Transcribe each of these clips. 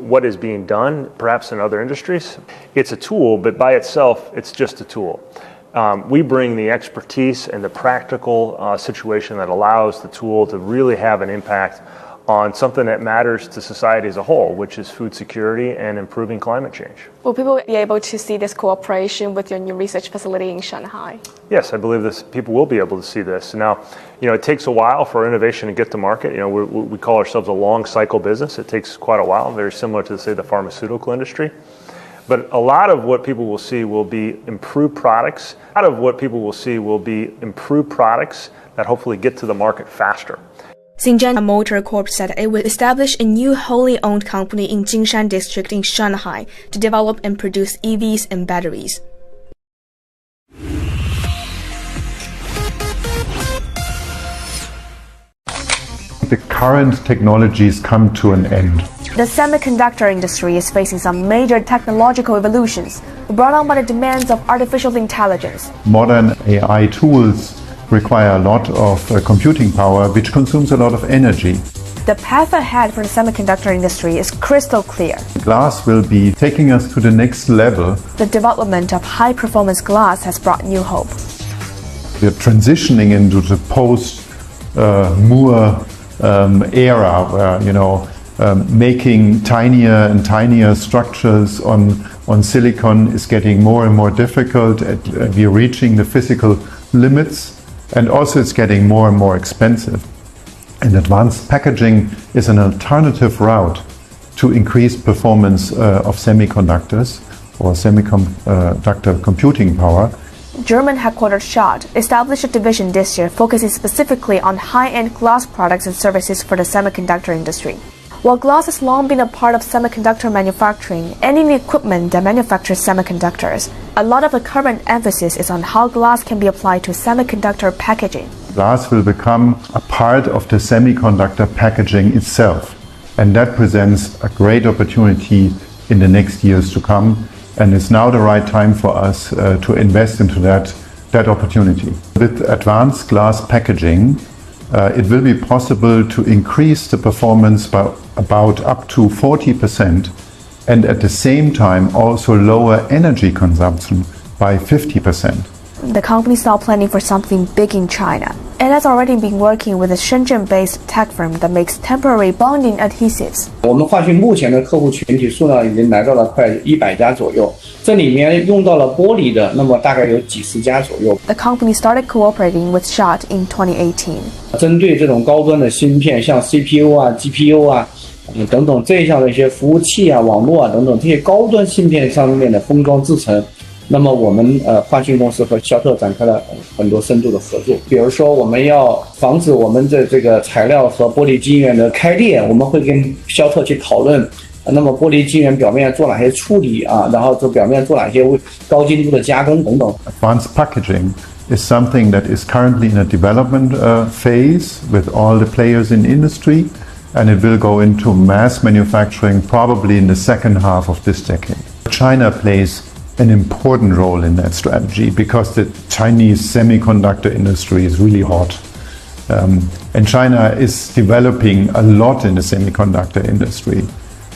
what is being done, perhaps in other industries. It's a tool, but by itself, it's just a tool. We bring the expertise and the practical situation that allows the tool to really have an impact on something that matters to society as a whole, which is food security and improving climate change. Will people be able to see this cooperation with your new research facility in Shanghai? Yes, I believe people will be able to see this. Now, it takes a while for innovation to get to market. We call ourselves a long cycle business. It takes quite a while, very similar to, say, the pharmaceutical industry. But a lot of what people will see will be improved products. A lot of what people will see will be improved products that hopefully get to the market faster. Xinjiang Motor Corp said it would establish a new wholly owned company in Jingshan district in Shanghai to develop and produce EVs and batteries. The current technologies come to an end. The semiconductor industry is facing some major technological evolutions brought on by the demands of artificial intelligence. Modern AI tools require a lot of computing power, which consumes a lot of energy. The path ahead for the semiconductor industry is crystal clear. Glass will be taking us to the next level. The development of high-performance glass has brought new hope. We're transitioning into the post-Moore era, where making tinier and tinier structures on silicon is getting more and more difficult. We're reaching the physical limits. And also it's getting more and more expensive. And advanced packaging is an alternative route to increase performance of semiconductors or semiconductor computing power. German headquartered Schott established a division this year focusing specifically on high-end glass products and services for the semiconductor industry. While glass has long been a part of semiconductor manufacturing and in the equipment that manufactures semiconductors, a lot of the current emphasis is on how glass can be applied to semiconductor packaging. Glass will become a part of the semiconductor packaging itself, and that presents a great opportunity in the next years to come, and it's now the right time for us to invest into that opportunity. With advanced glass packaging, it will be possible to increase the performance by about up to 40% and at the same time also lower energy consumption by 50%. The company is now planning for something big in China and has already been working with a Shenzhen-based tech firm that makes temporary bonding adhesives. 我们华讯目前的客户群体数量已经来到了快100家左右，这里面用到了玻璃的，那么大概有几十家左右。The company started cooperating with Schott in 2018. 针对这种高端的芯片，像 CPU 啊、GPU 啊等等这一项的一些服务器啊、网络啊等等这些高端芯片上面的封装制程。 那么我们华讯公司和肖特展开了很多深度的合作，比如说我们要防止我们的这个材料和玻璃晶圆的开裂，我们会跟肖特去讨论，那么玻璃晶圆表面做哪些处理啊，然后这表面做哪些高精度的加工等等。Advanced packaging is something that is currently in a development phase with all the players in industry, and it will go into mass manufacturing probably in the second half of this decade. China plays an important role in that strategy because the Chinese semiconductor industry is really hot. And China is developing a lot in the semiconductor industry.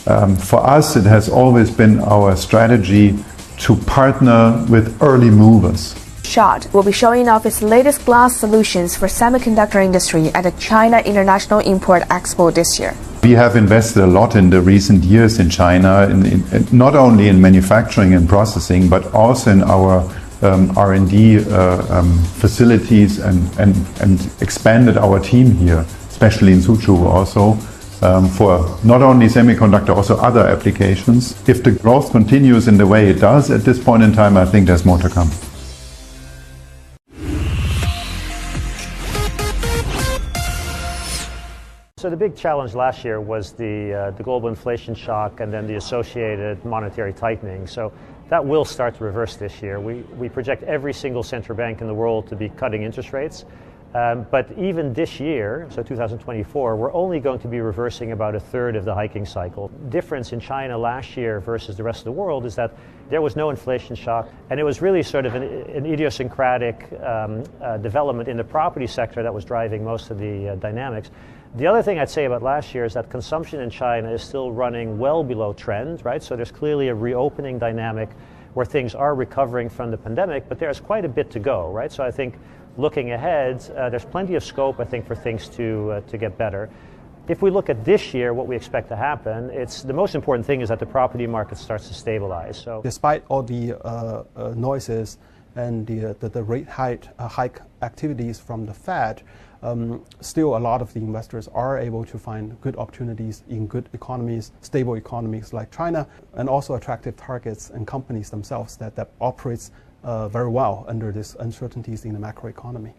For us, it has always been our strategy to partner with early movers. Schott will be showing off its latest glass solutions for semiconductor industry at the China International Import Expo this year. We have invested a lot in the recent years in China, not only in manufacturing and processing, but also in our R&D facilities and expanded our team here, especially in Suzhou also, for not only semiconductor, also other applications. If the growth continues in the way it does at this point in time, I think there's more to come. So the big challenge last year was the global inflation shock and then the associated monetary tightening. So that will start to reverse this year. We project every single central bank in the world to be cutting interest rates. But even this year, so 2024, we're only going to be reversing about a third of the hiking cycle. Difference in China last year versus the rest of the world is that there was no inflation shock, and it was really sort of an idiosyncratic development in the property sector that was driving most of the dynamics. The other thing I'd say about last year is that consumption in China is still running well below trend, right? So there's clearly a reopening dynamic where things are recovering from the pandemic, but there's quite a bit to go, right? So I think looking ahead, there's plenty of scope, I think, for things to get better. If we look at this year, what we expect to happen, the most important thing is that the property market starts to stabilize. So, despite all the noises and the rate hike activities from the Fed, still a lot of the investors are able to find good opportunities in good economies, stable economies like China, and also attractive targets and companies themselves that operates very well under these uncertainties in the macroeconomy.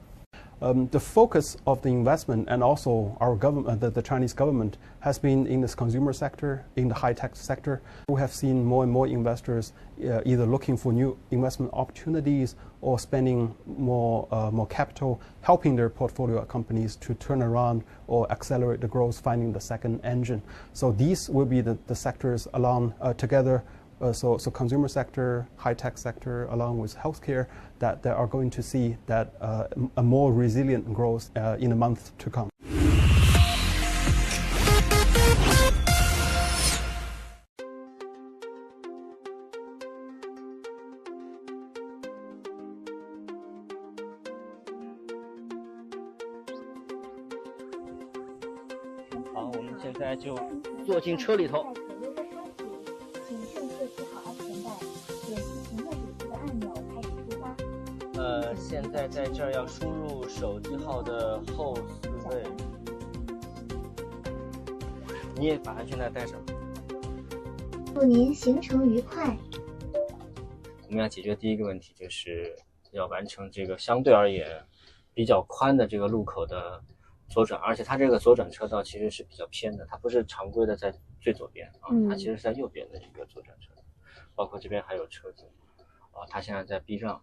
The focus of the investment and also our government, the Chinese government, has been in this consumer sector, in the high-tech sector. We have seen more and more investors either looking for new investment opportunities or spending more capital, helping their portfolio companies to turn around or accelerate the growth, finding the second engine. So these will be the sectors along together. So consumer sector, high-tech sector, along with healthcare, that are going to see that a more resilient growth in the months to come.好，我们现在就坐进车里头。现在在这儿要输入手机号的后4位，你也把安全带带上。祝您行程愉快。我们要解决第一个问题，就是要完成这个相对而言比较宽的这个路口的左转，而且它这个左转车道其实是比较偏的，它不是常规的在最左边啊，它其实是在右边的一个左转车道，包括这边还有车子啊，它现在在避让。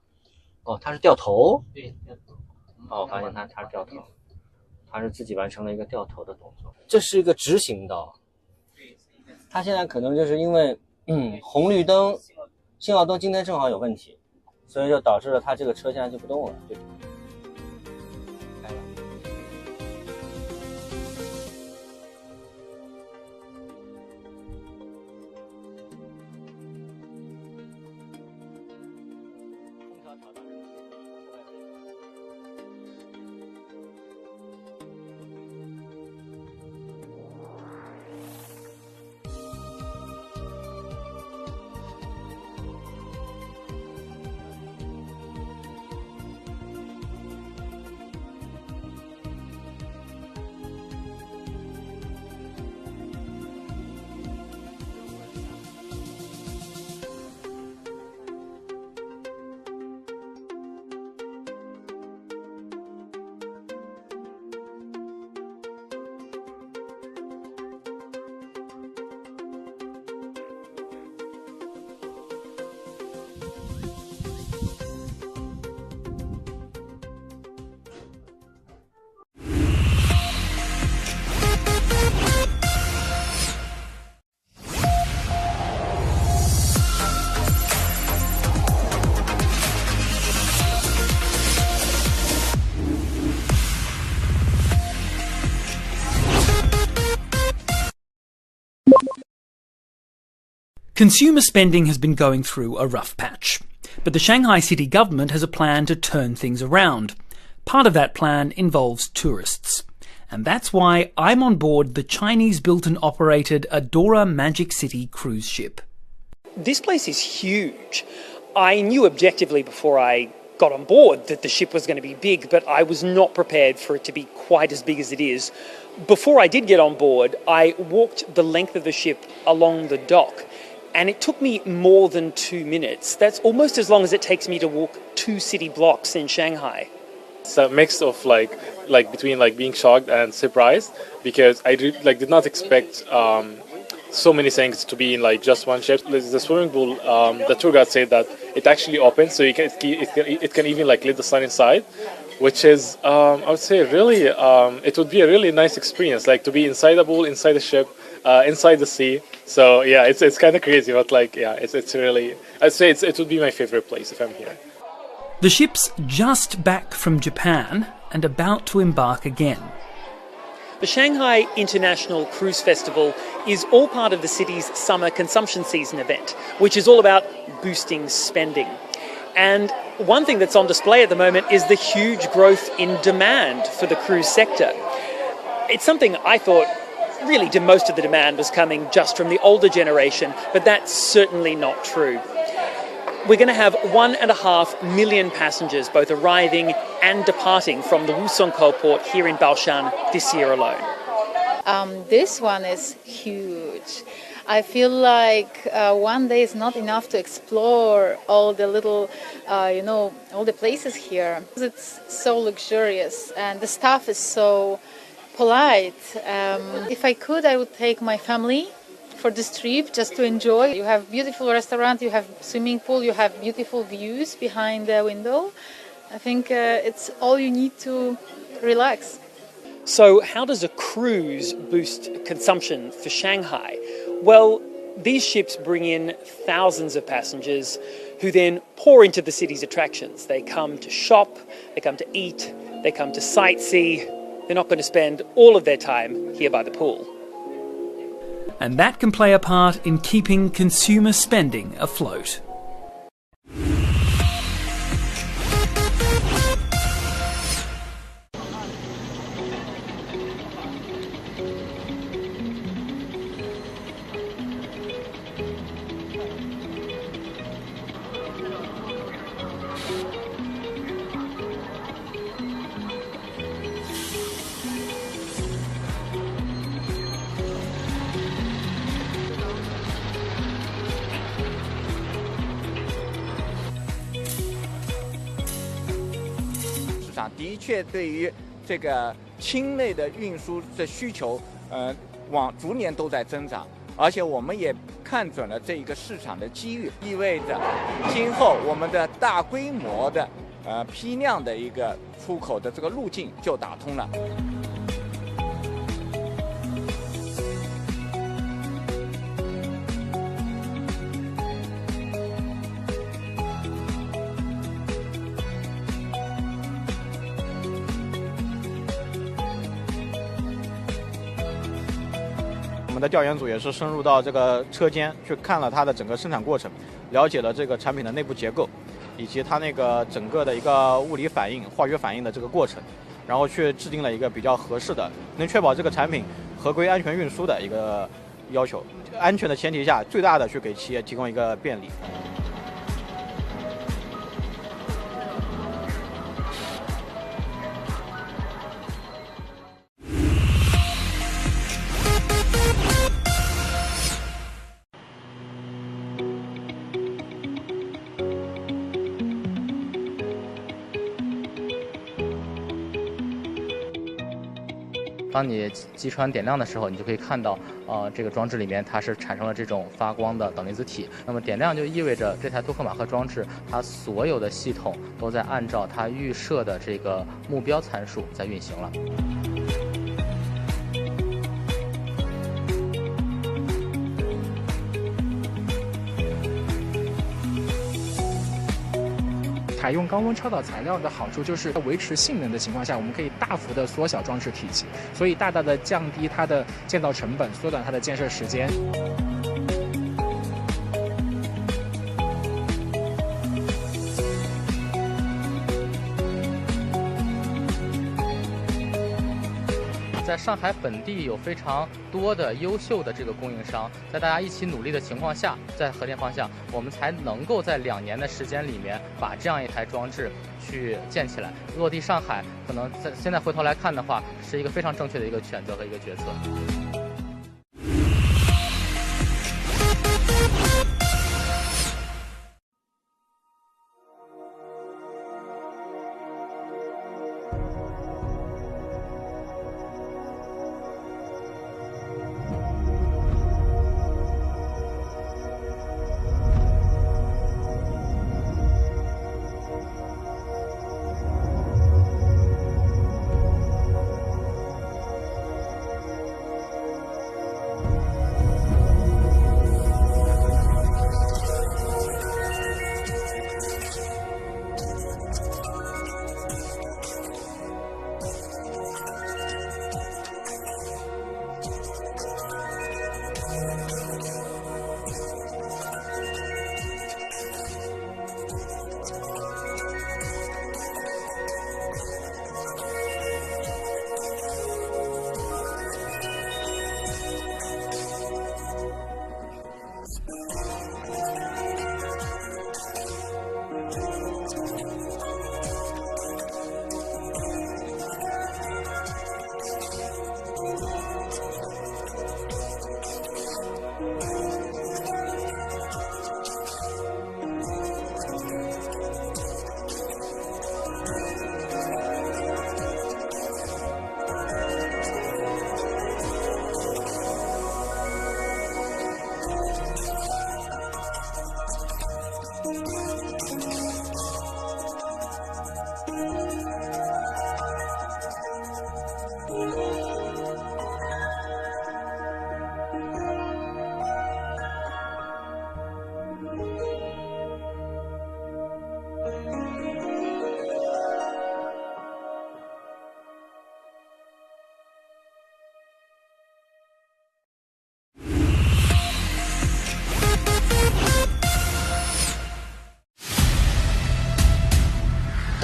哦，他是掉头。对，掉头。哦，我发现他是掉头，他是自己完成了一个掉头的动作。这是一个直行道，他现在可能就是因为红绿灯、信号灯今天正好有问题，所以就导致了他这个车现在就不动了，就开了。Consumer spending has been going through a rough patch, but the Shanghai city government has a plan to turn things around. Part of that plan involves tourists. And that's why I'm on board the Chinese-built and operated Adora Magic City cruise ship. This place is huge. I knew objectively before I got on board that the ship was going to be big, but I was not prepared for it to be quite as big as it is. Before I did get on board, I walked the length of the ship along the dock, and it took me more than 2 minutes. That's almost as long as it takes me to walk 2 city blocks in Shanghai. It's a mix of like between being shocked and surprised, because I did not expect so many things to be in just one ship. The swimming pool, the tour guide said that it actually opens, so it can even let the sun inside, which is I would say really it would be a really nice experience, to be inside the pool, inside the ship, inside the sea. So yeah, it's kind of crazy, but it's really, I'd say it would be my favorite place if I'm here. The ship's just back from Japan and about to embark again. The Shanghai International Cruise Festival is all part of the city's summer consumption season event, which is all about boosting spending. And one thing that's on display at the moment is the huge growth in demand for the cruise sector. It's something I thought really most of the demand was coming just from the older generation, but that's certainly not true. We're going to have 1.5 million passengers both arriving and departing from the Wusongkou port here in Baoshan this year alone. This one is huge. I feel like one day is not enough to explore all the little, all the places here. It's so luxurious and the staff is so polite. If I could, I would take my family for this trip just to enjoy. You have beautiful restaurant, you have swimming pool, you have beautiful views behind the window. I think it's all you need to relax. So how does a cruise boost consumption for Shanghai? Well, these ships bring in thousands of passengers who then pour into the city's attractions. They come to shop, they come to eat, they come to sightsee. They're not going to spend all of their time here by the pool. And that can play a part in keeping consumer spending afloat.的确，对于这个轻类的运输的需求，逐年都在增长，而且我们也看准了这一个市场的机遇，意味着今后我们的大规模的批量的一个出口的这个路径就打通了。我们的调研组也是深入到这个车间去看了它的整个生产过程，了解了这个产品的内部结构，以及它那个整个的一个物理反应、化学反应的这个过程，然后去制定了一个比较合适的，能确保这个产品合规安全运输的一个要求。安全的前提下，最大的去给企业提供一个便利。当你击穿点亮的时候，你就可以看到，这个装置里面它是产生了这种发光的等离子体。那么点亮就意味着这台多克马赫装置，它所有的系统都在按照它预设的这个目标参数在运行了。采用高温超导材料的好处就是在维持性能的情况下，我们可以大幅的缩小装置体积，所以大大的降低它的建造成本，缩短它的建设时间。在上海本地有非常多的优秀的这个供应商，在大家一起努力的情况下，在核电方向，我们才能够在2年的时间里面把这样一台装置去建起来，落地上海。可能在现在回头来看的话，是一个非常正确的一个选择和一个决策。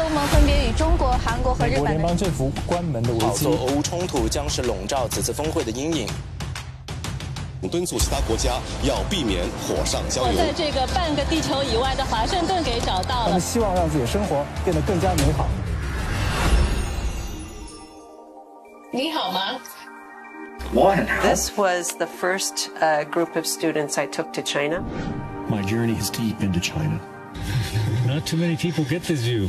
欧盟分别与中国、韩国和日本。美国联邦政府关门的危机。好做俄乌冲突将是笼罩此次峰会的阴影。敦促其他国家要避免火上浇油。我在这个半个地球以外的华盛顿给找到了。他们希望让自己的生活变得更加美好。你好吗？ This was the first group of students I took to China. My journey is deep into China. Not too many people get this view.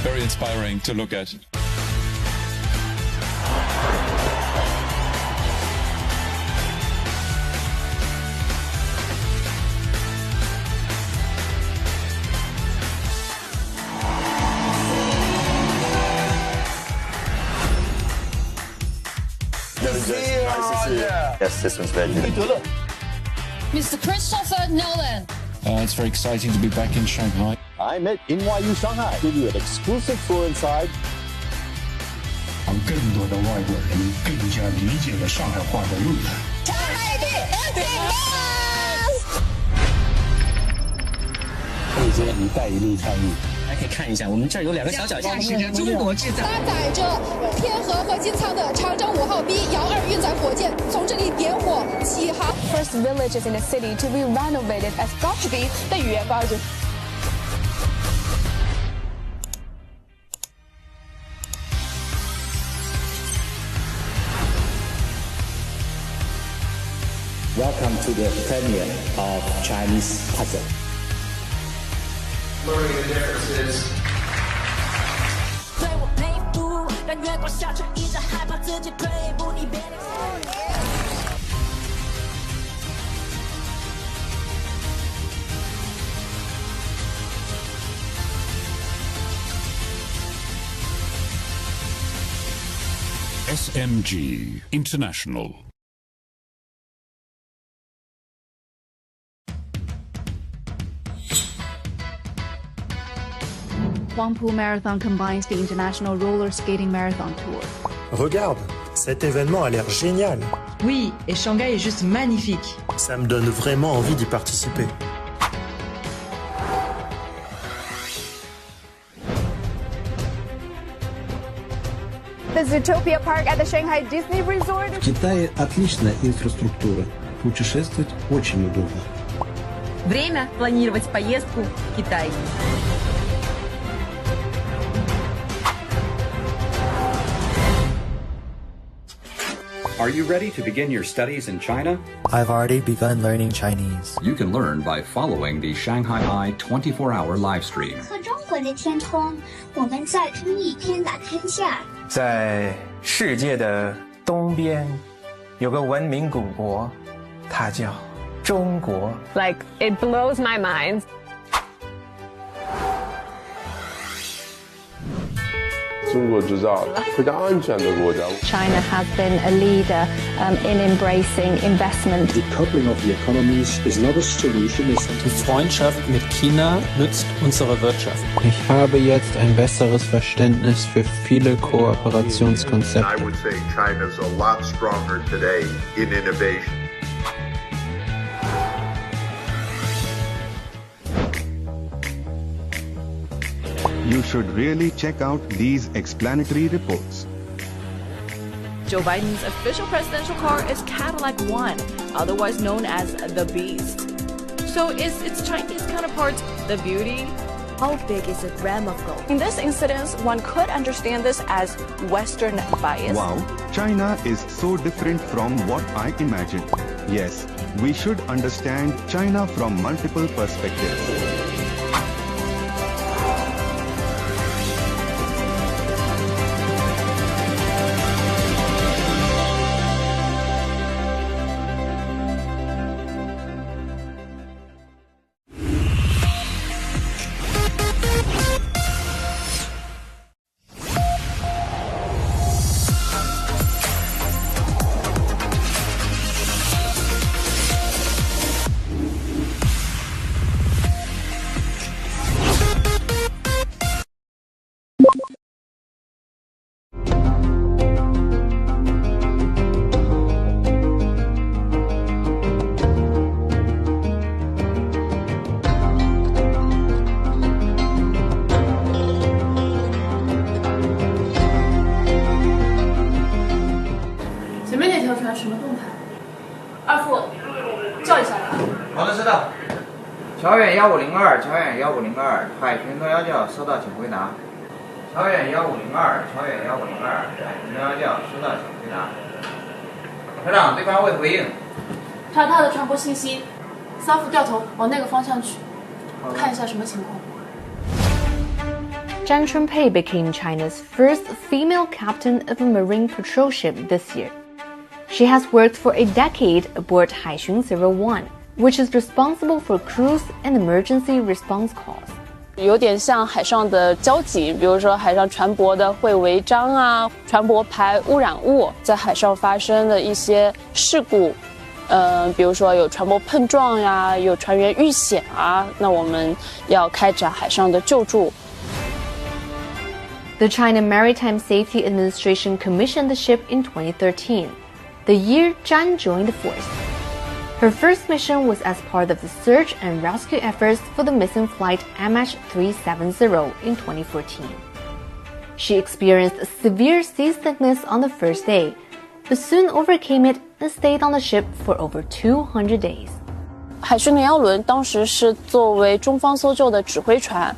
Very inspiring to look at. Yes, this one's very good. Mr. Christopher Nolan. It's very exciting to be back in Shanghai. I'm at NYU Shanghai. Give you an exclusive tour inside. 让更多的外国人更加理解了上海话的路。上海地会接“一带一路”倡议。大家可以看一下，我们这儿有两个小脚架，是中国制造。搭载着天河和金仓的长征5号 B 遥2运载火箭从这里点火起航。First villages in the city to be renovated as 高士比的语言报纸。Welcome to the premiere of Chinese puzzle. Learning the differences. 对我佩服，但月光下却一直害怕自己退步，你别担心。SMG International. Huangpu Marathon combines the International Roller Skating Marathon Tour. Regarde, cet événement a l'air génial. Oui, et Shanghai est juste magnifique. Ça me donne vraiment envie d'y participer. The Zootopia Park at the Shanghai Disney Resort. В Китае отличная инфраструктура. Путешествовать очень удобно. Время планировать поездку в Китай. Are you ready to begin your studies in China? I've already begun learning Chinese. You can learn by following the Shanghai Eye 24-hour live stream. 和中国的天通，我们在同一天打天下。在世界的东边，有个文明古国，它叫中国。Like it blows my mind. 中国制造非常安全的国家。China has been a leader in embracing investment. Decoupling of the economies is not a solution. Die Freundschaft mit China nützt unsere Wirtschaft. Ich habe jetzt ein besseres Verständnis für viele Kooperationskonzepte. I would say China's a lot stronger today in innovation. You should really check out these explanatory reports. Joe Biden's official presidential car is Cadillac One, otherwise known as the Beast. So is its Chinese counterpart the Beauty? How big is a gram of gold? In this incident, one could understand this as Western bias. Wow, China is so different from what I imagined. Yes, we should understand China from multiple perspectives. 收到。乔远1502，乔远1502，海巡东幺教收到，请回答。乔远1502，乔远1502，海巡东幺教收到，请回答。科长，对方未回应。查他的船舶信息，3副掉头往那个方向去，看一下什么情况。Zhang Chunpei became China's first female captain of a marine patrol ship this year. She has worked for a decade aboard Haixun 01, which is responsible for cruise and emergency response calls. 有点像海上的交警，比如说海上船舶的会违章啊，船舶排污染物，在海上发生的一些事故，比如说有船舶碰撞呀，有船员遇险啊，那我们要开展海上的救助。The China Maritime Safety Administration commissioned the ship in 2013, the year Zhang joined the force. Her first mission was as part of the search and rescue efforts for the missing flight MH370 in 2014. She experienced severe seasickness on the first day, but soon overcame it and stayed on the ship for over 200 days. 海巡010轮当时是作为中方搜救的指挥船，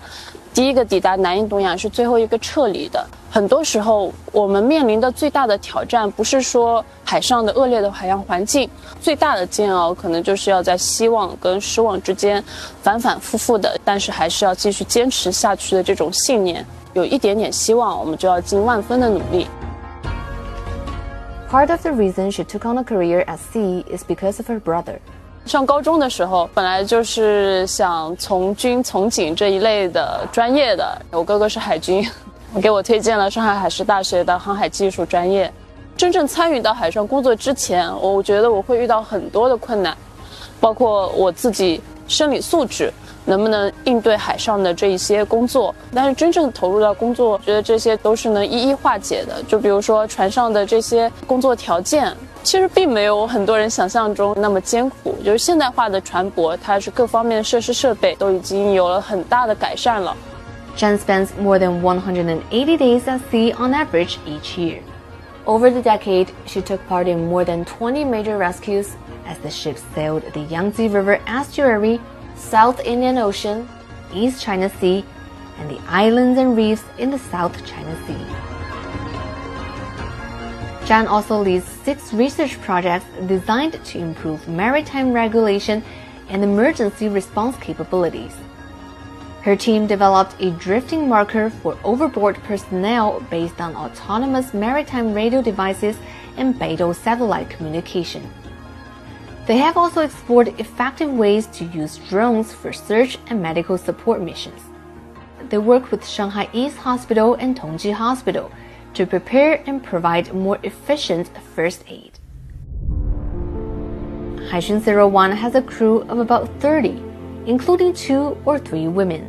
第一个抵达南印东洋，是最后一个撤离的。很多时候，我们面临的最大的挑战，不是说海上的恶劣的海洋环境，最大的煎熬可能就是要在希望跟失望之间反反复复的，但是还是要继续坚持下去的这种信念。有一点点希望，我们就要尽万分的努力。Part of the reason she took on a career at sea is because of her brother. 上高中的时候，本来就是想从军从警这一类的专业的。我哥哥是海军，给我推荐了上海海事大学的航海技术专业。真正参与到海上工作之前，我觉得我会遇到很多的困难，包括我自己生理素质能不能应对海上的这一些工作。但是真正投入到工作，我觉得这些都是能一一化解的。就比如说船上的这些工作条件，其实并没有很多人想象中那么艰苦。就是现代化的船舶，它是各方面的设施设备都已经有了很大的改善了。Zhang spends more than 180 days at sea on average each year. Over the decade, she took part in more than 20 major rescues as the ship sailed the Yangtze River estuary, South Indian Ocean, East China Sea, and the islands and reefs in the South China Sea. Zhang also leads 6 research projects designed to improve maritime regulation and emergency response capabilities. Her team developed a drifting marker for overboard personnel based on autonomous maritime radio devices and Beidou satellite communication. They have also explored effective ways to use drones for search and medical support missions. They work with Shanghai East Hospital and Tongji Hospital to prepare and provide more efficient first aid. Haixun 01 has a crew of about 30, including 2 or 3 women.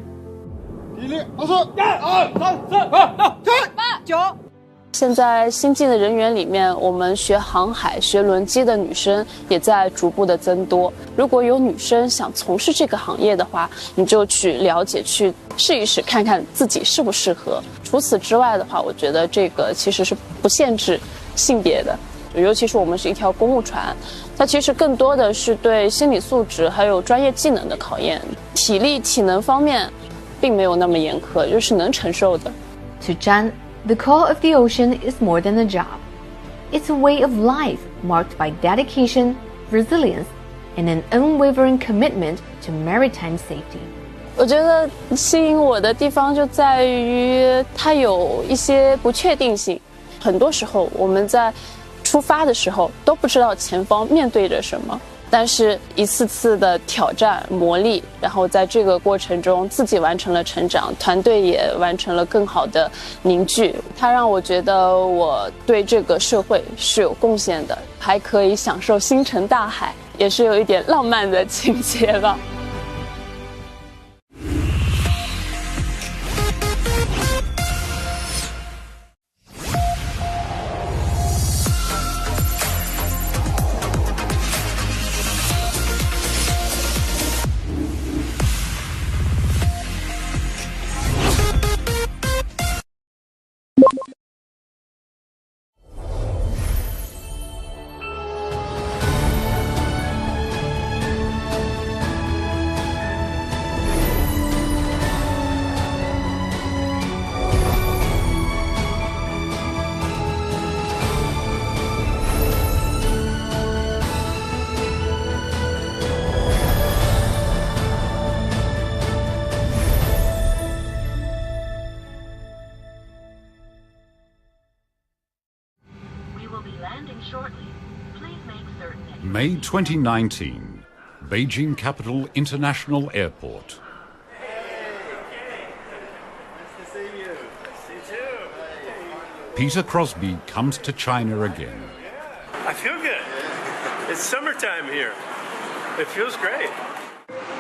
现在新进的人员里面，我们学航海、学轮机的女生也在逐步的增多。如果有女生想从事这个行业的话，你就去了解、去试一试，看看自己适不适合。除此之外的话，我觉得这个其实是不限制性别的，尤其是我们是一条公务船，它其实更多的是对心理素质还有专业技能的考验，体力、体能方面并没有那么严苛，就是能承受的。To Zhang, the call of the ocean is more than a job. It's a way of life marked by dedication, resilience, and an unwavering commitment to maritime safety. 我觉得吸引我的地方就在于它有一些不确定性。很多时候我们在出发的时候都不知道前方面对着什么，但是一次次的挑战磨砺，然后在这个过程中自己完成了成长，团队也完成了更好的凝聚。它让我觉得我对这个社会是有贡献的，还可以享受星辰大海，也是有一点浪漫的情节吧。landing shortly. Please make certain that May 2019, Beijing Capital International Airport. Peter Crosby comes to China again. I feel good. It's summertime here. It feels great.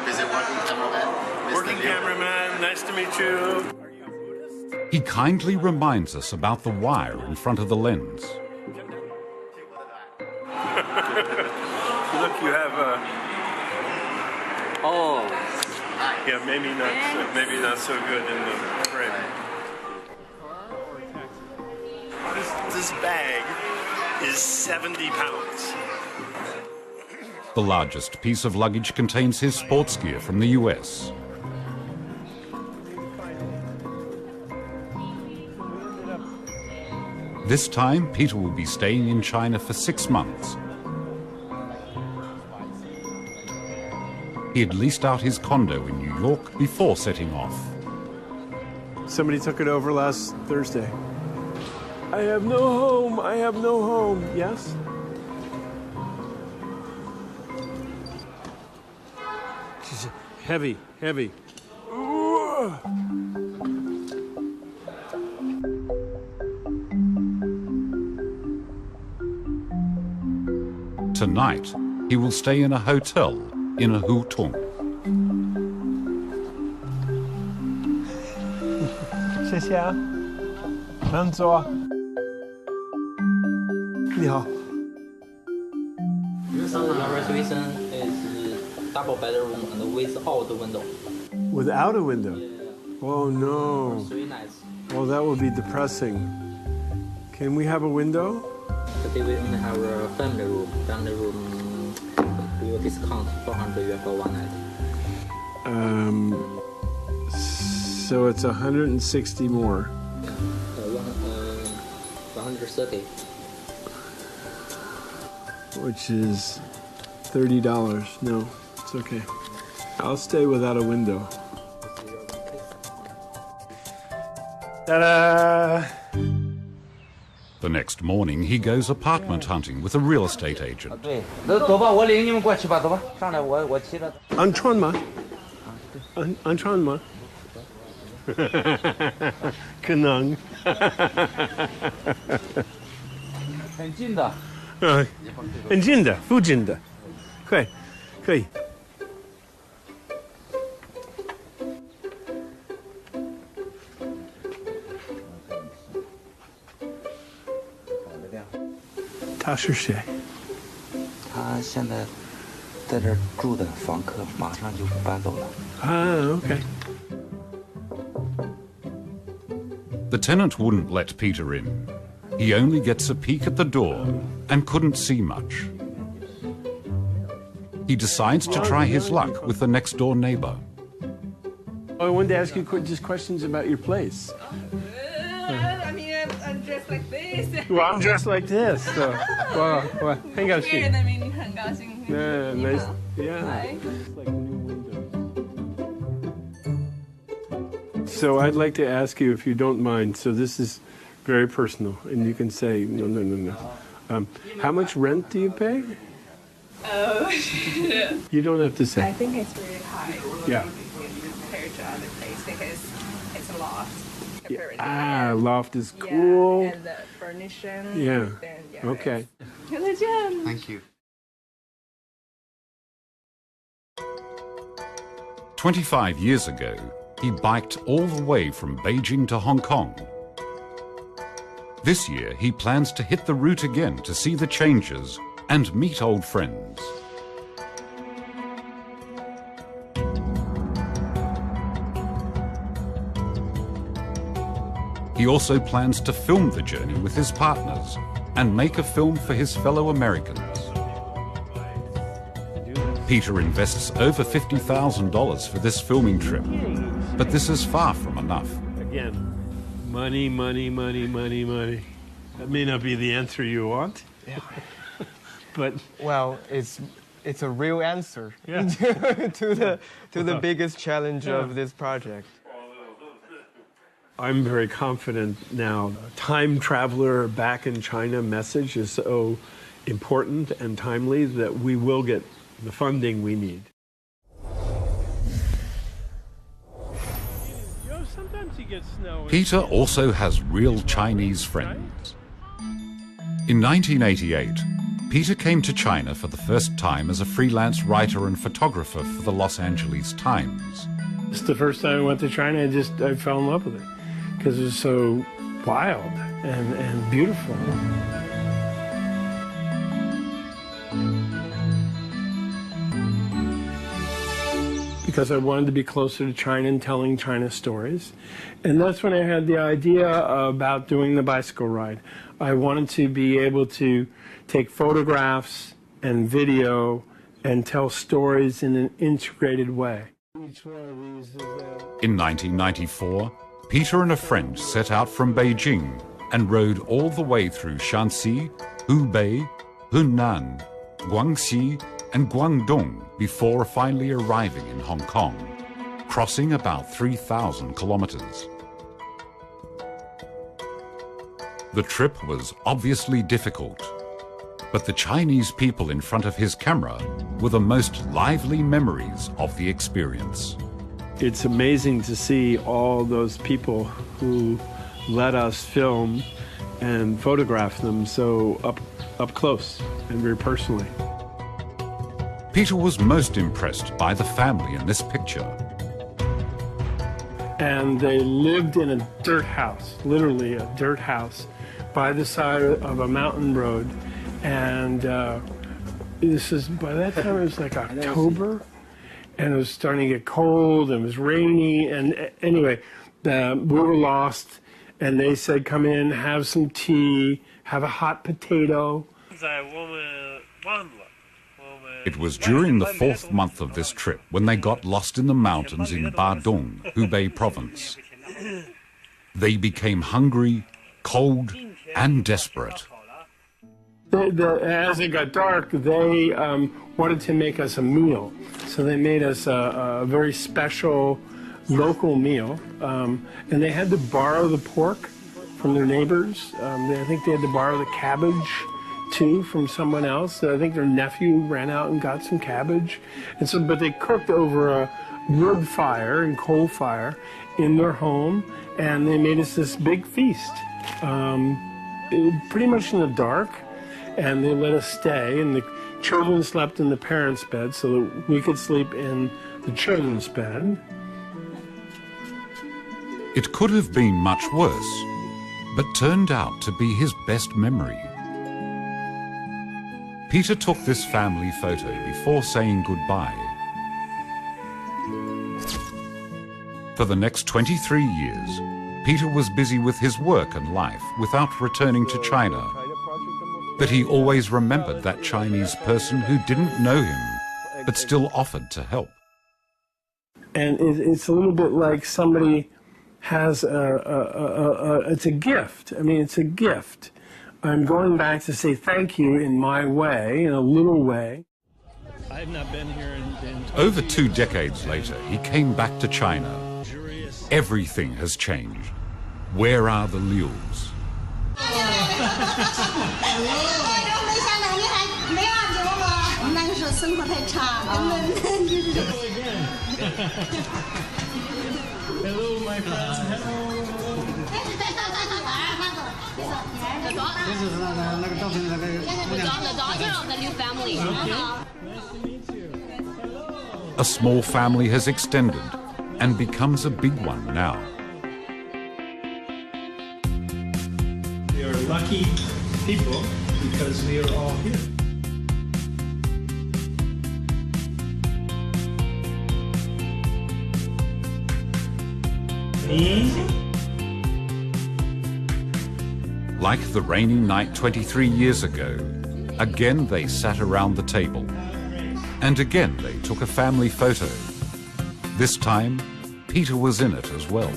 Is it working cameraman? Working cameraman, nice to meet you. He kindly reminds us about the wire in front of the lens. Look, you have oh, yeah, maybe not so good in the frame. This bag is 70 pounds. The largest piece of luggage contains his sports gear from the US. This time, Peter will be staying in China for 6 months. He had leased out his condo in New York before setting off. Somebody took it over last Thursday. I have no home. I have no home. Yes? She's heavy, heavy. Ooh. Tonight, he will stay in a hotel in a hutung. 谢谢啊，慢坐。你好。 The reservation is double bedroom and without window. Without a window? Oh no. 3 nights. Well, that would be depressing. Can we have a window? Today we only have a family room. Family room, we will discount 400 yuan for 1 night. So it's 160 more. 130. Which is $30. No, it's okay. I'll stay without a window. Ta-da! The next morning, he goes apartment hunting with a real estate agent. 走吧，我领你们过去吧，走吧，上来我骑着。安川吗？安川吗？可能。很近的。很近的，附近的，可以。他是谁？他现在在这儿住的房客，马上就搬走了。Okay. The tenant wouldn't let Peter in. He only gets a peek at the door and couldn't see much. He decides to try his luck with the next door neighbor. I wanted to ask you just questions about your place. I mean, I'm dressed like this. Well, I'm dressed like this. So, well, 很高兴。I mean, 很高兴。Yeah, nice. Yeah. Hi. So I'd like to ask you, if you don't mind, so this is very personal, and you can say, no. How much rent do you pay? Oh, you don't have to say. I think it's really high. Yeah. Compared to other places because it's a loft. Yeah. Loft is cool. Yeah, and the furnishing. Yeah. Then, Okay. Hello, John. Thank you. 25 years ago, he biked all the way from Beijing to Hong Kong. This year, he plans to hit the route again to see the changes and meet old friends. He also plans to film the journey with his partners and make a film for his fellow Americans. Peter invests over $50,000 for this filming trip, but this is far from enough. Again, money. That may not be the answer you want. Yeah. But well, it's a real answer yeah. to the biggest challenge of this project. I'm very confident now. Time traveler back in China message is so important and timely that we will get the funding we need. Peter also has real Chinese friends. In 1988, Peter came to China for the first time as a freelance writer and photographer for the Los Angeles Times. It's the first time I went to China, I fell in love with it because it was so wild and beautiful. Because I wanted to be closer to China and telling China stories. And that's when I had the idea about doing the bicycle ride. I wanted to be able to take photographs and video and tell stories in an integrated way. In 1994, Peter and a friend set out from Beijing and rode all the way through Shanxi, Hubei, Hunan, Guangxi, and Guangdong before finally arriving in Hong Kong, crossing about 3,000 kilometers. The trip was obviously difficult, but the Chinese people in front of his camera were the most lively memories of the experience. It's amazing to see all those people who let us film and photograph them so up close and very personally. Peter was most impressed by the family in this picture. And they lived in a dirt house, literally a dirt house, by the side of a mountain road. And this is, by that time it was like October, and it was starting to get cold, and it was rainy, and anyway, we were lost, and they said, come in, have some tea, have a hot potato. It was during the 4th month of this trip when they got lost in the mountains in Badong, Hubei province. They became hungry, cold, and desperate. As it got dark, they wanted to make us a meal. So they made us a very special local meal. And they had to borrow the pork from their neighbors. I think they had to borrow the cabbage too from someone else. I think their nephew ran out and got some cabbage. And so, but they cooked over a wood fire and coal fire in their home, and they made us this big feast. Pretty much in the dark, and they let us stay, and the children slept in the parents' bed so that we could sleep in the children's bed. It could have been much worse, but turned out to be his best memory. Peter took this family photo before saying goodbye. For the next 23 years, Peter was busy with his work and life without returning to China. But he always remembered that Chinese person who didn't know him, but still offered to help. And it's a little bit like somebody has it's a gift. I mean, it's a gift. I'm going back to say thank you in my way, in a little way. I've not been here in Over 2 decades later, he came back to China. Everything has changed. Where are the Lius? Hello, my friends. Hello. This is the daughter of the new family. Nice to meet you. A small family has extended and becomes a big one now. We are lucky people because we are all here. Like the rainy night 23 years ago, again they sat around the table. And again they took a family photo. This time, Peter was in it as well.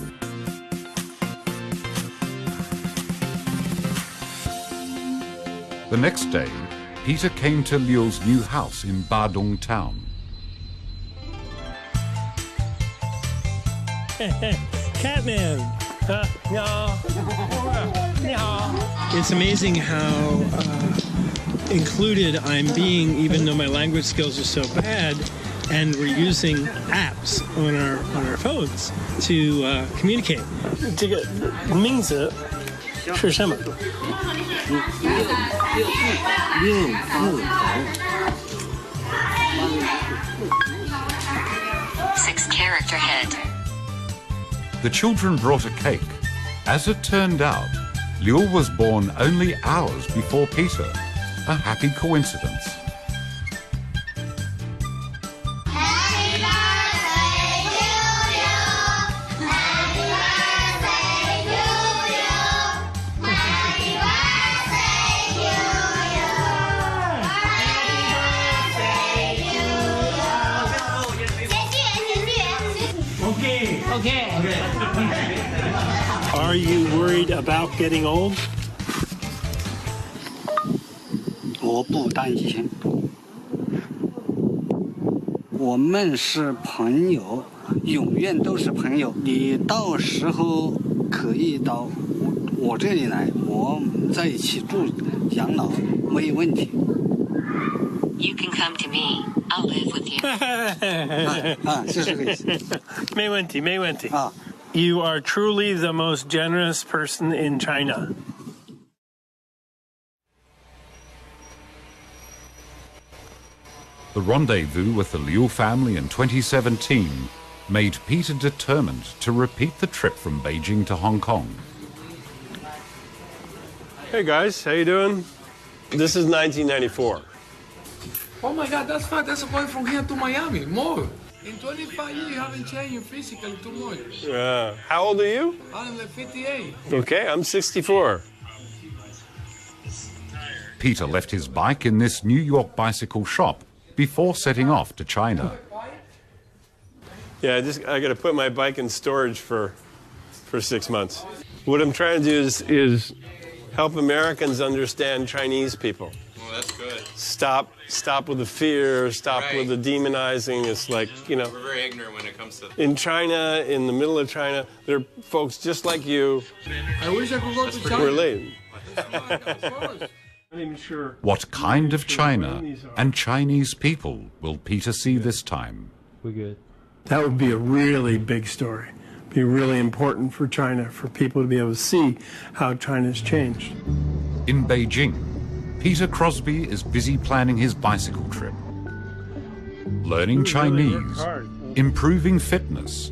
The next day, Peter came to Liu's new house in Badong town. Catman! It's amazing how included I'm being, even though my language skills are so bad, and we're using apps on our phones to communicate. 这个名字是什么？ 6-character head. The children brought a cake. As it turned out, Liu was born only hours before Peter. A happy coincidence. Are you worried about getting old? 我不担心，我们是朋友，永远都是朋友。你到时候可以到我这里来，我们在一起住养老没问题。You can come to me. I'll live with you. 是这个意思。没问题，没问题。You are truly the most generous person in China. The rendezvous with the Liu family in 2017 made Peter determined to repeat the trip from Beijing to Hong Kong. Hey guys, how you doing? This is 1994. Oh my God, that's fast. That's going from here to Miami. More. In 25 years, you haven't changed physically too much. How old are you? I'm like 58. Okay, I'm 64. Peter left his bike in this New York bicycle shop before setting off to China. Yeah, I got to put my bike in storage for 6 months. What I'm trying to do is help Americans understand Chinese people. Well, that's good. Stop with the fear, stop with the demonizing. It's like, you know. We're very ignorant when it comes to. In China, in the middle of China, there are folks just like you. I wish I could go to China. We're late. Not even sure. What kind of China and Chinese people will Peter see this time? We're good. That would be a really big story. Be really important for China, for people to be able to see how China's changed. In Beijing, Peter Crosby is busy planning his bicycle trip. Learning Chinese, improving fitness,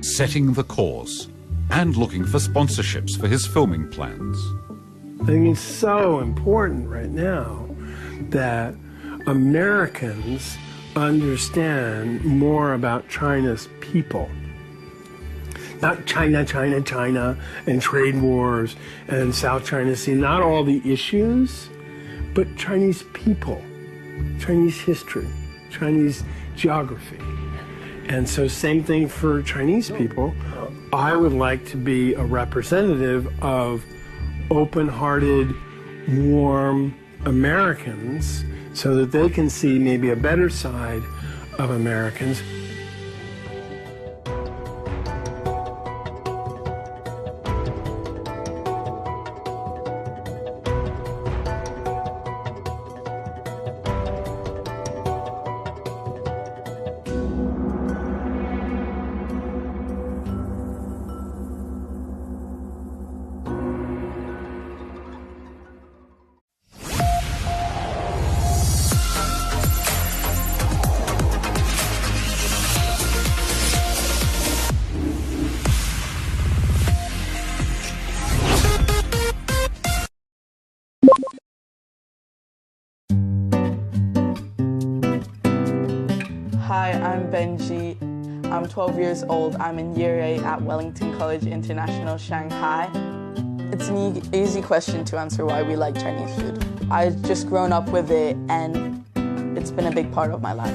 setting the course, and looking for sponsorships for his filming plans. I think it's so important right now that Americans understand more about China's people. Not China, China, China, and trade wars and South China Sea, not all the issues, but Chinese people, Chinese history, Chinese geography. And so same thing for Chinese people. I would like to be a representative of open-hearted, warm Americans so that they can see maybe a better side of Americans. Hi, I'm Benji. I'm 12 years old. I'm in Year 8 at Wellington College International, Shanghai. It's an easy question to answer why we like Chinese food. I've just grown up with it and it's been a big part of my life.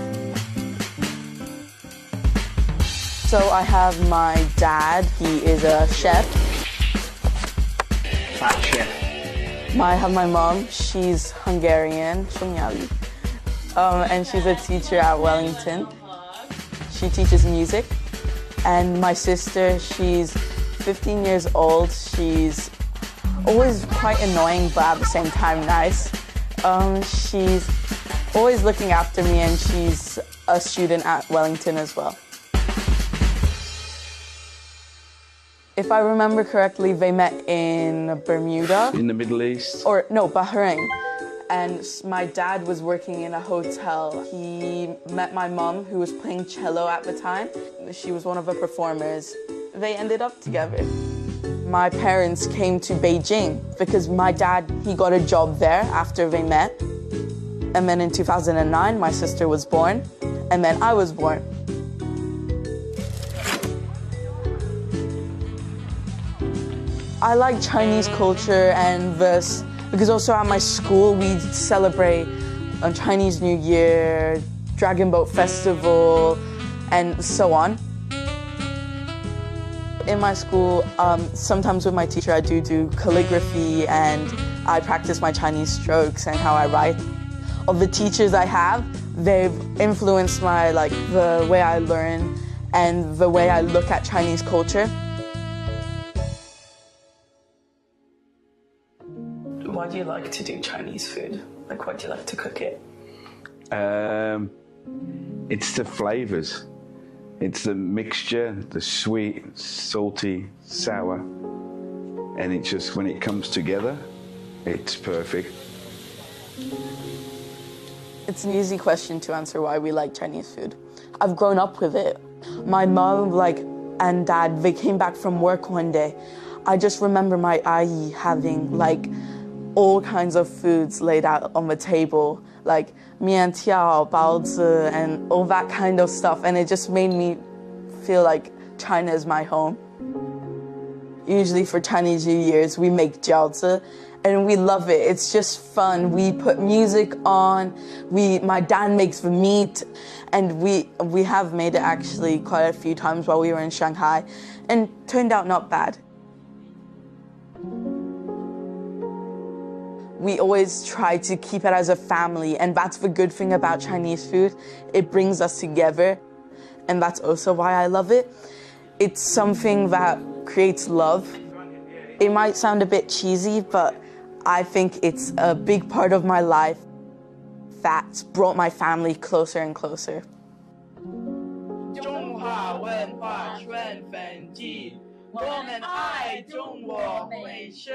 So I have my dad, he is a chef. Fat chef. I have my mom, she's Hungarian, and she's a teacher at Wellington. She teaches music. And my sister, she's 15 years old. She's always quite annoying, but at the same time nice. She's always looking after me, and she's a student at Wellington as well. If I remember correctly, they met in Bermuda. In the Middle East? Or no, Bahrain. And my dad was working in a hotel. He met my mom, who was playing cello at the time. She was one of the performers. They ended up together. My parents came to Beijing because my dad, he got a job there after they met. And then in 2009, my sister was born, and then I was born. I like Chinese culture and this, because also at my school we celebrate Chinese New Year, Dragon Boat Festival, and so on. In my school, sometimes with my teacher I do calligraphy, and I practice my Chinese strokes and how I write. Of the teachers I have, they've influenced the way I learn and the way I look at Chinese culture. Why do you like to do Chinese food? Why do you like to cook it? It's the flavors. It's the mixture, the sweet, salty, sour. And it just, when it comes together, it's perfect. It's an easy question to answer why we like Chinese food. I've grown up with it. My mom, and dad, they came back from work one day. I just remember my ayi having all kinds of foods laid out on the table, like mian tiao, baozi, and all that kind of stuff. And it just made me feel like China is my home. Usually for Chinese New Year's, we make jiaozi, and we love it. It's just fun. We put music on. My dad makes the meat, and we have made it actually quite a few times while we were in Shanghai, and turned out not bad. We always try to keep it as a family, and that's the good thing about Chinese food. It brings us together, and that's also why I love it. It's something that creates love. It might sound a bit cheesy, but I think it's a big part of my life that's brought my family closer and closer. 中华文化圈粉记，我们爱中国美食。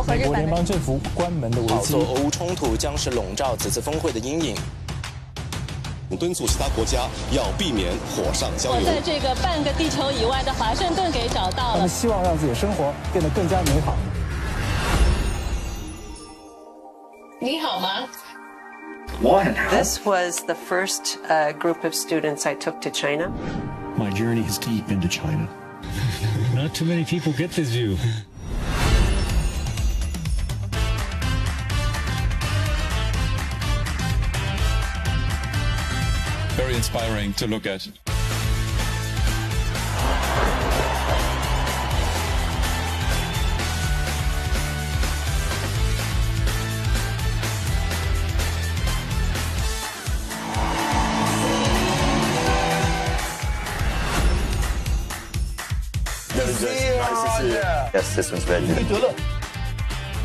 美国联邦政府关门的危机。做俄乌冲突将是笼罩此次峰会的阴影。敦促其他国家要避免火上浇油。我在这个半个地球以外的华盛顿给找到了。他们希望让自己的生活变得更加美好。你好吗？ This was the first group of students I took to China. My journey is deep into China. Not too many people get this view. Very inspiring to look at. Yes, this one's very good.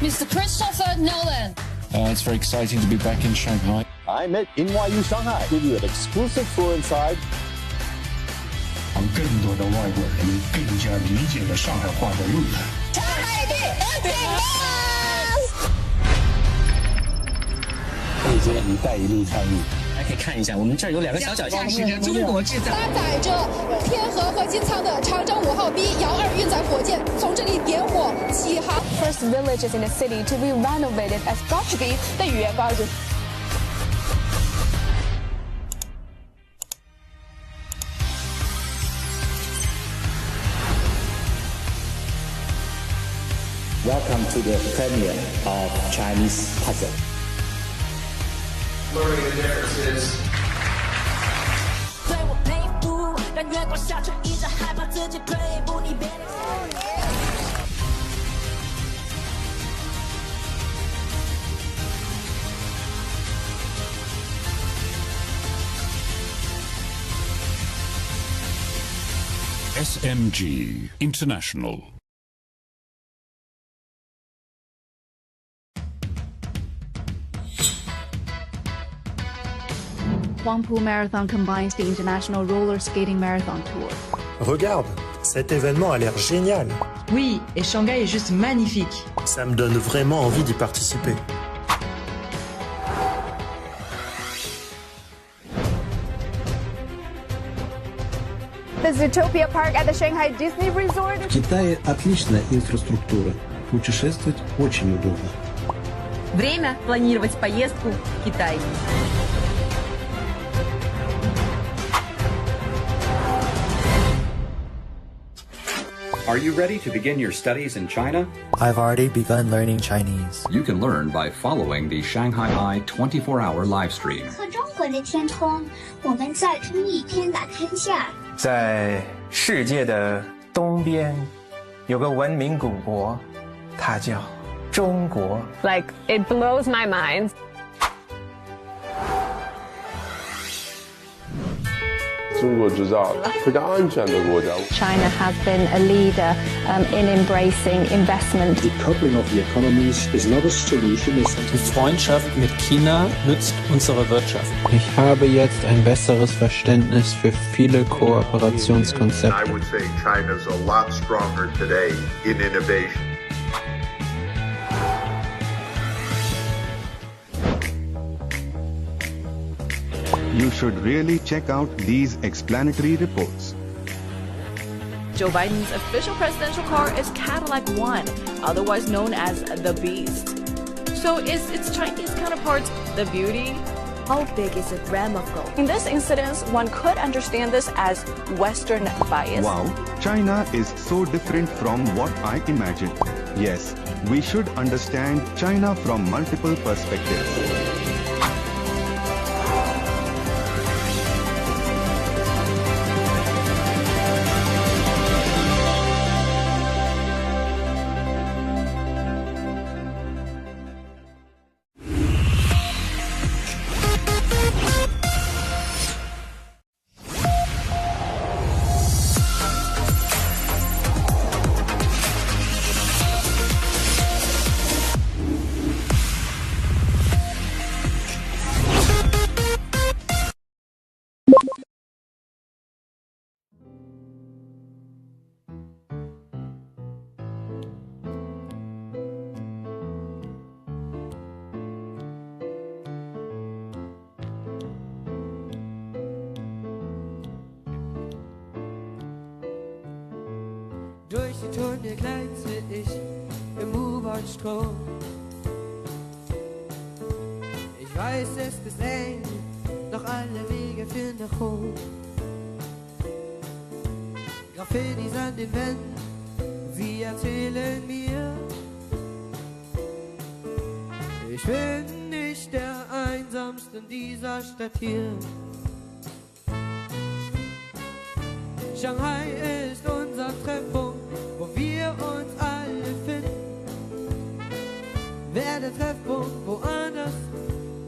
Mr. Christopher Nolan. It's very exciting to be back in Shanghai. I'm at NYU Shanghai. Give you an exclusive tour inside. 让更多的外国人更加理解了上海话的路。上海地顶可以接“一带一路”倡议。大家可以看一下，我们这儿有2个小脚架，是中国制造。搭载着天河核心舱的长征5号 B 遥2运载火箭从这里点火起航。First villages in the city to be renovated as Portuguese 的语言标准。Welcome to the premiere of Chinese puzzle. Blurring the differences. 对我佩服，但月光下却一直害怕自己退一步，你别。SMG International. Huangpu Marathon combines the International Roller Skating Marathon Tour. Regarde, cet événement a l'air génial. Oui, et Shanghai est juste magnifique. Ça me donne vraiment envie d'y participer. The Zootopia Park at the Shanghai Disney Resort. В Китае отличная инфраструктура. Путешествовать очень удобно. Время планировать поездку в Китай. Are you ready to begin your studies in China? I've already begun learning Chinese. You can learn by following the Shanghai Eye 24-hour live stream. 和中国的天空，我们在同一天打天下。在世界的东边，有个文明古国，它叫中国。Like it blows my mind. 中国制造非常安全的国家。China has been a leader in embracing investment. Decoupling of the economies is not a solution. Die Freundschaft mit China nützt unsere Wirtschaft. Ich habe jetzt ein besseres Verständnis für viele Kooperationskonzepte. I would say China's a lot stronger today in innovation. You should really check out these explanatory reports. Joe Biden's official presidential car is Cadillac One, otherwise known as the Beast. So is its Chinese counterpart the Beauty? How big is a gram of gold? In this instance, one could understand this as Western bias. Wow, China is so different from what I imagined. Yes, we should understand China from multiple perspectives. Durch die Tunnel gleite ich im U-Bahn-Strom. Ich weiß, es ist eng, doch alle Wege führen nach Rom. Graffitis an den Wänden, sie erzählen mir, ich bin nicht der Einsamste in dieser Stadt hier. Shanghai ist unser Treffpunkt, wo wir uns alle finden. Wäre der Treffpunkt woanders,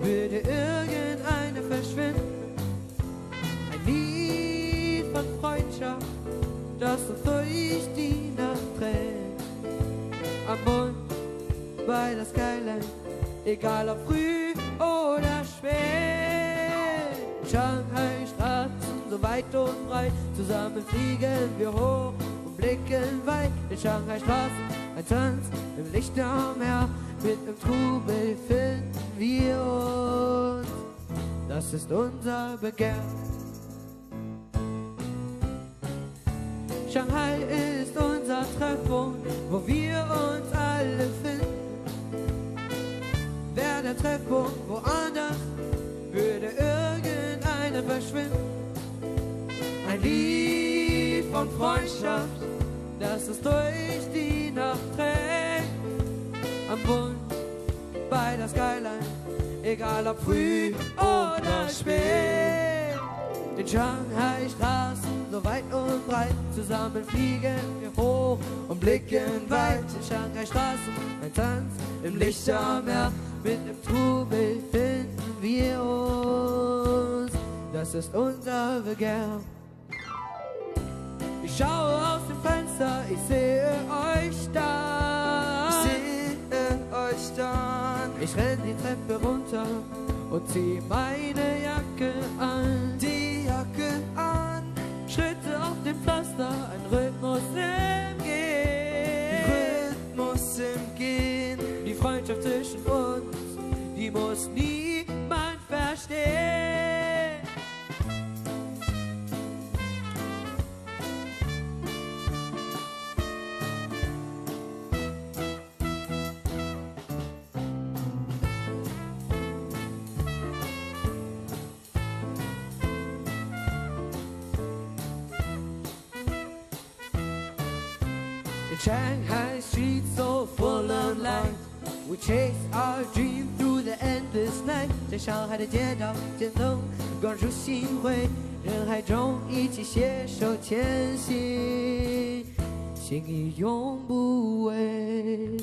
würde irgendeiner verschwinden. Ein Lied von Freundschaft, das uns durch die Nacht trägt. Am Bund, bei der Skyline, egal ob früh oder spät. Shanghai Straßen so weit und breit, zusammen fliegen wir hoch und blicken weit. In Shanghai Straßen ein Tanz im Licht am Meer, mit im Trubel finden wir uns. Das ist unser Begehr. Shanghai ist unser Treffpunkt, wo wir uns alle finden. Wäre der Treffpunkt woanders, würde irgendeiner verschwinden. Ein Lied von Freundschaft, das uns durch die Nacht trägt. Am Bund, bei der Skyline, egal ob früh oder spät. In Shanghai Straßen so weit und breit, zusammen fliegen wir hoch und blicken weit. In Shanghai Straßen ein Tanz im Licht am Meer, mit dem Trubel finden wir uns. Das ist unser Begehr. Ich schaue aus dem Fenster, ich sehe euch da. Ich sehe euch da. Ich renn die Treppe runter und zieh meine Jacke an. Die Jacke an. Schritte auf dem Pflaster, ein Rhythmus im Gehen. Rhythmus im Gehen. Die Freundschaft zwischen uns, die muss niemand verstehen. Shanghai streets so full of light, we chase our dream through the endless night. 在上海的街道间走，光入心会，人海中一起携手前行，心意永不违。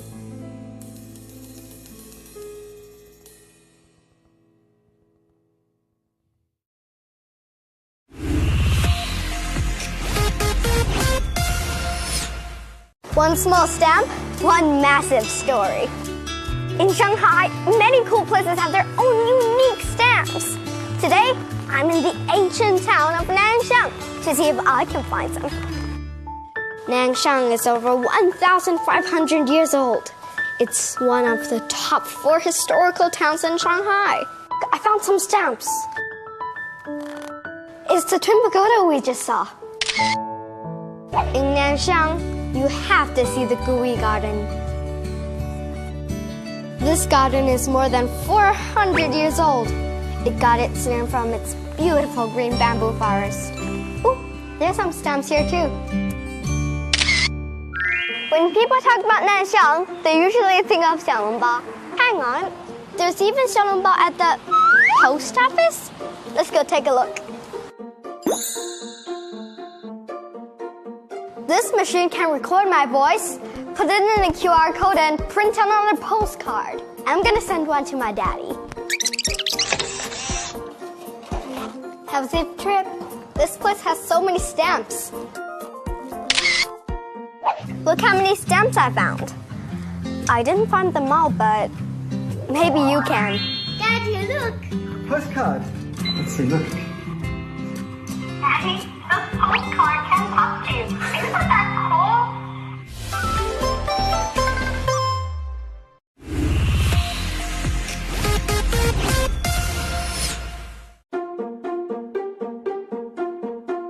One small stamp, one massive story. In Shanghai, many cool places have their own unique stamps. Today, I'm in the ancient town of Nanshan to see if I can find some. Nanshan is over 1,500 years old. It's one of the top 4 historical towns in Shanghai. I found some stamps. It's the Twin Pagoda we just saw. In Nanshan, you have to see the Gui Garden. This garden is more than 400 years old. It got its name from its beautiful green bamboo forest. Ooh, there's some stamps here too. When people talk about Nanshan, they usually think of xiaolongbao. Hang on, there's even xiaolongbao at the post office? Let's go take a look. This machine can record my voice, put it in a QR code, and print out on a postcard. I'm gonna send one to my daddy. Have a safe trip. This place has so many stamps. Look how many stamps I found. I didn't find them all, but maybe you can. Daddy, look. Postcard. Let's see, look. Daddy, the postcard can talk to you. Isn't that cool?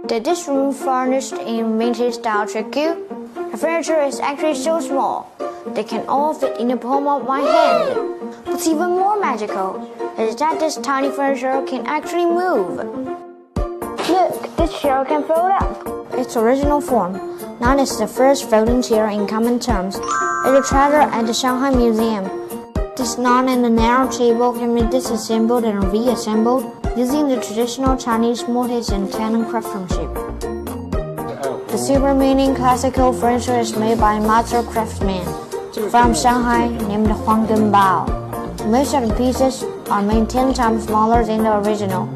Did this room furnished in vintage style trick you? The The furniture is actually so small, they can all fit in the palm of my hand. What's even more magical is that this tiny furniture can actually move. Look, this chair can fold up. Its original form, known as the first folding chair in common terms, is a treasure at the Shanghai Museum. This long and narrow table can be disassembled and reassembled using the traditional Chinese mortise and tenon craftsmanship. The silver meaning classical furniture is made by a master craftsman from Shanghai named Huang Genbao. Most of the pieces are made 10 times smaller than the original.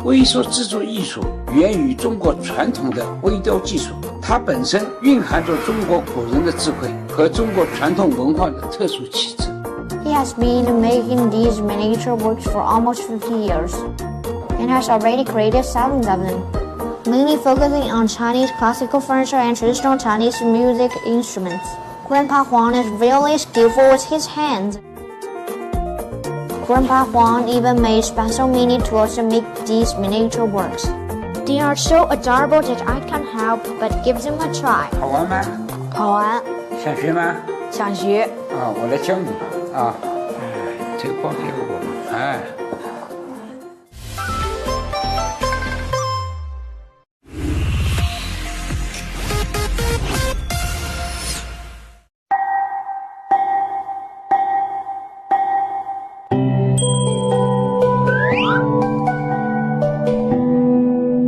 微塑制作艺术源于中国传统的微雕技术，它本身蕴含着中国古人的智慧和中国传统文化的特殊气质。He has been making these miniature works for almost 50 years and has already created thousands of them, mainly focusing on Chinese classical furniture and traditional Chinese music instruments. Grandpa Huang is really skillful with his hands. Grandpa Huang even made special mini tools to make these miniature works. They are so adorable that I can't help but give them a try. 好玩吗？好玩。想学吗？想学。啊，我来教你啊。这个光给我，哎。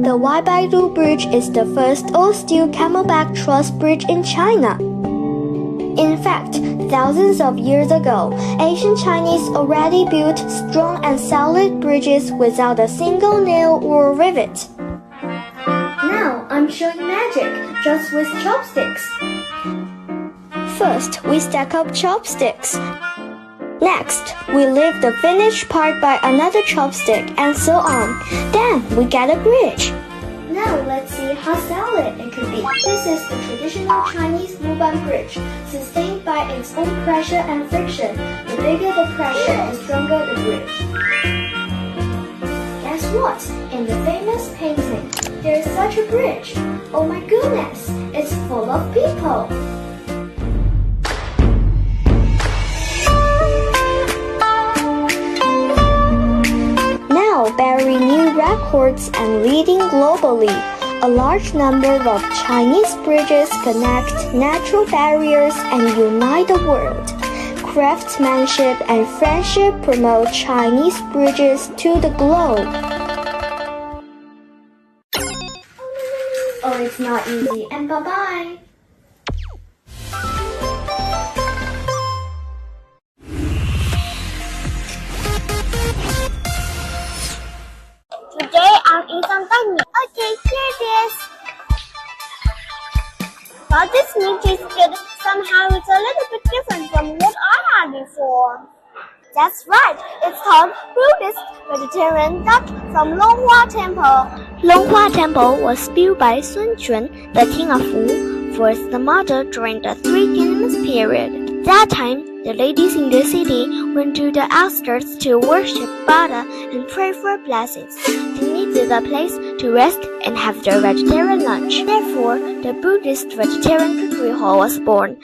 The Waibaidu Bridge is the first all-steel camelback truss bridge in China. In fact, thousands of years ago, ancient Chinese already built strong and solid bridges without a single nail or rivet. Now I'm showing magic just with chopsticks. First, we stack up chopsticks. Next, we lift the finished part by another chopstick and so on. Then we get a bridge. Now let's see how solid it could be. This is the traditional Chinese Luban bridge, sustained by its own pressure and friction. The bigger the pressure, the stronger the bridge. Guess what? In the famous painting, there is such a bridge. Oh my goodness, it's full of people. Now bearing new records and leading globally, a large number of Chinese bridges connect natural barriers and unite the world. Craftsmanship and friendship promote Chinese bridges to the globe. Oh, it's not easy, and bye-bye. Today I'll eat some banh mi. Okay, here it is. But this meat tastes good. Somehow it's a little bit different from what I had before. That's right. It's called Buddhist vegetarian duck from Longhua Temple. Longhua Temple was built by Sun Quan, the king of Wu, for the mother during the Three Kingdoms period. That time, the ladies in the city went to the outskirts to worship Buddha and pray for blessings. They needed a place to rest and have their vegetarian lunch. Therefore, the Buddhist vegetarian cookery hall was born.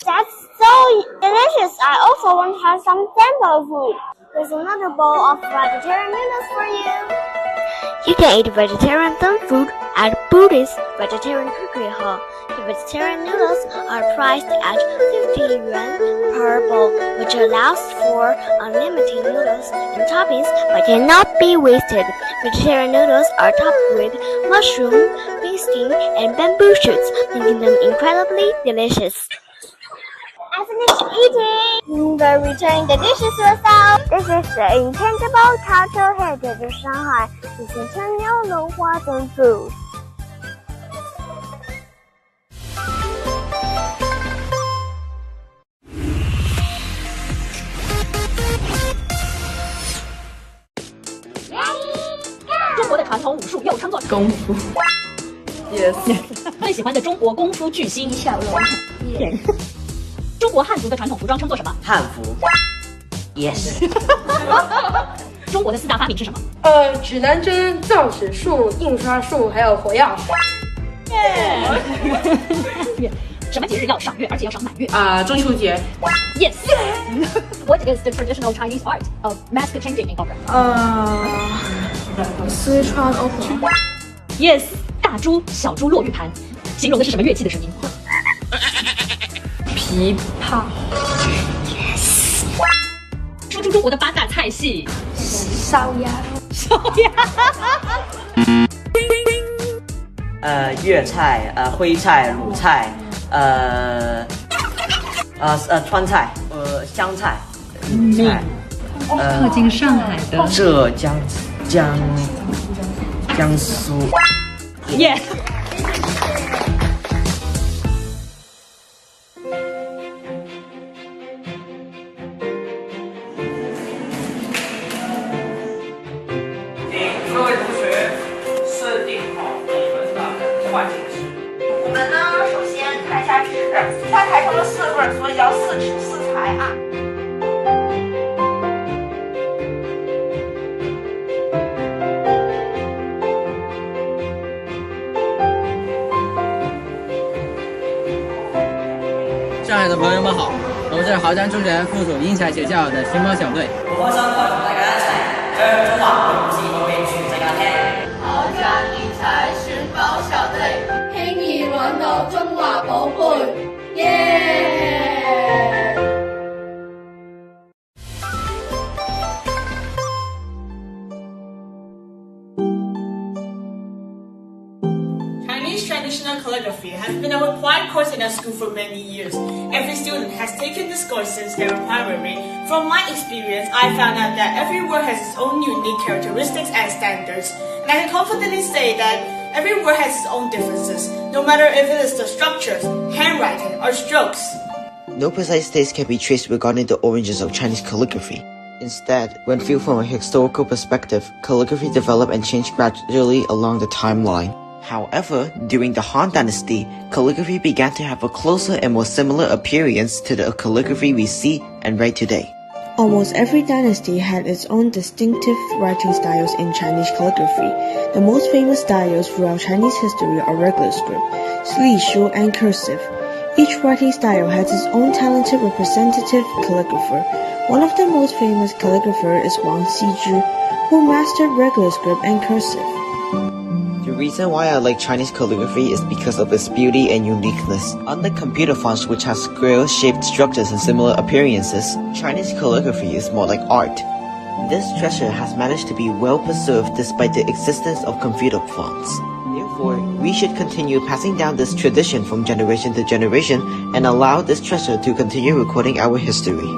That's so delicious! I also want to have some temple food. There's another bowl of vegetarian noodles for you. You can eat vegetarian dumb food at Buddhist vegetarian cookery hall. The vegetarian noodles are priced at 50 yuan per bowl, which allows for unlimited noodles and toppings but cannot be wasted. Vegetarian noodles are topped with mushroom, bean skin, and bamboo shoots, making them incredibly delicious. I finished eating. The returning the dishes yourself. This is the intangible cultural heritage of Shanghai, the centennial Longhua food. Ready, 中国的传统武术又称作功夫。Yes。最喜欢的中国功夫巨星小龙。Yes。中国汉族的传统服装称作什么？汉服。Yes。中国的4大发明是什么？指南针、造纸术、印刷术，还有火药。什么节日要赏月，而且要赏满月？中秋节。Yes. What is the traditional Chinese art of mask changing in opera? 四川 opera. Yes. 大珠小珠落玉盘，形容的是什么乐器的声音？琵琶。Yes. 说出中国的8大菜系。烧鸭。烧鸭。粤菜、徽菜、鲁菜、川菜、湘菜、菜，靠近上海的浙江、江苏。耶。各位同学设定好你们的换景时。我们呢，首先看一下纸，它排成了4对，所以叫4尺4裁啊。上海的朋友们好，我们是豪江中学附属英才学校的寻宝小队。我開心再同大家一齊將中華本字講俾全世界聽。豪江英才尋寶小隊，輕易玩到中華寶貝，耶！ Chinese traditional calligraphy has been a required course in our school for many years. Every student has taken this course since they were primary. From my experience, I found out that every word has its own unique characteristics and standards. And I can confidently say that every word has its own differences, no matter if it is the structures, handwriting, or strokes. No precise dates can be traced regarding the origins of Chinese calligraphy. Instead, when viewed from a historical perspective, calligraphy developed and changed gradually along the timeline. However, during the Han Dynasty, calligraphy began to have a closer and more similar appearance to the calligraphy we see and write today. Almost every dynasty had its own distinctive writing styles in Chinese calligraphy. The most famous styles throughout Chinese history are regular script, 隶书, and cursive. Each writing style has its own talented representative calligrapher. One of the most famous calligraphers is Wang Xizhi, who mastered regular script and cursive. The reason why I like Chinese calligraphy is because of its beauty and uniqueness. Unlike computer fonts which have square-shaped structures and similar appearances, Chinese calligraphy is more like art. This treasure has managed to be well preserved despite the existence of computer fonts. Therefore, we should continue passing down this tradition from generation to generation and allow this treasure to continue recording our history.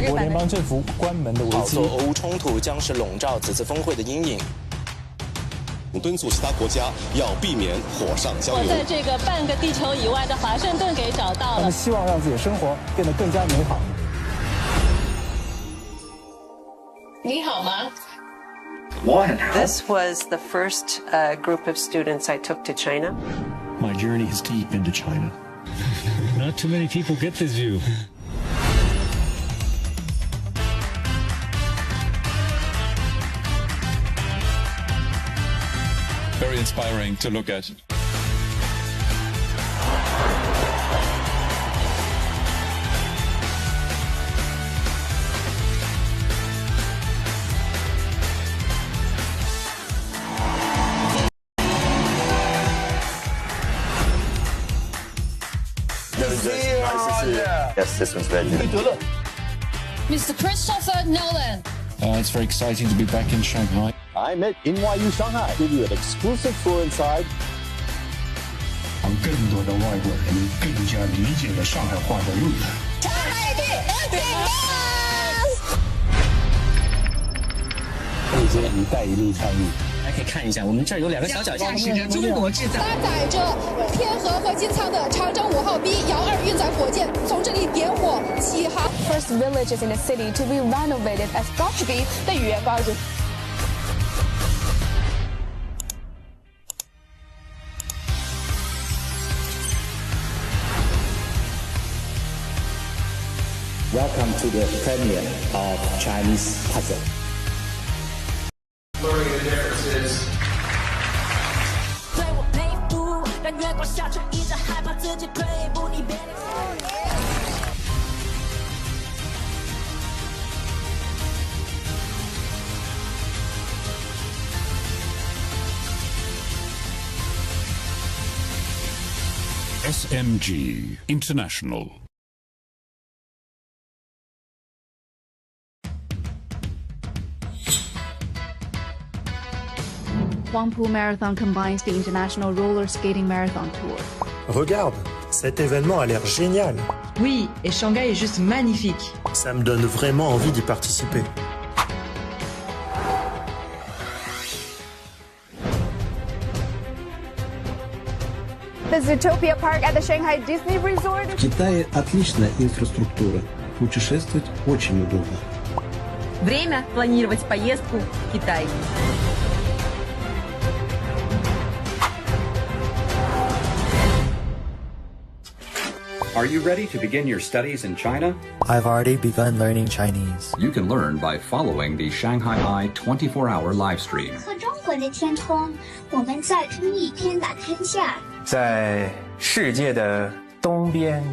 美国联邦政府关门的危机。俄乌冲突将是笼罩此次峰会的阴影。敦促其他国家要避免火上浇油。我在这个半个地球以外的华盛顿给找到了。他们希望让自己的生活变得更加美好。你好吗？ This was the first group of students I took to China. My journey is deep into China. Not too many people get this view. Very inspiring to look at. Yes, this one's ready. Mr. Christopher Nolan. It's very exciting to be back in Shanghai. I'm at NYU Shanghai. Give you an exclusive tour inside. 让更多的外国人更加理解了上海话的路。对接“一带一路”参与。大家可以看一下，我们这儿有2个小脚架，中国制造。搭载着天河和金仓的长征5号 B 遥2运载火箭从这里点火起航。First villages in the city to be renovated as Dutch B 的语言标志。Welcome to the premiere of Chinese puzzle. Learning the differences. 对我佩服，但月光下却一直害怕自己退步。你别。SMG International. Huangpu Marathon combines the International Roller Skating Marathon Tour. Regarde, cet événement a l'air génial. Oui, et Shanghai est juste magnifique. Ça me donne vraiment envie d'y participer. The Zootopia Park at the Shanghai Disney Resort. В Китае отличная инфраструктура. Путешествовать очень удобно. Время планировать поездку в Китай. Are you ready to begin your studies in China? I've already begun learning Chinese. You can learn by following the Shanghai Eye 24-hour live stream. 和中国的天空，我们在同一天打天下。在世界的东边，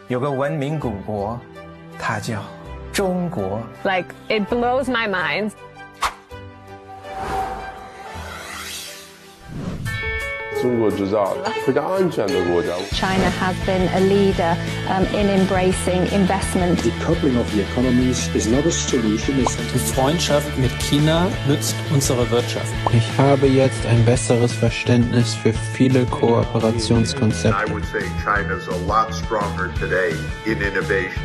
有个文明古国，它叫中国。Like it blows my mind. China has been a leader in embracing investment. Decoupling of the economies is not a solution. Die Freundschaft mit China nützt unsere Wirtschaft. Ich habe jetzt ein besseres Verständnis für viele Kooperationskonzepte. I would say China's a lot stronger today in innovation.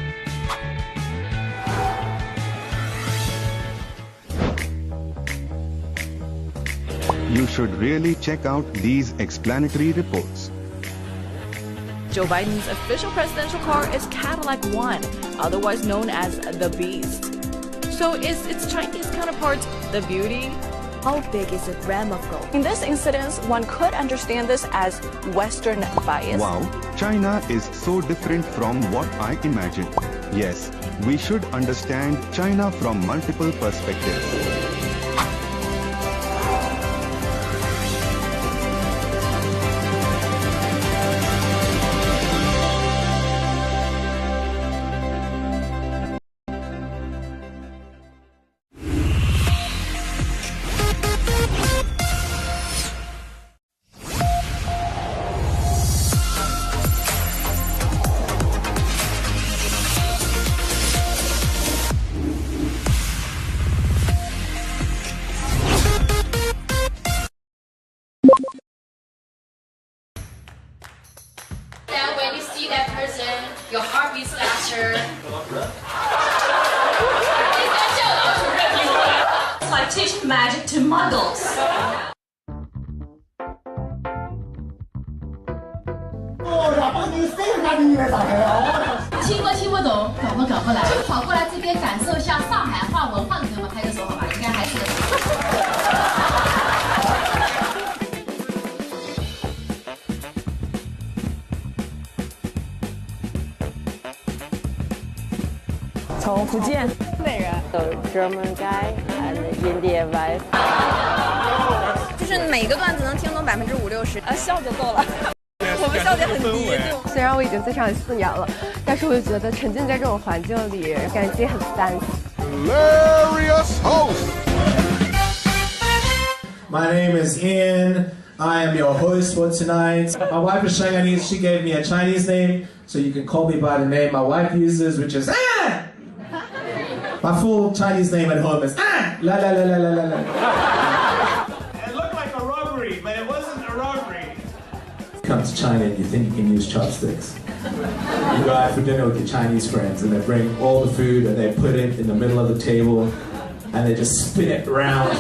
You should really check out these explanatory reports. Joe Biden's official presidential car is Cadillac One, otherwise known as the Beast. So is its Chinese counterpart the Beauty? How big is the gram of gold? In this incident, one could understand this as Western bias. Wow, China is so different from what I imagined. Yes, we should understand China from multiple perspectives. When you see that person, your heart beats faster. teach magic to muggles. 听不听不懂，搞不来，就跑过来这边感受一下上海话文化的朋友们拍个手好吧，应该还是。从福建，北人。So German guy and Indian wife。就是每个段子能听懂50%-60%，笑就够了。我们笑点很低。虽然我已经在上海4年了，但是我就觉得沉浸在这种环境里，感觉很 fancy。 Hilarious host. My name is Ian. I am your host for tonight. My wife is Shanghainese. She gave me a Chinese name, so you can call me by the name my wife uses, which is Ah! My full Chinese name at home is Ah! La la la la la la la. It looked like a robbery, but it wasn't a robbery. Come to China and you think you can use chopsticks. You go out for dinner with your Chinese friends and they bring all the food and they put it in the middle of the table and they just spin it around.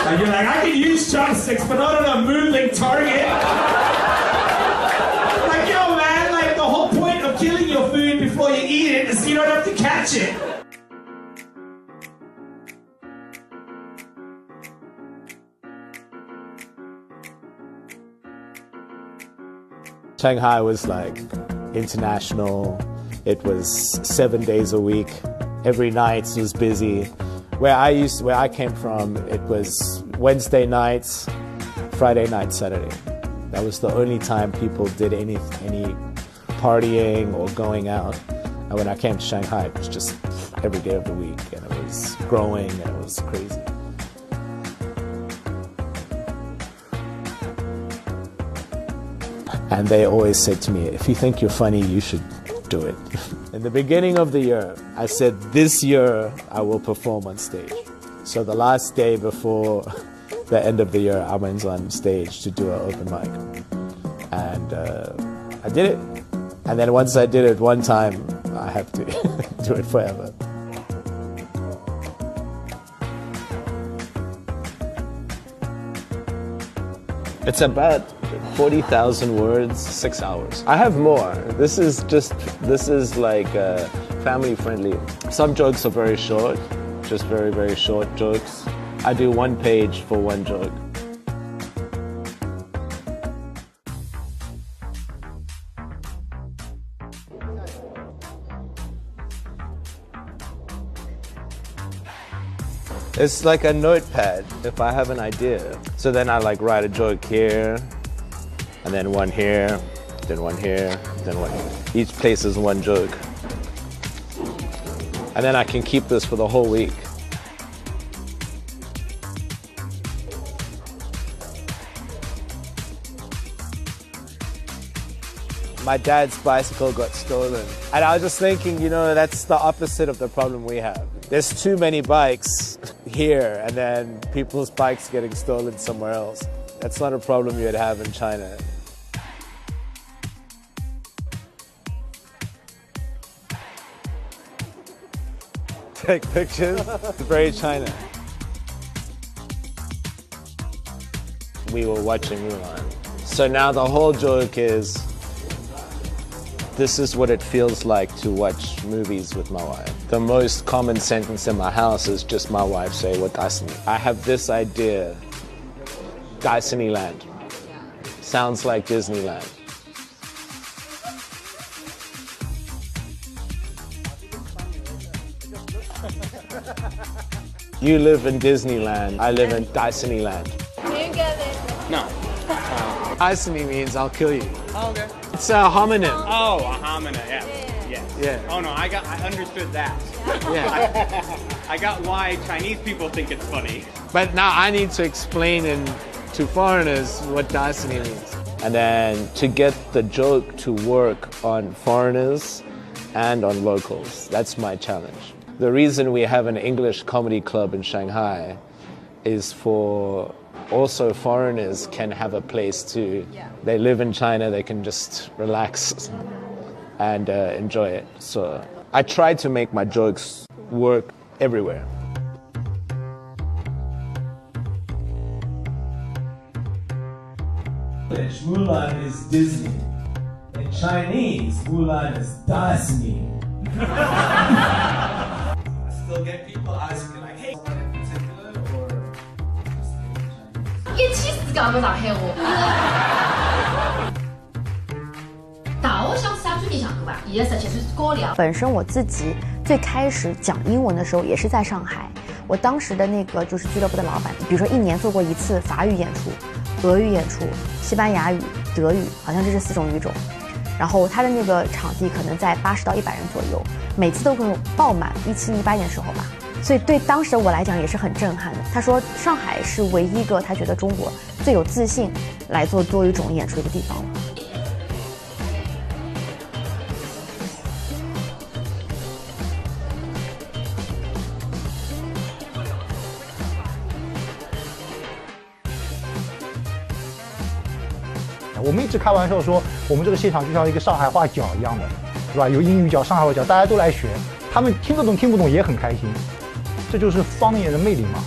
And you're like, I can use chopsticks, but not on a moving target. Like, yo, man, like the whole point of killing your food before you eat it is you don't have to catch it. Shanghai was like international. It was 7 days a week. Every night was busy. Where I came from, it was Wednesday nights, Friday night, Saturday. That was the only time people did any partying or going out. And when I came to Shanghai, it was just every day of the week, and it was growing, and it was crazy. And they always said to me, if you think you're funny, you should do it. In the beginning of the year, I said, this year I will perform on stage. So the last day before the end of the year, I went on stage to do an open mic. And I did it. And then once I did it one time, I have to do it forever. It's about 40,000 words, 6 hours. I have more. This is like family friendly. Some jokes are very short, just very, very short jokes. I do 1 page for 1 joke. It's like a notepad if I have an idea. So then I like write a joke here, and then one here, then one here, then one here. Each place is 1 joke. And then I can keep this for the whole week. My dad's bicycle got stolen. And I was just thinking, you know, that's the opposite of the problem we have. There's too many bikes here, and then people's bikes getting stolen somewhere else. That's not a problem you'd have in China. Take pictures? It's very China. We were watching Mulan. So now the whole joke is, this is what it feels like to watch movies with my wife. The most common sentence in my house is just my wife say, "What Disney?" I have this idea, Disneyland. Sounds like Disneyland. You live in Disneyland, I live in Disneyland. Can you get it? No. Disney means I'll kill you. Oh, okay. It's a homonym. Oh, a homonym, yeah. Yeah. Oh no, I understood that. Yeah. I got why Chinese people think it's funny. But now I need to explain to foreigners what Disney means. And then to get the joke to work on foreigners and on locals. That's my challenge. The reason we have an English comedy club in Shanghai is for also foreigners can have a place to, they live in China, they can just relax and enjoy it. So I try to make my jokes work everywhere. English, Mulan is Disney. In Chinese, Mulan is Disney. I still get people asking like, hey, in particular or just 一起死搞不上黑我。大学想啥专业想读吧？现在实际是高两。本身我自己最开始讲英文的时候也是在上海，我当时的那个就是俱乐部的老板，比如说1年做过1次法语演出、俄语演出、西班牙语、德语，好像这是4种语种。然后他的那个场地可能在80到100人左右，每次都会爆满，17、18年的时候吧。所以对当时的我来讲也是很震撼的。他说上海是唯一一个他觉得中国最有自信来做多语种演出的一个地方了。我们一直开玩笑说，我们这个现场就像一个上海话角一样的，是吧？有英语角、上海话角，大家都来学，他们听得懂听不懂也很开心，这就是方言的魅力嘛。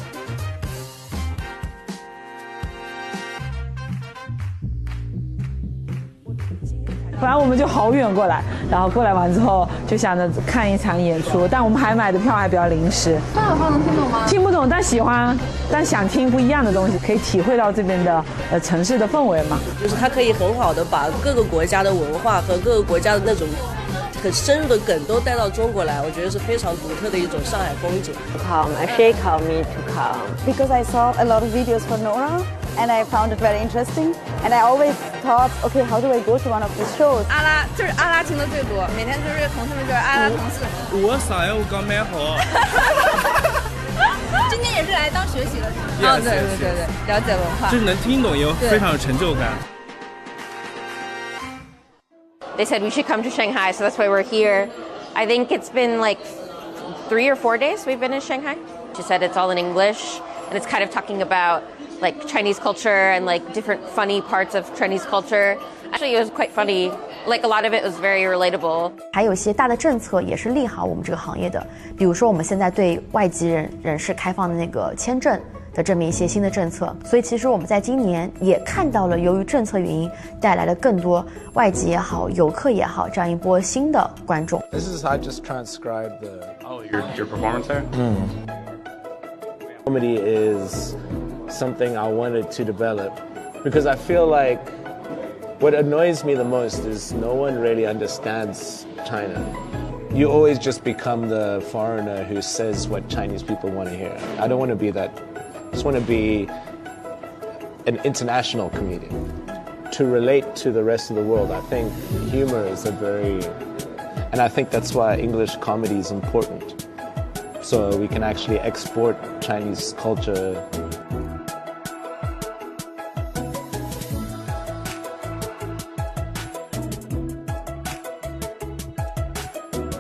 本来我们就好远过来，然后过来完之后就想着看一场演出，但我们还买的票还比较临时。上海话能听懂吗？听不懂，但喜欢，但想听不一样的东西，可以体会到这边的城市的氛围嘛。就是它可以很好的把各个国家的文化和各个国家的那种很深入的梗都带到中国来，我觉得是非常独特的一种上海风景。She called me to come because I saw a lot of videos for Nora and I found it very interesting. And I always thought, okay, how do I go to one of these shows? 阿拉就是阿拉听的最多，每天就是同事们就是阿拉同事。我上海我刚买好。今天也是来当学习的，是吗？哦，对，了解文化，就是能听懂，有非常有成就感。They said we should come to Shanghai, so that's why we're here. I think it's been like 3 or 4 days we've been in Shanghai. She said it's all in English, and it's kind of talking about like Chinese culture and like different funny parts of Chinese culture. Actually, it was quite funny. Like a lot of it was very relatable. 还有一些大的政策也是利好我们这个行业的，比如说我们现在对外籍人士开放的那个签证的这么一些新的政策，所以其实我们在今年也看到了，由于政策原因带来了更多外籍也好、游客也好这样一波新的观众。This is I just transcribed the. Oh, your performance there. Comedy is something I wanted to develop because I feel like what annoys me the most is no one really understands China. You always just become the foreigner who says what Chinese people want to hear. I don't want to be that. I just want to be an international comedian. To relate to the rest of the world, I think humor is and I think that's why English comedy is important. So we can actually export Chinese culture.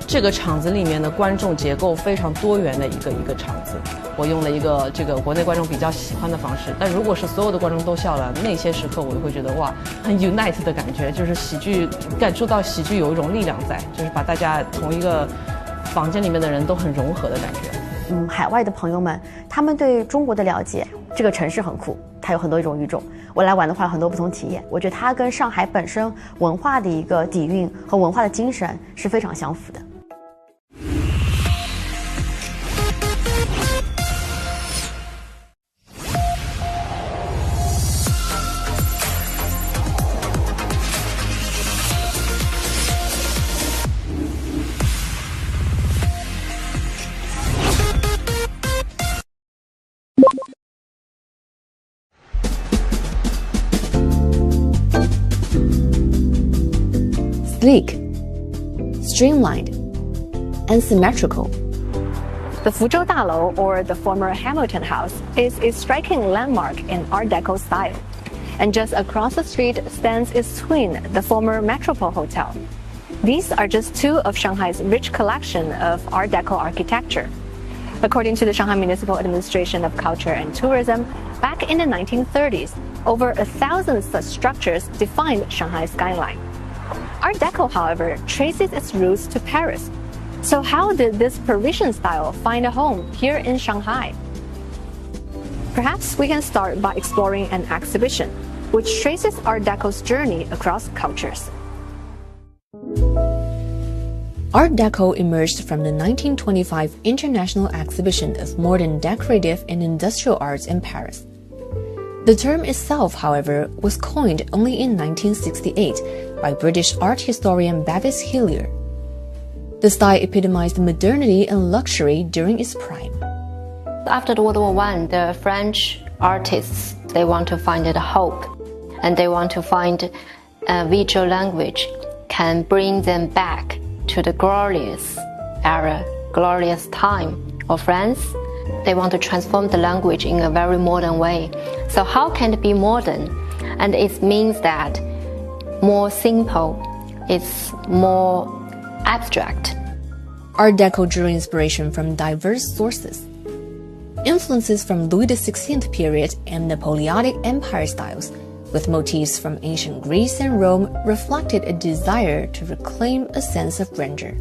这个场子里面的观众结构非常多元的一个场子，我用了一个这个国内观众比较喜欢的方式。但如果是所有的观众都笑了，那些时刻我就会觉得哇，很 unite 的感觉，就是喜剧感受到喜剧有一种力量在，就是把大家同一个房间里面的人都很融合的感觉。海外的朋友们，他们对中国的了解，这个城市很酷，它有很多种语种。我来玩的话，有很多不同体验。我觉得它跟上海本身文化的一个底蕴和文化的精神是非常相符的。Sleek, streamlined, and symmetrical. The Fuzhou Dalo, or the former Hamilton House, is a striking landmark in Art Deco style. And just across the street stands its twin, the former Metropole Hotel. These are just two of Shanghai's rich collection of Art Deco architecture. According to the Shanghai Municipal Administration of Culture and Tourism, back in the 1930s, over 1,000 such structures defined Shanghai's skyline. Art Deco, however, traces its roots to Paris. So how did this Parisian style find a home here in Shanghai? Perhaps we can start by exploring an exhibition, which traces Art Deco's journey across cultures. Art Deco emerged from the 1925 International Exhibition of Modern Decorative and Industrial Arts in Paris. The term itself, however, was coined only in 1968 by British art historian Bevis Hillier. The style epitomized modernity and luxury during its prime. After World War I, the French artists, they want to find a hope, and they want to find a visual language can bring them back to the glorious era, glorious time of France. They want to transform the language in a very modern way. So how can it be modern? And it means that more simple, it's more abstract. Art Deco drew inspiration from diverse sources. Influences from Louis XVI period and Napoleonic Empire styles, with motifs from ancient Greece and Rome, reflected a desire to reclaim a sense of grandeur.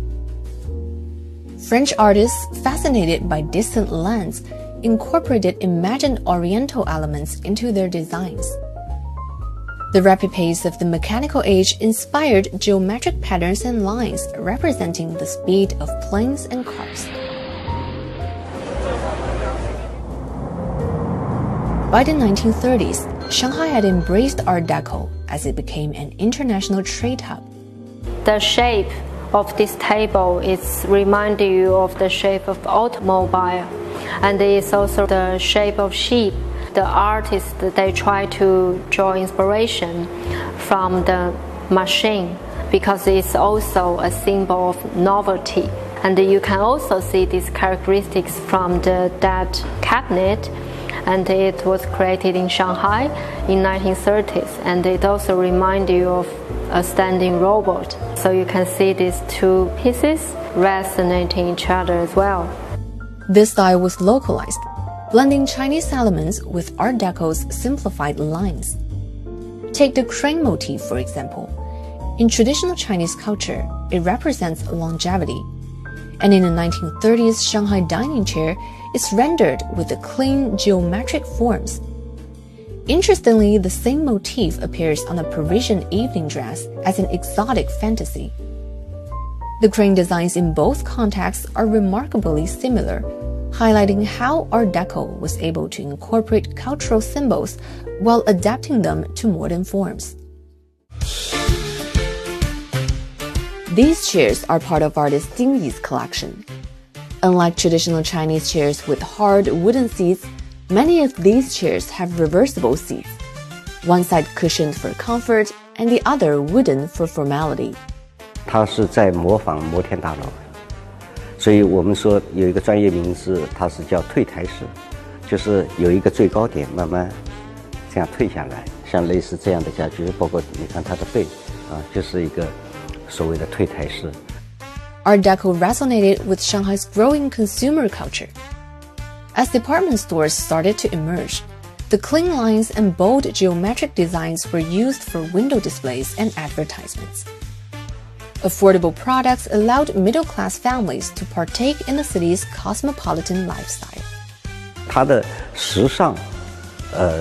French artists, fascinated by distant lands, incorporated imagined Oriental elements into their designs. The rapid pace of the mechanical age inspired geometric patterns and lines representing the speed of planes and cars. By the 1930s, Shanghai had embraced Art Deco as it became an international trade hub. The shape of this table is remind you of the shape of automobile, and it's also the shape of sheep. The artists, they try to draw inspiration from the machine because it's also a symbol of novelty. And you can also see these characteristics from that cabinet, and it was created in Shanghai in 1930s, and it also reminds you of a standing robot. So you can see these two pieces resonating each other as well. This style was localized, blending Chinese elements with Art Deco's simplified lines. Take the crane motif, for example. In traditional Chinese culture, it represents longevity. And in the 1930s Shanghai dining chair, it's rendered with the clean geometric forms. Interestingly, the same motif appears on a Parisian evening dress as an exotic fantasy. The crane designs in both contexts are remarkably similar, highlighting how Art Deco was able to incorporate cultural symbols while adapting them to modern forms. These chairs are part of artist Ding Yi's collection. Unlike traditional Chinese chairs with hard wooden seats, many of these chairs have reversible seats, one side cushioned for comfort and the other wooden for formality. 它是在模仿摩天大楼，所以我们说有一个专业名字，它是叫退台式，就是有一个最高点慢慢这样退下来，像类似这样的家具，包括你看它的背啊，就是一个所谓的退台式。 Art Deco resonated with Shanghai's growing consumer culture. As department stores started to emerge, the clean lines and bold geometric designs were used for window displays and advertisements. Affordable products allowed middle-class families to partake in the city's cosmopolitan lifestyle. 它的时尚，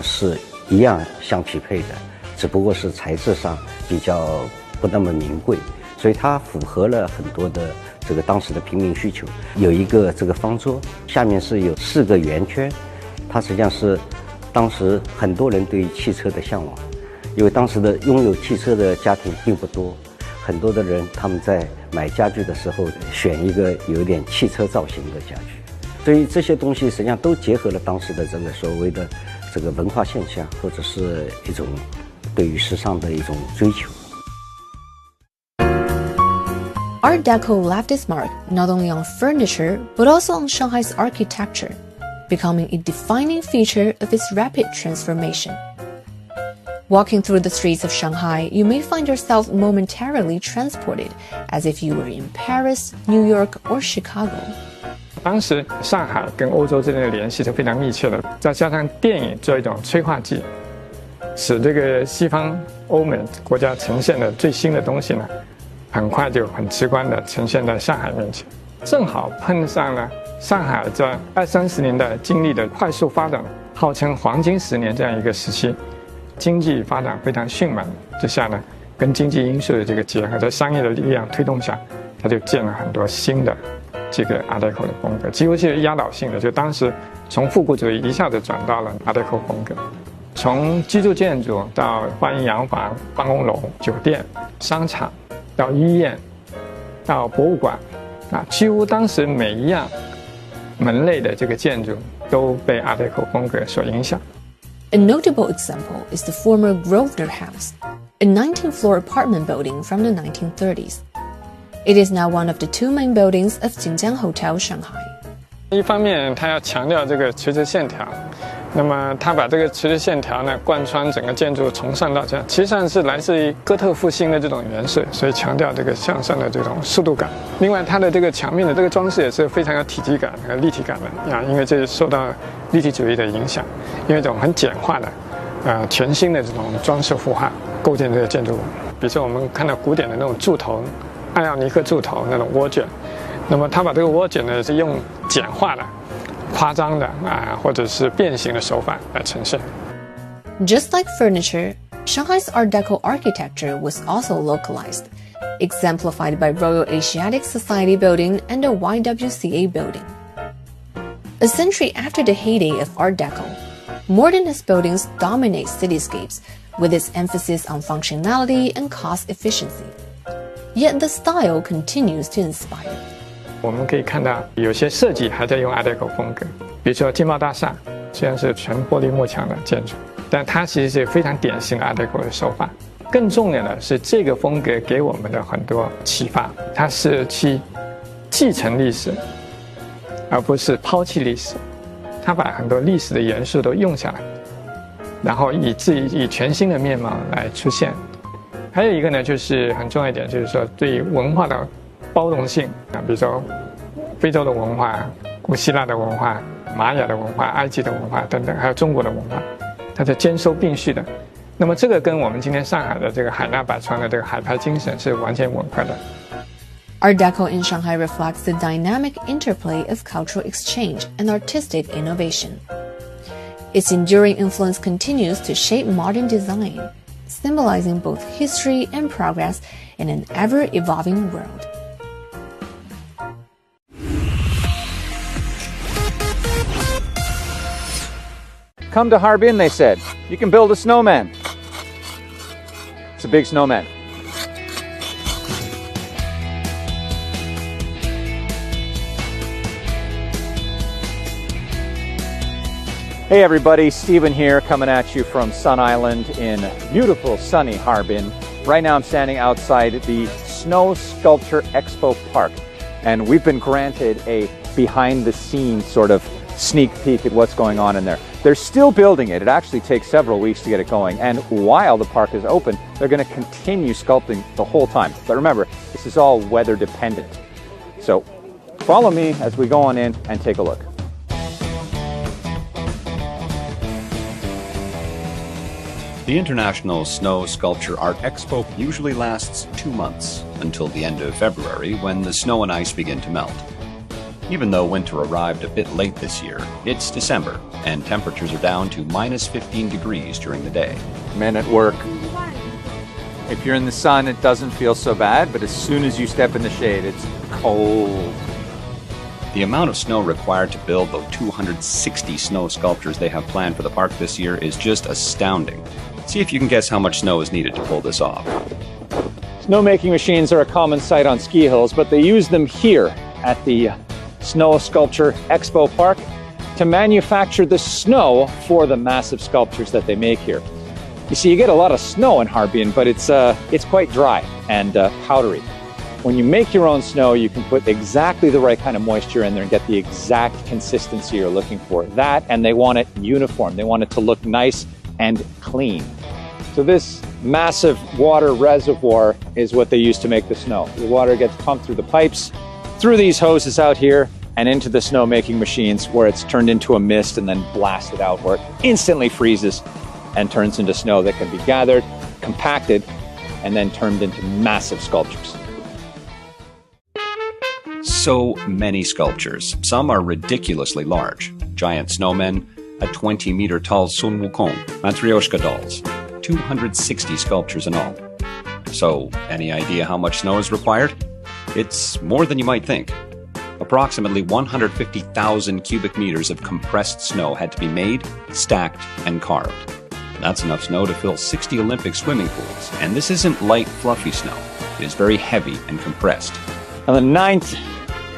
是一样相匹配的，只不过是材质上比较不那么名贵。 所以它符合了很多的这个当时的平民需求。有一个这个方桌，下面是有4个圆圈，它实际上是当时很多人对于汽车的向往，因为当时的拥有汽车的家庭并不多，很多的人他们在买家具的时候选一个有点汽车造型的家具，所以这些东西实际上都结合了当时的这个所谓的这个文化现象，或者是一种对于时尚的一种追求。 Art Deco left its mark not only on furniture but also on Shanghai's architecture, becoming a defining feature of its rapid transformation. Walking through the streets of Shanghai, you may find yourself momentarily transported, as if you were in Paris, New York, or Chicago. 当时上海跟欧洲之间的联系是非常密切的，再加上电影做一种催化剂，使这个西方欧美国家呈现的最新的东西呢。 很快就很直观地呈现在上海面前，正好碰上了上海这20-30年代经历的快速发展，号称黄金10年这样一个时期。经济发展非常迅猛之下呢，跟经济因素的这个结合，在商业的力量推动下，它就建了很多新的这个 Art Deco 的风格，几乎是压倒性的。就当时从复古主义一下子转到了 Art Deco 风格，从居住建筑到欢迎洋房、办公楼、酒店、商场，到医院，到博物馆，几乎当时每一样门类的这个建筑都被 Art Deco 风格所影响。A notable example is the former Grosvenor House, a 19-floor apartment building from the 1930s. It is now one of the two main buildings of Jinjiang Hotel Shanghai. 一方面，它要强调这个垂直线条，那么它把这个垂直线条呢贯穿整个建筑，从上到下，其实上是来自于哥特复兴的这种元素，所以强调这个向上的这种速度感。另外，它的这个墙面的这个装饰也是非常有体积感和立体感的因为这受到立体主义的影响，用一种很简化的全新的这种装饰符号构建这个建筑物。比如说我们看到古典的那种柱头，艾奥尼克柱头那种涡卷，那么它把这个涡卷呢是用简化的、夸张的或者是变形的手法来呈现。Just like furniture, Shanghai's Art Deco architecture was also localized, exemplified by Royal Asiatic Society Building and the YWCA Building. A century after the heyday of Art Deco, modernist buildings dominate cityscapes with its emphasis on functionality and cost efficiency. Yet the style continues to inspire. 我们可以看到，有些设计还在用 Art Deco 风格，比如说金茂大厦，虽然是全玻璃幕墙的建筑，但它其实是非常典型的 Art Deco 的手法。更重要的是，这个风格给我们的很多启发，它是去继承历史，而不是抛弃历史。它把很多历史的元素都用下来，然后以全新的面貌来出现。还有一个呢，就是很重要一点，就是说对文化的包容性比如说非洲的文化、古希腊的文化、玛雅的文化、埃及的文化等等，还有中国的文化，它是兼收并蓄的。那么这个跟我们今天上海的这个海纳百川的这个海派精神是完全吻合的。Art Deco in Shanghai reflects the dynamic interplay of cultural exchange and artistic innovation. Its enduring influence continues to shape modern design, symbolizing both history and progress in an ever-evolving world. Come to Harbin, they said. You can build a snowman. It's a big snowman. Hey everybody, Steven here, coming at you from Sun Island in beautiful sunny Harbin. Right now I'm standing outside the Snow Sculpture Expo Park, and we've been granted a behind-the-scenes sort of sneak peek at what's going on in there. They're still building it. It actually takes several weeks to get it going, and while the park is open, they're going to continue sculpting the whole time. But remember, this is all weather dependent. So follow me as we go on in and take a look. The International Snow Sculpture Art Expo usually lasts 2 months, until the end of February when the snow and ice begin to melt. Even though winter arrived a bit late this year, it's December, and temperatures are down to -15 degrees during the day. Men at work. If you're in the sun, it doesn't feel so bad, but as soon as you step in the shade, it's cold. The amount of snow required to build the 260 snow sculptures they have planned for the park this year is just astounding. See if you can guess how much snow is needed to pull this off. Snowmaking machines are a common sight on ski hills, but they use them here at the Snow Sculpture Expo Park to manufacture the snow for the massive sculptures that they make here. You see, you get a lot of snow in Harbin, but it's quite dry and powdery. When you make your own snow, you can put exactly the right kind of moisture in there and get the exact consistency you're looking for. That, and they want it uniform. They want it to look nice and clean. So this massive water reservoir is what they use to make the snow. The water gets pumped through the pipes, through these hoses out here, and into the snowmaking machines where it's turned into a mist and then blasted out where it instantly freezes and turns into snow that can be gathered, compacted, and then turned into massive sculptures. So many sculptures. Some are ridiculously large. Giant snowmen, a 20-meter tall Sun Wukong, Matryoshka dolls. 260 sculptures in all. So, any idea how much snow is required? It's more than you might think. Approximately 150,000 cubic meters of compressed snow had to be made, stacked, and carved. That's enough snow to fill 60 Olympic swimming pools, and this isn't light, fluffy snow. It is very heavy and compressed. And the 9th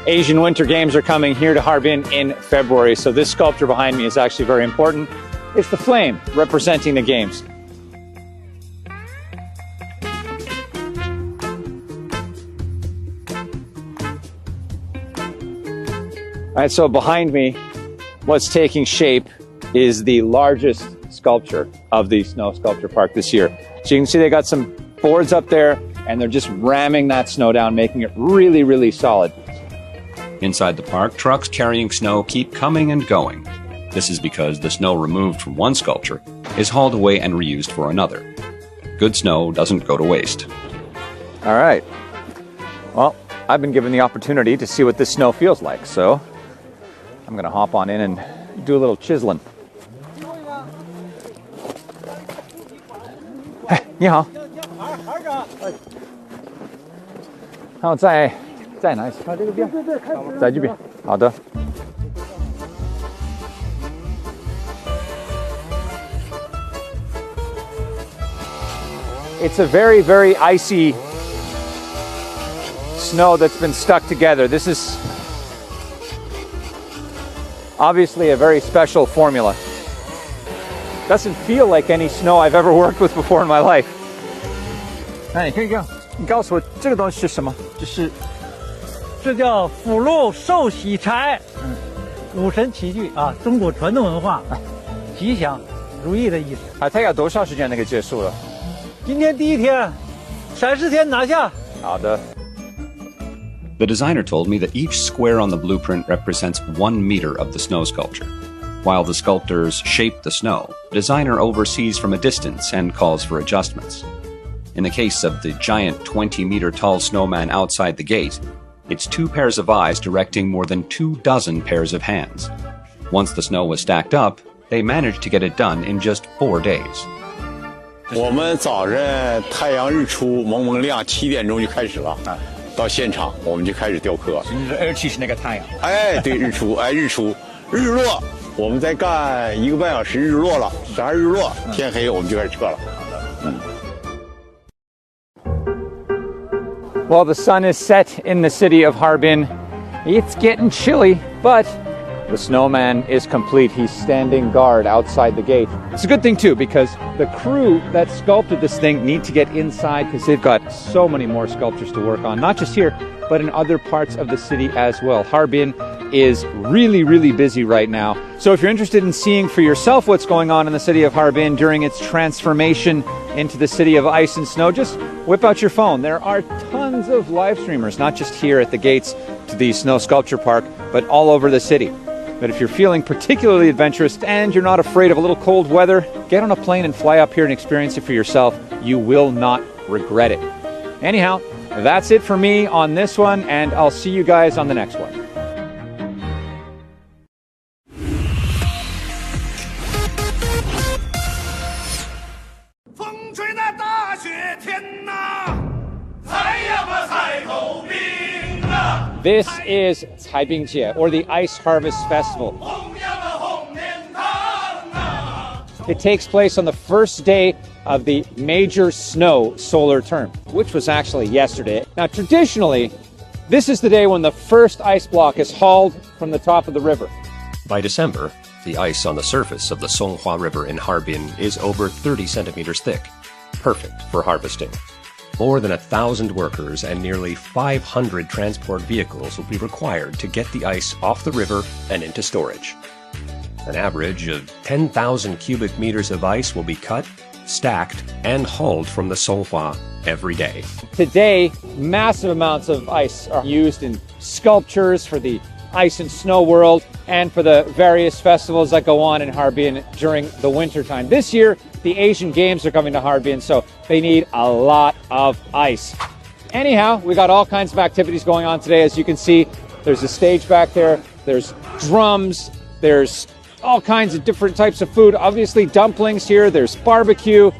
Asian Winter Games are coming here to Harbin in February, so this sculpture behind me is actually very important. It's the flame representing the games. All right, so behind me, what's taking shape is the largest sculpture of the Snow Sculpture Park this year. So you can see they got some boards up there, and they're just ramming that snow down, making it really, really solid. Inside the park, trucks carrying snow keep coming and going. This is because the snow removed from one sculpture is hauled away and reused for another. Good snow doesn't go to waste. All right. Well, I've been given the opportunity to see what this snow feels like, so I'm going to hop on in and do a little chiseling. Hey, 你好。然后在哪里？在这个边。在这边。好的。It's a very, very icy snow that's been stuck together. This is obviously a very special formula. Doesn't feel like any snow I've ever worked with before in my life. 哎，可以这样，你告诉我这个东西是什么？这叫福禄寿喜财，五神齐聚啊，中国传统文化，吉祥如意的意思。啊，它要多少时间那个结束了？今天第一天，30天拿下。好的。The designer told me that each square on the blueprint represents 1 meter of the snow sculpture. While the sculptors shape the snow, the designer oversees from a distance and calls for adjustments. In the case of the giant 20-meter-tall snowman outside the gate, it's 2 pairs of eyes directing more than 24 pairs of hands. Once the snow was stacked up, they managed to get it done in just 4 days. 我们早晨太阳日出蒙蒙亮，7点钟就开始了。到现场我们就开始雕刻。日期是那个太阳。哎，对，日出，哎，日出，日落，我们再干1个半小时，日落了，12日落，天黑我们就开始撤了。Well, the sun is set in the city of Harbin. It's getting chilly, but the snowman is complete. He's standing guard outside the gate. It's a good thing too, because the crew that sculpted this thing need to get inside because they've got so many more sculptures to work on, not just here, but in other parts of the city as well. Harbin is really, really busy right now. So if you're interested in seeing for yourself what's going on in the city of Harbin during its transformation into the city of ice and snow, just whip out your phone. There are tons of live streamers, not just here at the gates to the Snow Sculpture Park, but all over the city. But if you're feeling particularly adventurous and you're not afraid of a little cold weather, get on a plane and fly up here and experience it for yourself. You will not regret it. Anyhow, that's it for me on this one, and I'll see you guys on the next one. This is Caibingjie, or the Ice Harvest Festival. It takes place on the first day of the major snow solar term, which was actually yesterday. Now, traditionally, this is the day when the first ice block is hauled from the top of the river. By December, the ice on the surface of the Songhua River in Harbin is over 30 centimeters thick, perfect for harvesting. More than 1,000 workers and nearly 500 transport vehicles will be required to get the ice off the river and into storage. An average of 10,000 cubic meters of ice will be cut, stacked, and hauled from the Songhua every day. Today, massive amounts of ice are used in sculptures for the ice and snow world and for the various festivals that go on in Harbin during the winter time. This year, the Asian Games are coming to Harbin, so they need a lot of ice. Anyhow, we got all kinds of activities going on today. As you can see, there's a stage back there, there's drums, there's all kinds of different types of food. Obviously dumplings here, there's barbecue,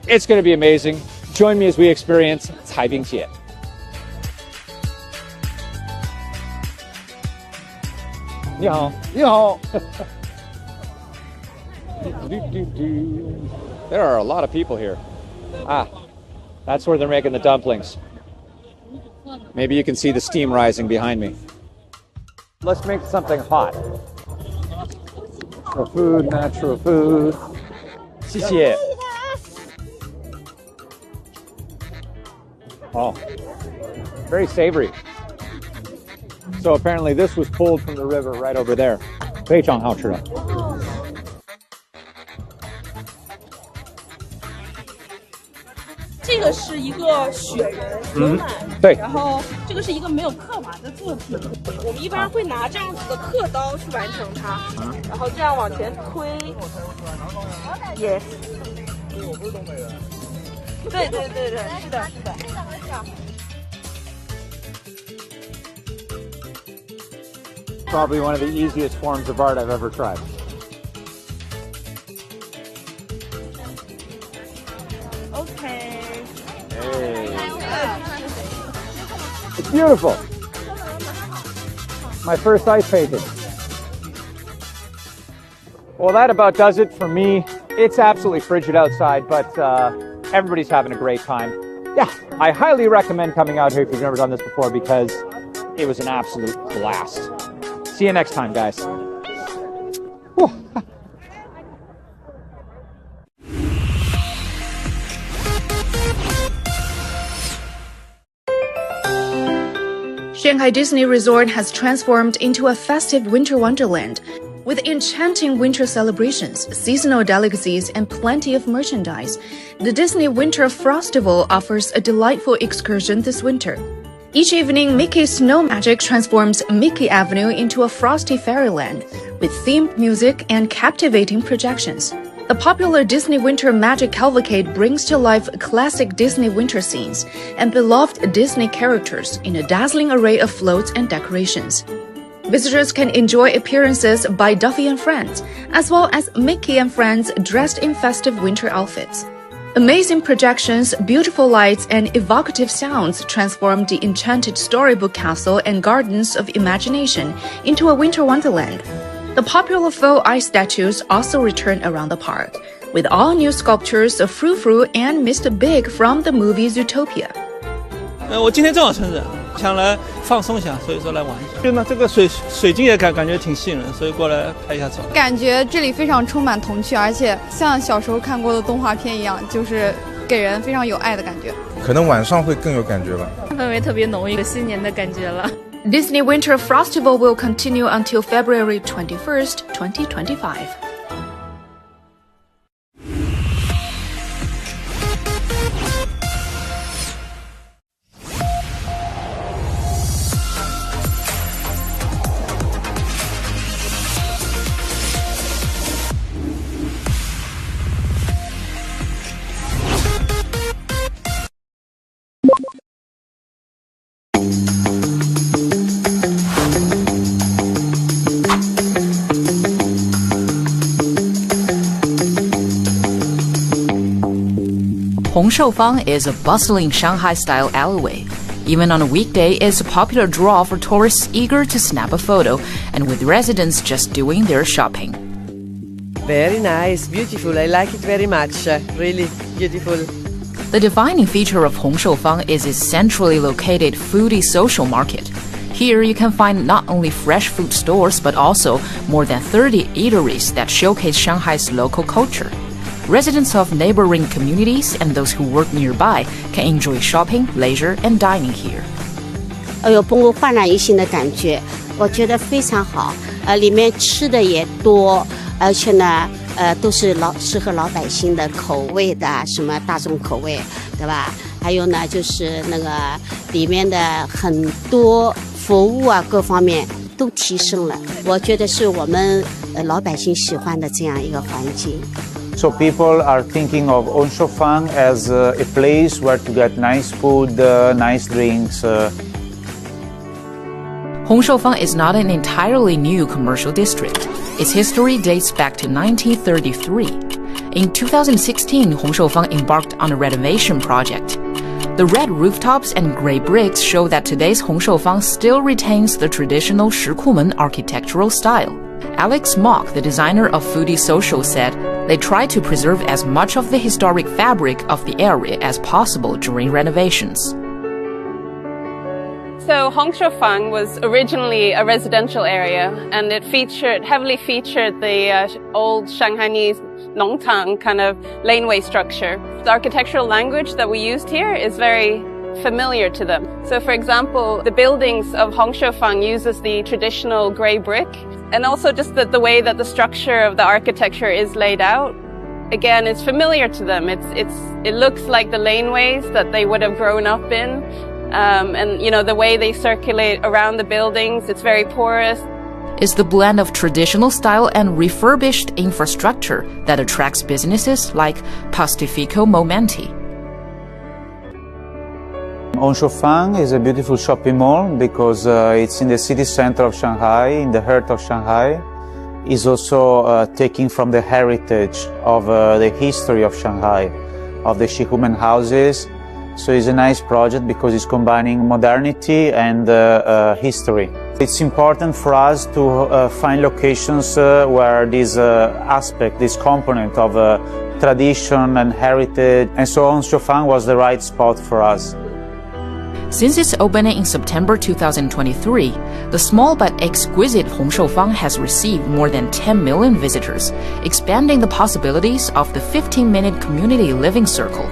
It's going to be amazing. Join me as we experience 裁冰节. Ni hao. Ni hao. There are a lot of people here. Ah, that's where they're making the dumplings. Maybe you can see the steam rising behind me. Let's make something hot. Natural food, natural food. 谢谢. Oh, very savory. So apparently this was pulled from the river right over there. 非常好吃的. 这个是一个雪人牛奶，对，然后这个是一个没有刻完的作品。我们一般会拿这样子的刻刀去完成它，然后这样往前推。Yes。我不是东北人。对，是的。Probably one of the easiest forms of art I've ever tried. Okay. Hey. It's beautiful. My first ice painting. Well, that about does it for me. It's absolutely frigid outside, but everybody's having a great time. Yeah, I highly recommend coming out here if you've never done this before because it was an absolute blast. See you next time, guys. Whew. Shanghai Disney Resort has transformed into a festive winter wonderland with enchanting winter celebrations, seasonal delicacies, and plenty of merchandise. The Disney Winter Frostival offers a delightful excursion this winter. Each evening, Mickey's Snow Magic transforms Mickey Avenue into a frosty fairyland with themed music and captivating projections. The popular Disney Winter Magic Cavalcade brings to life classic Disney winter scenes and beloved Disney characters in a dazzling array of floats and decorations. Visitors can enjoy appearances by Duffy and Friends, as well as Mickey and Friends dressed in festive winter outfits. Amazing projections, beautiful lights, and evocative sounds transform the enchanted storybook castle and gardens of imagination into a winter wonderland. The popular faux ice statues also return around the park, with all new sculptures of Frou Frou and Mr. Big from the movie Zootopia. 我今天正好生日，想来放松一下，所以说来玩一下。就呢，这个水晶也感觉挺吸引人，所以过来拍一下照。感觉这里非常充满童趣，而且像小时候看过的动画片一样，就是给人非常有爱的感觉。可能晚上会更有感觉吧。氛围特别浓，一个新年的感觉了。Disney Winter Frostival will continue until February 21st, 2025. Hongshoufang is a bustling Shanghai-style alleyway. Even on a weekday, it's a popular draw for tourists eager to snap a photo and with residents just doing their shopping. Very nice, beautiful. I like it very much. Really beautiful. The defining feature of Hongshoufang is its centrally located foodie social market. Here you can find not only fresh food stores but also more than 30 eateries that showcase Shanghai's local culture. Residents of neighboring communities and those who work nearby can enjoy shopping, leisure, and dining here. 有蓬勃焕然一新的感觉，我觉得非常好。里面吃的也多，而且呢，都是适合老百姓的口味的，什么大众口味，对吧？还有呢，就是那个里面的很多服务啊，各方面都提升了。我觉得是我们老百姓喜欢的这样一个环境。So people are thinking of Hongshoufang as a place where to get nice food, nice drinks. Hongshoufang is not an entirely new commercial district. Its history dates back to 1933. In 2016, Hong Shoufang embarked on a renovation project. The red rooftops and gray bricks show that today's Hong Shoufang still retains the traditional Shikumen architectural style. Alex Mock, the designer of Foodie Social, said they try to preserve as much of the historic fabric of the area as possible during renovations. So Hong Shoufang was originally a residential area, and it heavily featured the old Shanghainese Nongtang kind of laneway structure. The architectural language that we used here is very familiar to them. So for example, the buildings of Hong Shoufang uses the traditional gray brick, and also just the way that the structure of the architecture is laid out, again, is familiar to them. It looks like the laneways that they would have grown up in. And you know, the way they circulate around the buildings, it's very porous. It's the blend of traditional style and refurbished infrastructure that attracts businesses like Pastifico Momenti. Hong Shoufang is a beautiful shopping mall because it's in the city center of Shanghai, in the heart of Shanghai. It's also taking from the heritage of the history of Shanghai, of the Shikumen houses. So it's a nice project because it's combining modernity and history. It's important for us to find locations where this aspect, this component of tradition and heritage, and so Hong Shoufang was the right spot for us. Since its opening in September 2023, the small but exquisite Hong Shoufang has received more than 10 million visitors, expanding the possibilities of the 15-minute community living circle.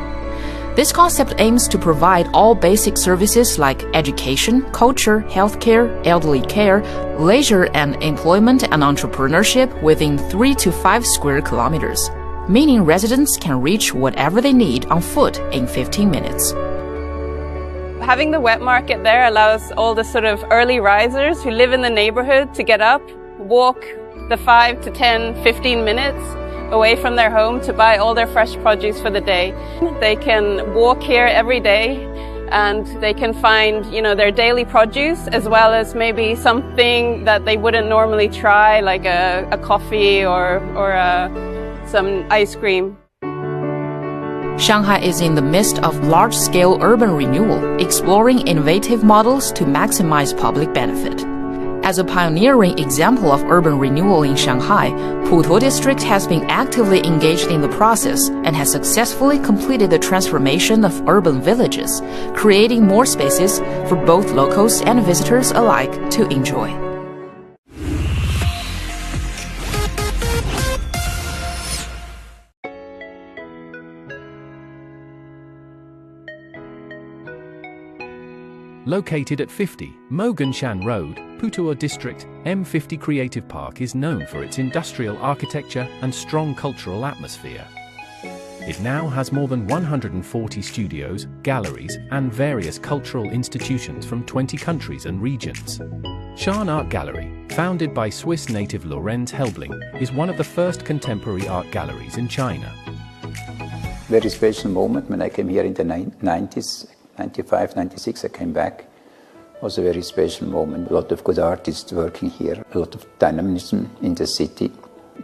This concept aims to provide all basic services like education, culture, healthcare, elderly care, leisure and employment and entrepreneurship within 3 to 5 square kilometers, meaning residents can reach whatever they need on foot in 15 minutes. Having the wet market there allows all the sort of early risers who live in the neighborhood to get up, walk the 5 to 10, 15 minutes away from their home to buy all their fresh produce for the day. They can walk here every day and they can find, you know, their daily produce as well as maybe something that they wouldn't normally try, like a coffee or some ice cream. Shanghai is in the midst of large-scale urban renewal, exploring innovative models to maximize public benefit. As a pioneering example of urban renewal in Shanghai, Putuo District has been actively engaged in the process and has successfully completed the transformation of urban villages, creating more spaces for both locals and visitors alike to enjoy. Located at 50 Moganshan Road, Putuo District, M50 Creative Park is known for its industrial architecture and strong cultural atmosphere. It now has more than 140 studios, galleries, and various cultural institutions from 20 countries and regions. Shan Art Gallery, founded by Swiss native Lorenz Helbling, is one of the first contemporary art galleries in China. Very special moment when I came here in the 90s. 95, 96, I came back. It was a very special moment. A lot of good artists working here, a lot of dynamism in the city.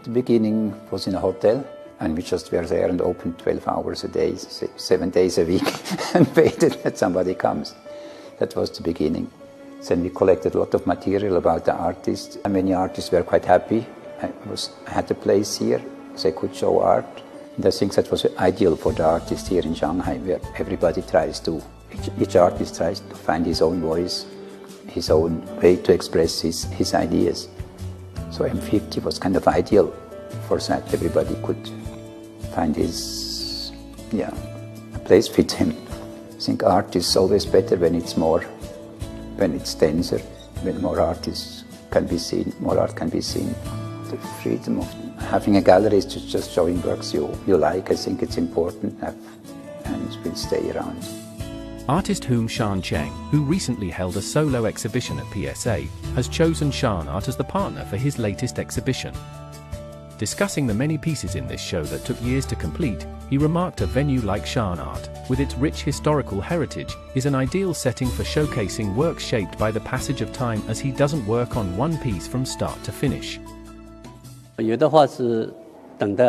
The beginning was in a hotel, and we just were there and opened 12 hours a day, 7 days a week, and waited that somebody comes. That was the beginning. Then we collected a lot of material about the artists, and many artists were quite happy. I had a place here, so I could show art. And I think that was ideal for the artist here in Shanghai, where everybody tries to, each artist tries to find his own voice, his own way to express his ideas. So M50 was kind of ideal for that. Everybody could find his, a place fit him. I think art is always better when it's more, when it's denser, when more artists can be seen, more art can be seen. The freedom of having a gallery is just showing works you like. I think it's important and will stay around. Artist Hum Shan Cheng, who recently held a solo exhibition at PSA, has chosen Shan Art as the partner for his latest exhibition. Discussing the many pieces in this show that took years to complete, he remarked a venue like Shan Art, with its rich historical heritage, is an ideal setting for showcasing works shaped by the passage of time, as he doesn't work on one piece from start to finish. 有的话是等待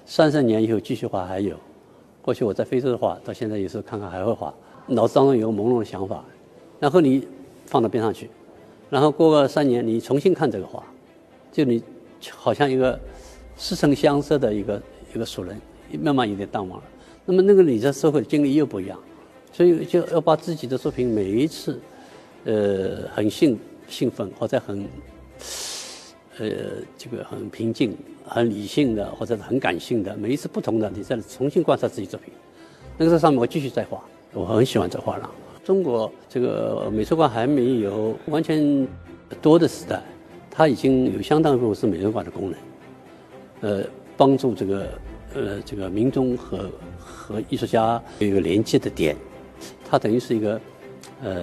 30年以后继续画还有。过去我在非洲的画，到现在有时候看看还会画，脑子当中有个朦胧的想法，然后你放到边上去，然后过个3年你重新看这个画，就你好像一个似曾相识的一个熟人，慢慢有点淡忘了。那么那个你在社会的经历又不一样，所以就要把自己的作品每一次，很兴奋或者很，这个很平静、很理性的或者很感性的，每一次不同的，你再重新观察自己作品。那个在上面我继续再画，我很喜欢这画廊。中国这个美术馆还没有完全多的时代，它已经有相当部分是美术馆的功能，帮助这个民众和艺术家有一个连接的点，它等于是一个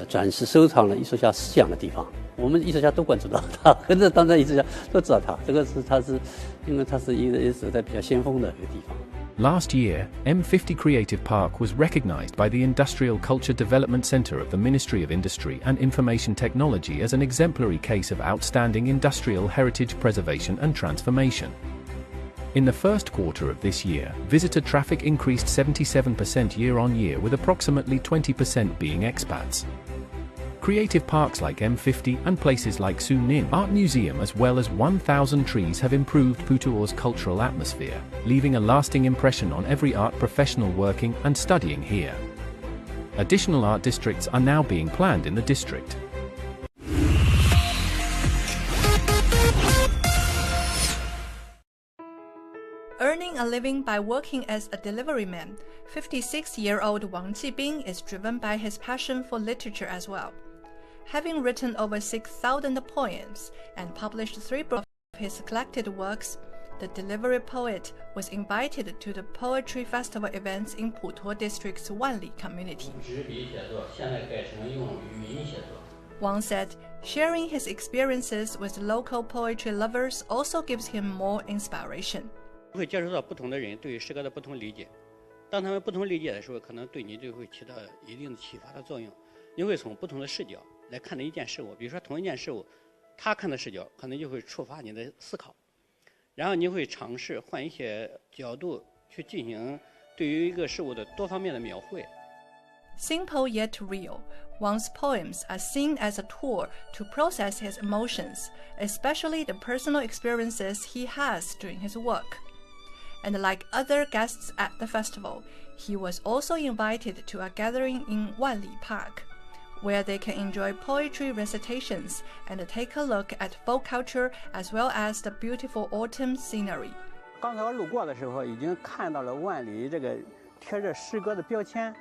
展示收藏了艺术家思想的地方。我们艺术家都关注到它，跟着当代艺术家都知道它。这个是它是，因为它是一个走在比较先锋的一个地方。Last year, M50 Creative Park was recognized by the Industrial Culture Development Center of the Ministry of Industry and Information Technology as an exemplary case of outstanding industrial heritage preservation and transformation. In the first quarter of this year, visitor traffic increased 77% year-on-year, with approximately 20% being expats. Creative parks like M50 and places like Sunin Art Museum as well as 1,000 trees have improved Putuo's cultural atmosphere, leaving a lasting impression on every art professional working and studying here. Additional art districts are now being planned in the district. Earning a living by working as a deliveryman, 56-year-old Wang Jibing is driven by his passion for literature as well. Having written over 6,000 poems and published 3 books of his collected works, the delivery poet was invited to the poetry festival events in Putuo District's Wanli community. Wang said, sharing his experiences with local poetry lovers also gives him more inspiration. 会接触到不同的人对于诗歌的不同理解，当他们不同理解的时候，可能对你就会起到一定的启发的作用。你会从不同的视角来看的一件事物，比如说同一件事物，他看的视角可能就会触发你的思考，然后你会尝试换一些角度去进行对于一个事物的多方面的描绘。Simple yet real, Wang's poems are seen as a tool to process his emotions, especially the personal experiences he has during his work. And like other guests at the festival, he was also invited to a gathering in Wanli Park, where they can enjoy poetry recitations and take a look at folk culture as well as the beautiful autumn scenery. 刚才我路过的时候，已经看到了万里这个贴着诗歌的标签，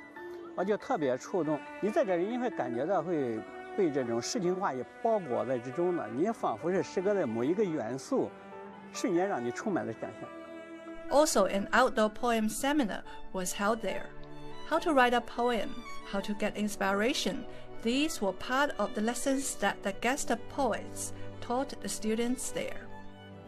我就特别触动。你在这里，你会感觉到会被这种诗情画意包裹在之中的，你仿佛是诗歌的某一个元素，瞬间让你充满了想象。Also, an outdoor poem seminar was held there. How to write a poem, how to get inspiration, these were part of the lessons that the guest poets taught the students there.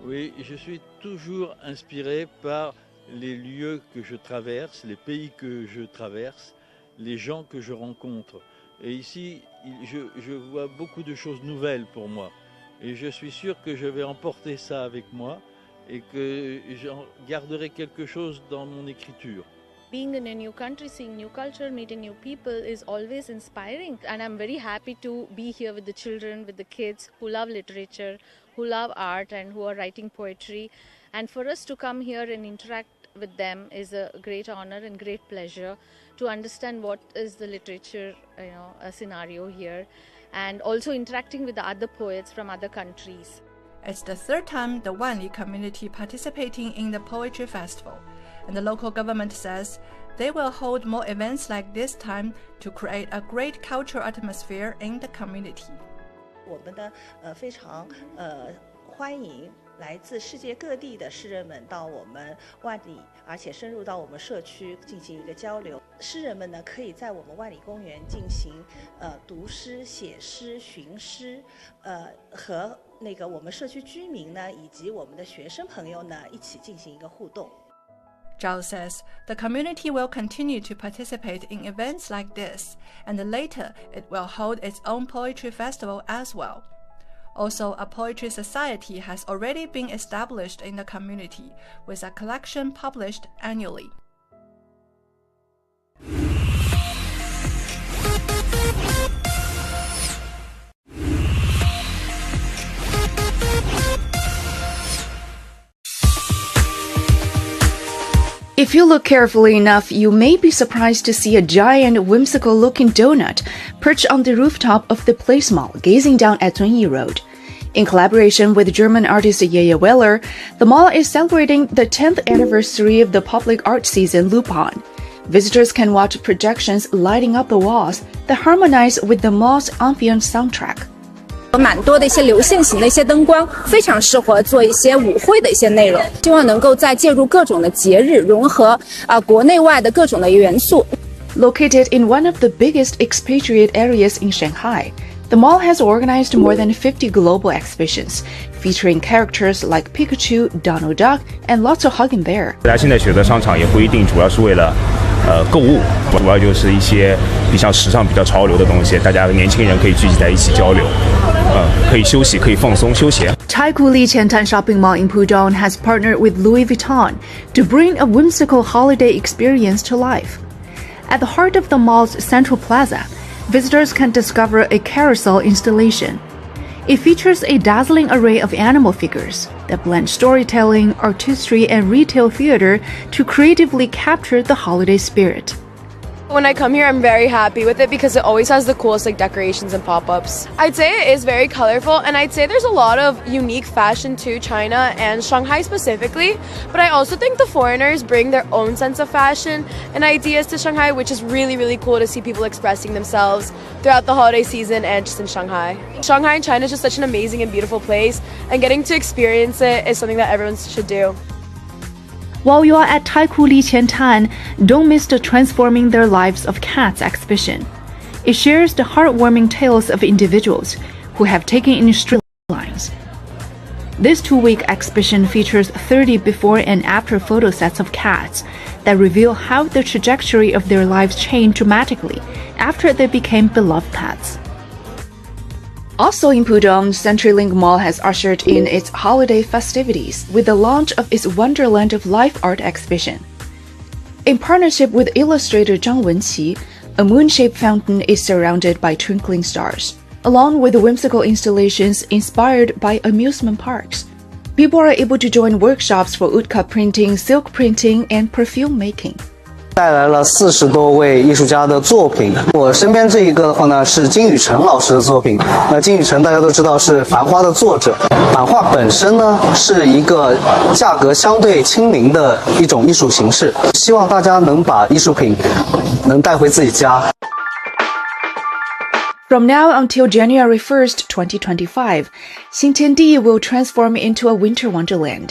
Oui, je suis toujours inspiré par les lieux que je traverse, les pays que je traverse, les gens que je rencontre. Et ici, je vois beaucoup de choses nouvelles pour moi. Et je suis sûr que je vais emporter ça avec moi et que j'en garderai quelque chose dans mon écriture. Being in a new country, seeing new culture, meeting new people is always inspiring. And I'm very happy to be here with the children, with the kids who love literature, who love art and who are writing poetry. And for us to come here and interact with them is a great honor and great pleasure to understand what is the literature scenario here, and also interacting with the other poets from other countries. It's the 3rd time the Wanli community participating in the poetry festival, and the local government says they will hold more events like this time to create a great cultural atmosphere in the community. 我们的非常欢迎来自世界各地的诗人们到我们万里，而且深入到我们社区进行一个交流。诗人们呢，可以在我们万里公园进行读诗、写诗、寻诗，和那个我们社区居民呢，以及我们的学生朋友呢，一起进行一个互动。Zhao says the community will continue to participate in events like this, and later it will hold its own poetry festival as well. Also, a poetry society has already been established in the community, with a collection published annually. If you look carefully enough, you may be surprised to see a giant, whimsical-looking donut perched on the rooftop of the Place Mall, gazing down at Zunyi Road. In collaboration with German artist Yeye Weller, the mall is celebrating the 10th anniversary of the public art season Lupin. Visitors can watch projections lighting up the walls that harmonize with the mall's ambient soundtrack. 有蛮多的一些流线型的一些灯光，非常适合做一些舞会的一些内容。希望能够在借助各种的节日，融合国内外的各种的元素。Located in one of the biggest expatriate areas in Shanghai, the mall has organized more than 50 global exhibitions, featuring characters like Pikachu, Donald Duck, and lots of hugging bear. 大家现在选择商场也不一定主要是为了购物，主要就是一些比较时尚、比较潮流的东西，大家年轻人可以聚集在一起交流，可以休息，可以放松休闲。Taikoo Li Qiantan Shopping Mall in Pudong has partnered with Louis Vuitton to bring a whimsical holiday experience to life. At the heart of the mall's central plaza, visitors can discover a carousel installation. It features a dazzling array of animal figures that blend storytelling, artistry, and retail theater to creatively capture the holiday spirit. When I come here, I'm very happy with it because it always has the coolest decorations and pop-ups. I'd say it is very colorful, and I'd say there's a lot of unique fashion to China and Shanghai specifically, but I also think the foreigners bring their own sense of fashion and ideas to Shanghai, which is really, really cool to see people expressing themselves throughout the holiday season and just in Shanghai. Shanghai and China is just such an amazing and beautiful place, and getting to experience it is something that everyone should do. While you are at Taikoo Li Qiantan, don't miss the Transforming Their Lives of Cats exhibition. It shares the heartwarming tales of individuals who have taken in storylines. This 2-week exhibition features 30 before and after photo sets of cats that reveal how the trajectory of their lives changed dramatically after they became beloved pets. Also in Pudong, CenturyLink Mall has ushered in its holiday festivities with the launch of its Wonderland of Life art exhibition. In partnership with illustrator Zhang Wenqi, a moon-shaped fountain is surrounded by twinkling stars, along with whimsical installations inspired by amusement parks. People are able to join workshops for woodcut printing, silk printing, and perfume making. 带来了40多位艺术家的作品。我身边这一个的话呢，是金宇澄老师的作品。那金宇澄大家都知道是《繁花》的作者。版画本身呢是一个价格相对亲民的一种艺术形式，希望大家能把艺术品能带回自己家。From now until January 1st, 2025, Xintiandi will transform into a winter wonderland.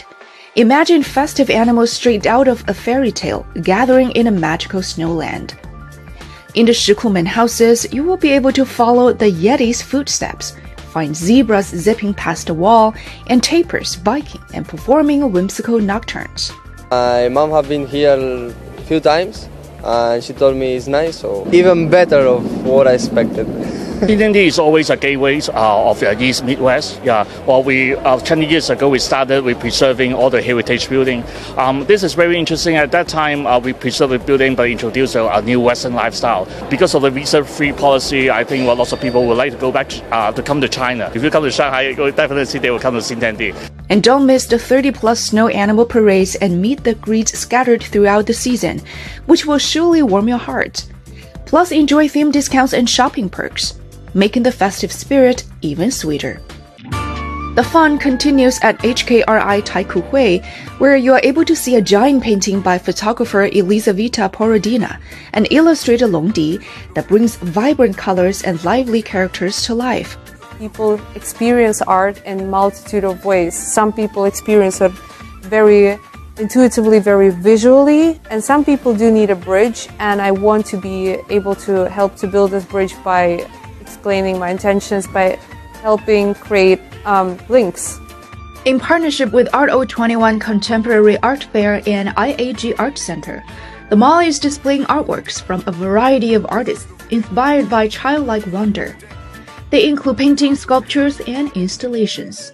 Imagine festive animals straight out of a fairy tale gathering in a magical snowland. In the Shikumen houses, you will be able to follow the Yeti's footsteps, find zebras zipping past the wall, and tapirs biking and performing whimsical nocturnes. My mom have been here a few times, and she told me it's nice, so even better of what I expected. Xintiandi is always a gateway of the East Midwest. Yeah, well, 20 years ago we started with preserving all the heritage building. This is very interesting. At that time, we preserved the building but introduced a new Western lifestyle. Because of the visa-free policy, I think lots of people would like to go back to come to China. If you come to Shanghai, you definitely see they will come to Xintiandi. And don't miss the 30-plus snow animal parades and meet the greets scattered throughout the season, which will surely warm your heart. Plus, enjoy theme discounts and shopping perks, making the festive spirit even sweeter. The fun continues at HKRI Taikoo Hui, where you are able to see a giant painting by photographer Elisaveta Porodina and illustrator Long Di that brings vibrant colors and lively characters to life. People experience art in a multitude of ways. Some people experience it very intuitively, very visually, and some people do need a bridge, and I want to be able to help to build this bridge by explaining my intentions, by helping create links. In partnership with Art 021 Contemporary Art Fair and IAG Art Center, the mall is displaying artworks from a variety of artists inspired by childlike wonder. They include paintings, sculptures, and installations.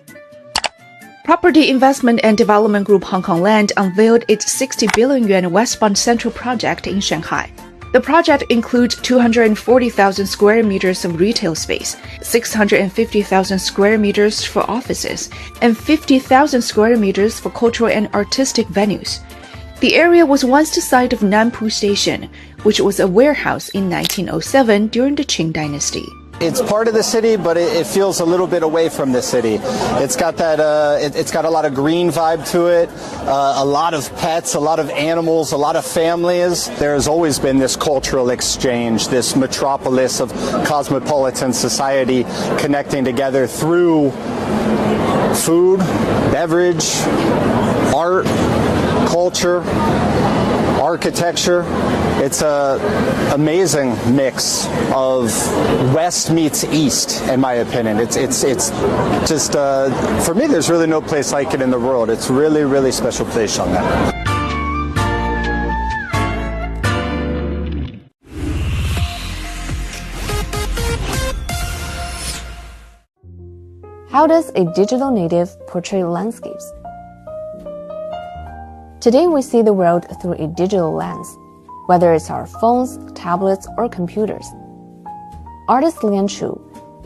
Property Investment and Development Group Hong Kong Land unveiled its 60 billion yuan Westbound Central project in Shanghai. The project includes 240,000 square meters of retail space, 650,000 square meters for offices, and 50,000 square meters for cultural and artistic venues. The area was once the site of Nanpu Station, which was a warehouse in 1907 during the Qing Dynasty. It's part of the city, but it feels a little bit away from the city. It's got that. It's got a lot of green vibe to it, a lot of pets, a lot of animals, a lot of families. There's always been this cultural exchange, this metropolis of cosmopolitan society connecting together through food, beverage, art, culture, architecture. It's an amazing mix of West meets East, in my opinion. It's just, for me, there's really no place like it in the world. It's really, really special place, Shanghai. How does a digital native portray landscapes? Today we see the world through a digital lens, whether it's our phones, tablets, or computers. Artist Lian Chu,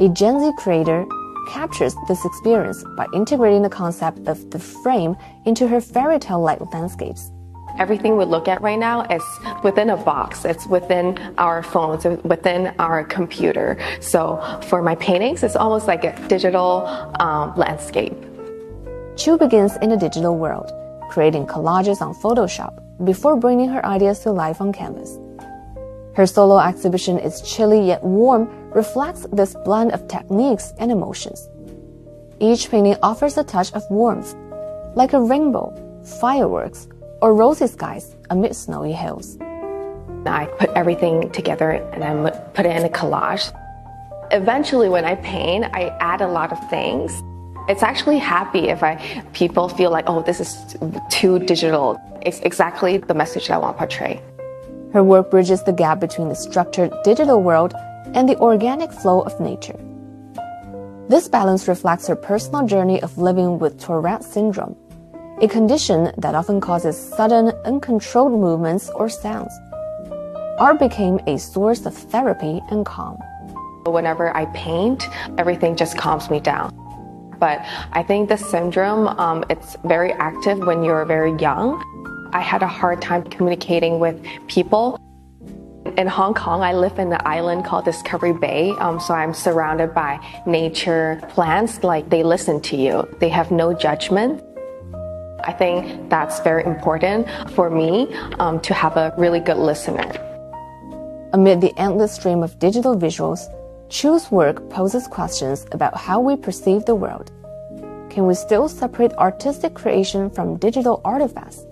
a Gen Z creator, captures this experience by integrating the concept of the frame into her fairy tale-like landscapes. Everything we look at right now is within a box. It's within our phones, within our computer. So for my paintings, it's almost like a digital landscape. Chu begins in a digital world, creating collages on Photoshop before bringing her ideas to life on canvas. Her solo exhibition is chilly yet warm, reflects this blend of techniques and emotions. Each painting offers a touch of warmth, like a rainbow, fireworks, or rosy skies amid snowy hills. I put everything together and I put it in a collage. Eventually, when I paint, I add a lot of things. It's actually happy if people feel like, oh, this is too digital. It's exactly the message that I want to portray. Her work bridges the gap between the structured digital world and the organic flow of nature. This balance reflects her personal journey of living with Tourette syndrome, a condition that often causes sudden, uncontrolled movements or sounds. Art became a source of therapy and calm. Whenever I paint, everything just calms me down. But I think the syndrome, it's very active when you're very young. I had a hard time communicating with people. In Hong Kong, I live in an island called Discovery Bay, so I'm surrounded by nature, plants, like they listen to you. They have no judgment. I think that's very important for me to have a really good listener. Amid the endless stream of digital visuals, Chu's work poses questions about how we perceive the world. Can we still separate artistic creation from digital artifacts?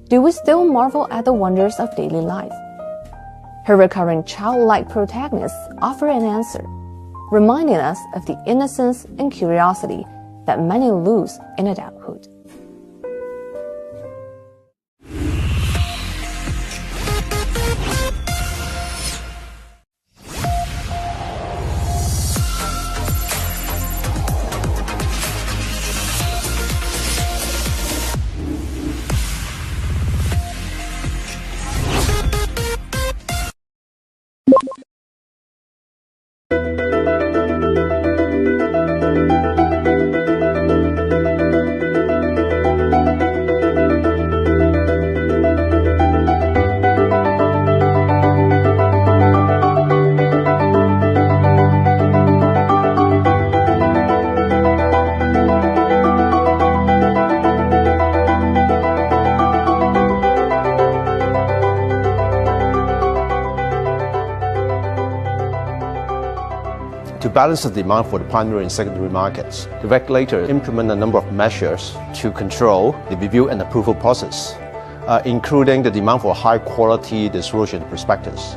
Do we still marvel at the wonders of daily life? Her recurring childlike protagonists offer an answer, reminding us of the innocence and curiosity that many lose in adulthood. To balance the demand for the primary and secondary markets, the regulator implemented a number of measures to control the review and approval process, including the demand for high-quality disclosure and prospectus,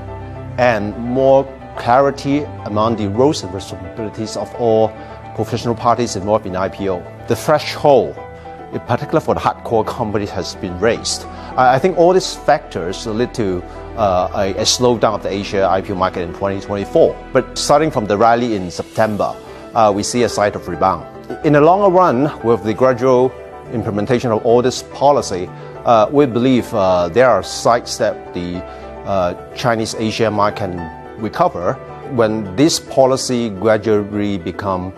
and more clarity among the roles and responsibilities of all professional parties involved in IPO. The threshold in particular for the hardcore companies, has been raised. I think all these factors lead to a slowdown of the Asia IPO market in 2024. But starting from the rally in September, we see a sign of rebound. In the longer run, with the gradual implementation of all this policy, we believe there are sites that the Chinese Asia market can recover. When this policy gradually become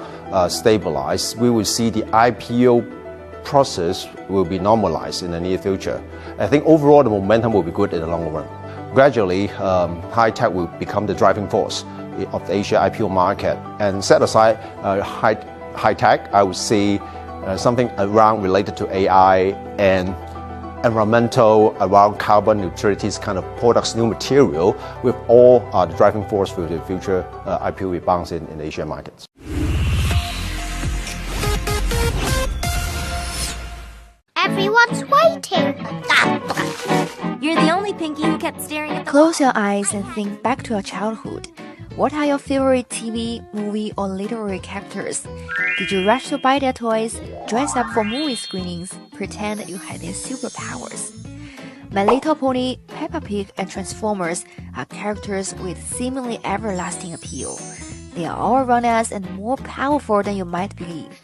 stabilized, we will see the IPO process will be normalized in the near future. I think overall the momentum will be good in the long run. Gradually, high-tech will become the driving force of the Asia IPO market. And set aside high-tech, I would say something around related to AI and environmental, around carbon neutrality kind of products, new material, with all the driving force for the future IPO rebounds in the Asian markets. Everyone's waiting. You're the only Pinky who kept staring at the... Close your eyes and think back to your childhood. What are your favorite TV, movie, or literary characters? Did you rush to buy their toys, dress up for movie screenings, pretend you had their superpowers? My Little Pony, Peppa Pig, and Transformers are characters with seemingly everlasting appeal. They are all around us and more powerful than you might believe.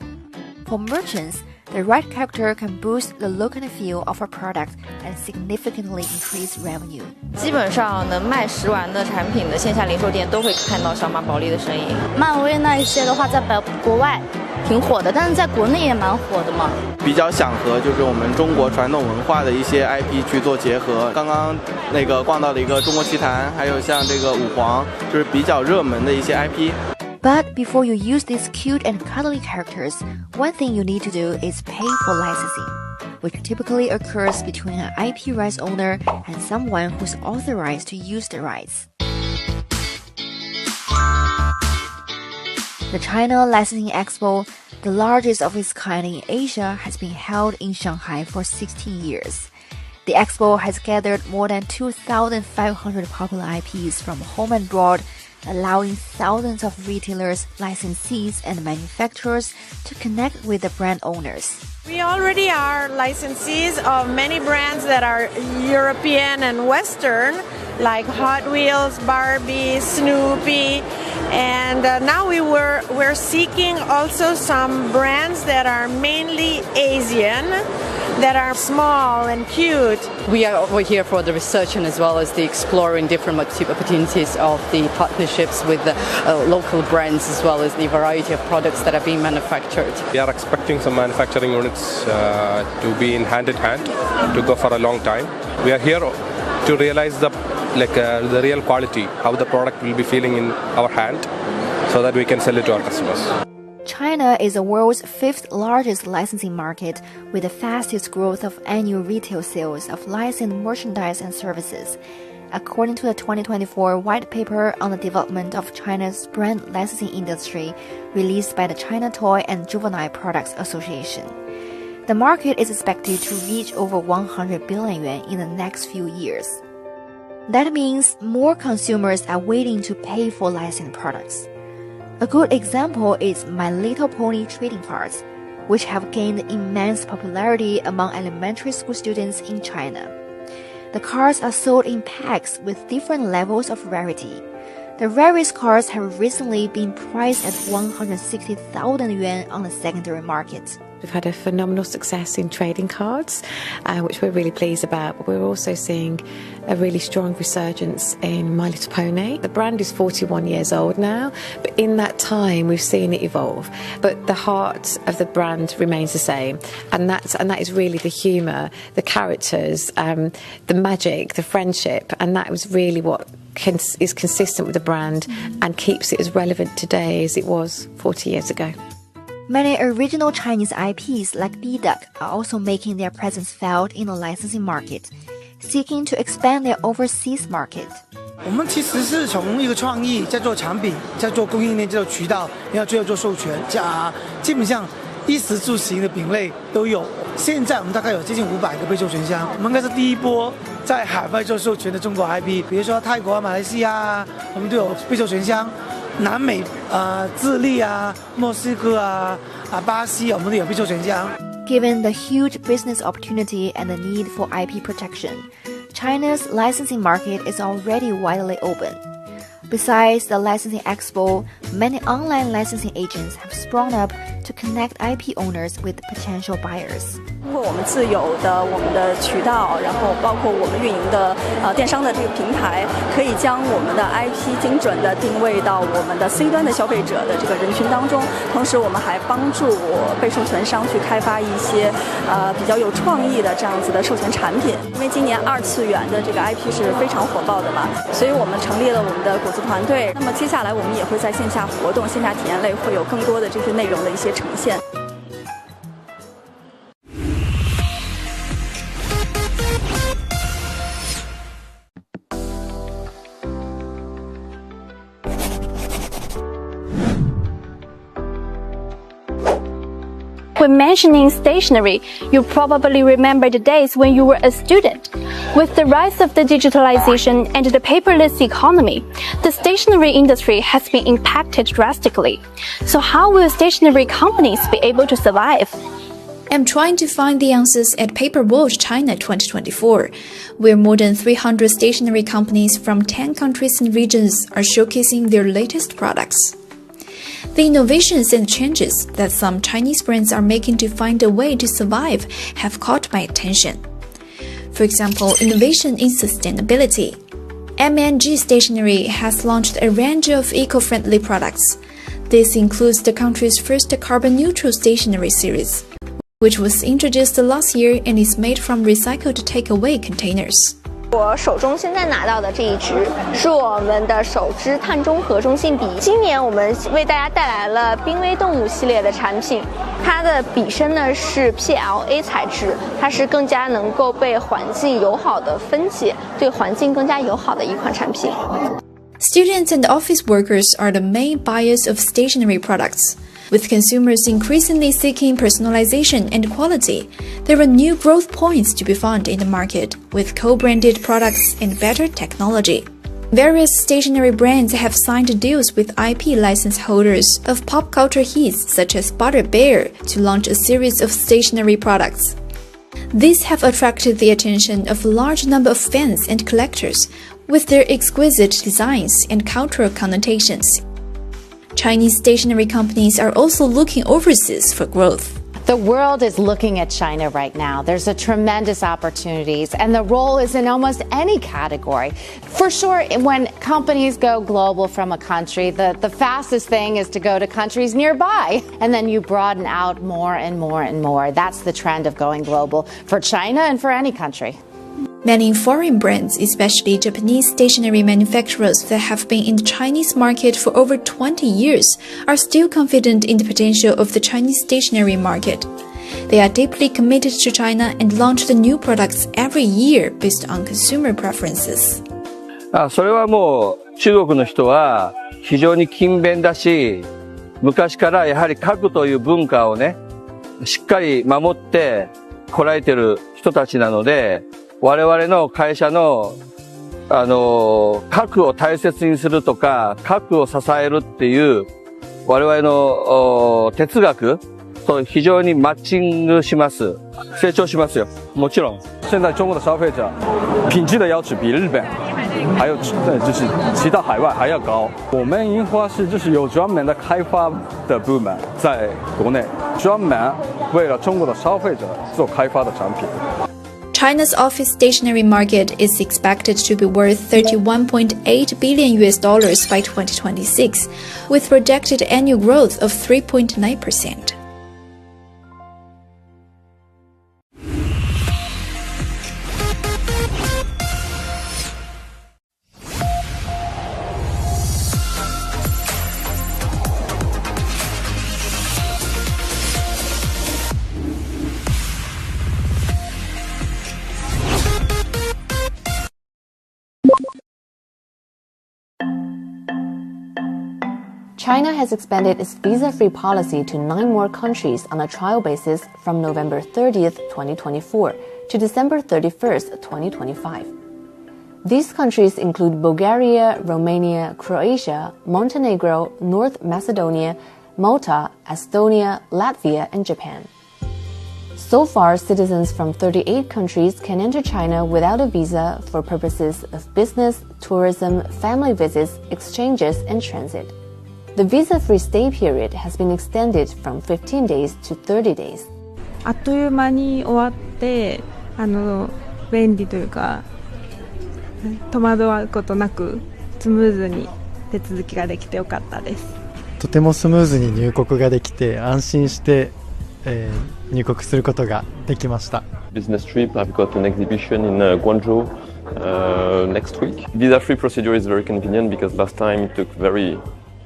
For merchants, the right character can boost the look and feel of a product and significantly increase revenue. 基本上能卖10万的产品的线下零售店都会看到小马宝莉的身影。漫威那一些的话，在国外挺火的，但是在国内也蛮火的嘛。比较想和就是我们中国传统文化的一些 IP 去做结合。刚刚那个逛到了一个中国奇谭，还有像这个舞皇，就是比较热门的一些 IP。 But before you use these cute and cuddly characters, one thing you need to do is pay for licensing, which typically occurs between an IP rights owner and someone who's authorized to use the rights. The China Licensing Expo, the largest of its kind in Asia, has been held in Shanghai for 16 years. The expo has gathered more than 2,500 popular IPs from home and abroad, allowing thousands of retailers, licensees, and manufacturers to connect with the brand owners. We already are licensees of many brands that are European and Western, like Hot Wheels, Barbie, Snoopy, and now we're seeking also some brands that are mainly Asian, that are small and cute. We are over here for the research and as well as the exploring different opportunities of the partnerships with the local brands as well as the variety of products that are being manufactured. We are expecting some manufacturing units to be in hand, to go for a long time. We are here to realize the real quality, how the product will be feeling in our hand, so that we can sell it to our customers. China is the world's 5th largest licensing market, with the fastest growth of annual retail sales of licensed merchandise and services, according to the 2024 White Paper on the Development of China's Brand Licensing Industry, released by the China Toy and Juvenile Products Association. The market is expected to reach over 100 billion yuan in the next few years. That means more consumers are waiting to pay for licensed products. A good example is My Little Pony trading cards, which have gained immense popularity among elementary school students in China. The cards are sold in packs with different levels of rarity. The rarest cards have recently been priced at 160,000 yuan on the secondary market. We've had a phenomenal success in trading cards, which we're really pleased about. But we're also seeing a really strong resurgence in My Little Pony. The brand is 41 years old now, but in that time we've seen it evolve. But the heart of the brand remains the same, and that is really the humour, the characters, the magic, the friendship, and that was really what is consistent with the brand and keeps it as relevant today as it was 40 years ago. Many original Chinese IPs like D-Duck are also making their presence felt in the licensing market, seeking to expand their overseas market. 我们其实是从一个创意，再做产品，再做供应链，再做渠道，然后最后做授权，基本上衣食住行的品类都有。现在我们大概有接近500个被授权商，我们应该是第一波在海外做授权的中国 IP， 比如说泰国、马来西亚，我们都有被授权商。 南美、智利啊、墨西哥啊、巴西，我们都有被授权商。Given the huge business opportunity and the need for IP protection, China's licensing market is already widely open. Besides the licensing expo, many online licensing agents have sprung up to connect IP owners with potential buyers. 通过我们自有的我们的渠道，然后包括我们运营的电商的这个平台，可以将我们的 IP 精准的定位到我们的 C 端的消费者的这个人群当中。同时，我们还帮助被授权商去开发一些比较有创意的这样子的授权产品。因为今年2次元的这个 IP 是非常火爆的嘛，所以我们成立了我们的果子团队。那么接下来我们也会在线下活动、线下体验类会有更多的这些内容的一些呈现。When mentioning stationery, you probably remember the days when you were a student. With the rise of the digitalization and the paperless economy, the stationery industry has been impacted drastically. So how will stationery companies be able to survive? I'm trying to find the answers at Paper World China 2024, where more than 300 stationery companies from 10 countries and regions are showcasing their latest products. The innovations and changes that some Chinese brands are making to find a way to survive have caught my attention. For example, innovation in sustainability. M&G Stationery has launched a range of eco-friendly products. This includes the country's first carbon-neutral stationery series, which was introduced last year and is made from recycled takeaway containers. 我手中现在拿到的这一支是我们的手织碳中和中性笔。今年我们为大家带来了濒危动物系列的产品，它的笔身呢是 PLA 材质，它是更加能够被环境友好的分解，对环境更加友好的一款产品。Students and office workers are the main buyers of stationery products. With consumers increasingly seeking personalization and quality, there are new growth points to be found in the market with co-branded products and better technology. Various stationery brands have signed deals with IP license holders of pop culture hits such as Butter Bear to launch a series of stationery products. These have attracted the attention of a large number of fans and collectors with their exquisite designs and cultural connotations. Chinese stationery companies are also looking overseas for growth. The world is looking at China right now. There's a tremendous opportunities, and the role is in almost any category. For sure, when companies go global from a country, the fastest thing is to go to countries nearby, and then you broaden out more and more and more. That's the trend of going global for China and for any country. Many foreign brands, especially Japanese stationery manufacturers that have been in the Chinese market for over 20 years, are still confident in the potential of the Chinese stationery market. They are deeply committed to China and launch the new products every year based on consumer preferences. それはもう中国の人は非常に勤勉だし、昔からやはり書くという文化をね、しっかり守ってこられている人たちなので、我々の会社の核を大切にするとか、核を支えるっていう我々の哲学と非常にマッチングします。成長しますよ。もちろん。现在中国的消费者品质的要求比日本还有就是其他海外还要高。我们樱花是就是有专门的开发的部门在国内，专门为了中国的消费者做开发的产品。China's office stationery market is expected to be worth $31.8 billion by 2026, with projected annual growth of 3.9%. China has expanded its visa-free policy to 9 more countries on a trial basis from November 30th, 2024 to December 31st, 2025. These countries include Bulgaria, Romania, Croatia, Montenegro, North Macedonia, Malta, Estonia, Latvia, and Japan. So far, citizens from 38 countries can enter China without a visa for purposes of business, tourism, family visits, exchanges, and transit. The visa-free stay period has been extended from 15 days to 30 days. あっという間に終わって、便利というか、戸惑うことなくスムーズに手続きができてよかったです。とてもスムーズに入国ができて安心して、入国することができました。Business trip, I've got an exhibition in Guangzhou next week. Visa-free procedure is very convenient because last time it took very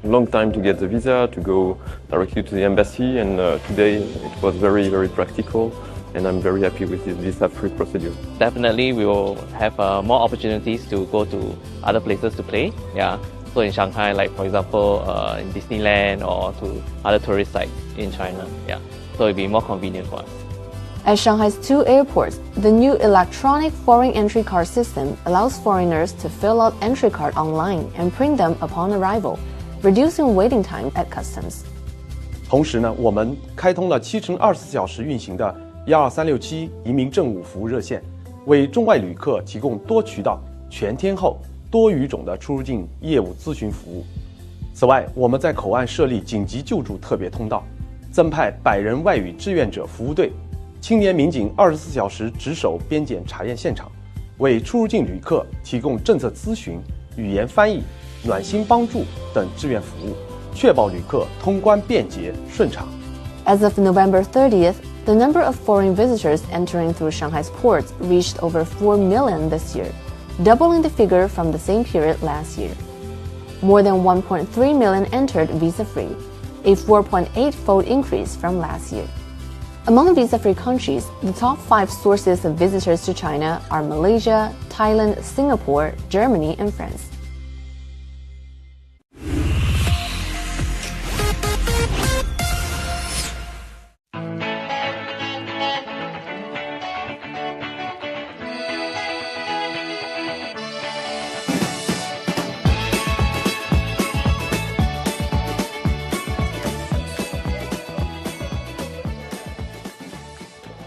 long time to get the visa, to go directly to the embassy, and today it was very, very practical, and I'm very happy with this visa-free procedure. Definitely we will have more opportunities to go to other places to play. Yeah. So in Shanghai, like for example, in Disneyland or to other tourist sites in China. Yeah. So it'll be more convenient for us. At Shanghai's 2 airports, the new electronic foreign entry card system allows foreigners to fill out entry card online and print them upon arrival, reducing waiting time at customs. 同时呢，我们开通了7乘24小时运行的12367移民政务服务热线，为中外旅客提供多渠道、全天候、多语种的出入境业务咨询服务。此外，我们在口岸设立紧急救助特别通道，增派100人外语志愿者服务队，青年民警24小时值守边检查验现场，为出入境旅客提供政策咨询、语言翻译、暖心帮助等志愿服务，确保旅客通关便捷顺畅。As of November 30th, the number of foreign visitors entering through Shanghai's ports reached over 4 million this year, doubling the figure from the same period last year. More than 1.3 million entered visa-free, a 4.8-fold increase from last year. Among visa-free countries, the top 5 sources of visitors to China are Malaysia, Thailand, Singapore, Germany, and France.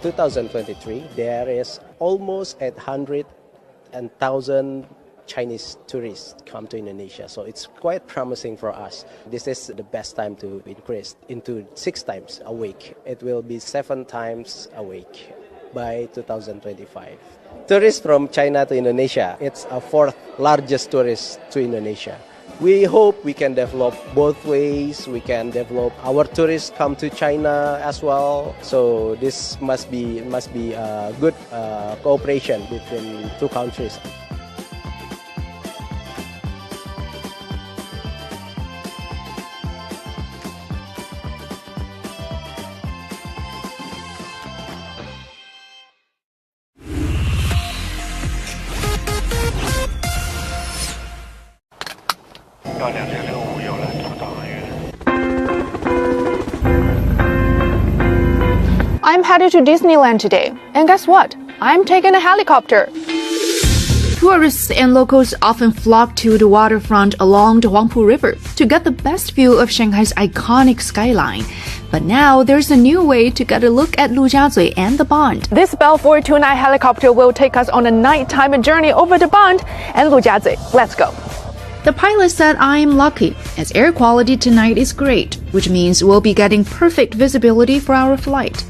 In 2023, there is almost 800,000 Chinese tourists come to Indonesia, so it's quite promising for us. This is the best time to increase into 6 times a week. It will be 7 times a week by 2025. Tourists from China to Indonesia, it's a 4th largest tourist to Indonesia. We hope we can develop both ways. We can develop our tourists come to China as well. So this must be a good cooperation between 2 countries. I'm headed to Disneyland today, and guess what? I'm taking a helicopter. Tourists and locals often flock to the waterfront along the Huangpu River to get the best view of Shanghai's iconic skyline. But now there's a new way to get a look at Lujiazui and the Bund. This Bell 429 helicopter will take us on a nighttime journey over the Bund and Lujiazui. Let's go. The pilot said I'm lucky, as air quality tonight is great, which means we'll be getting perfect visibility for our flight.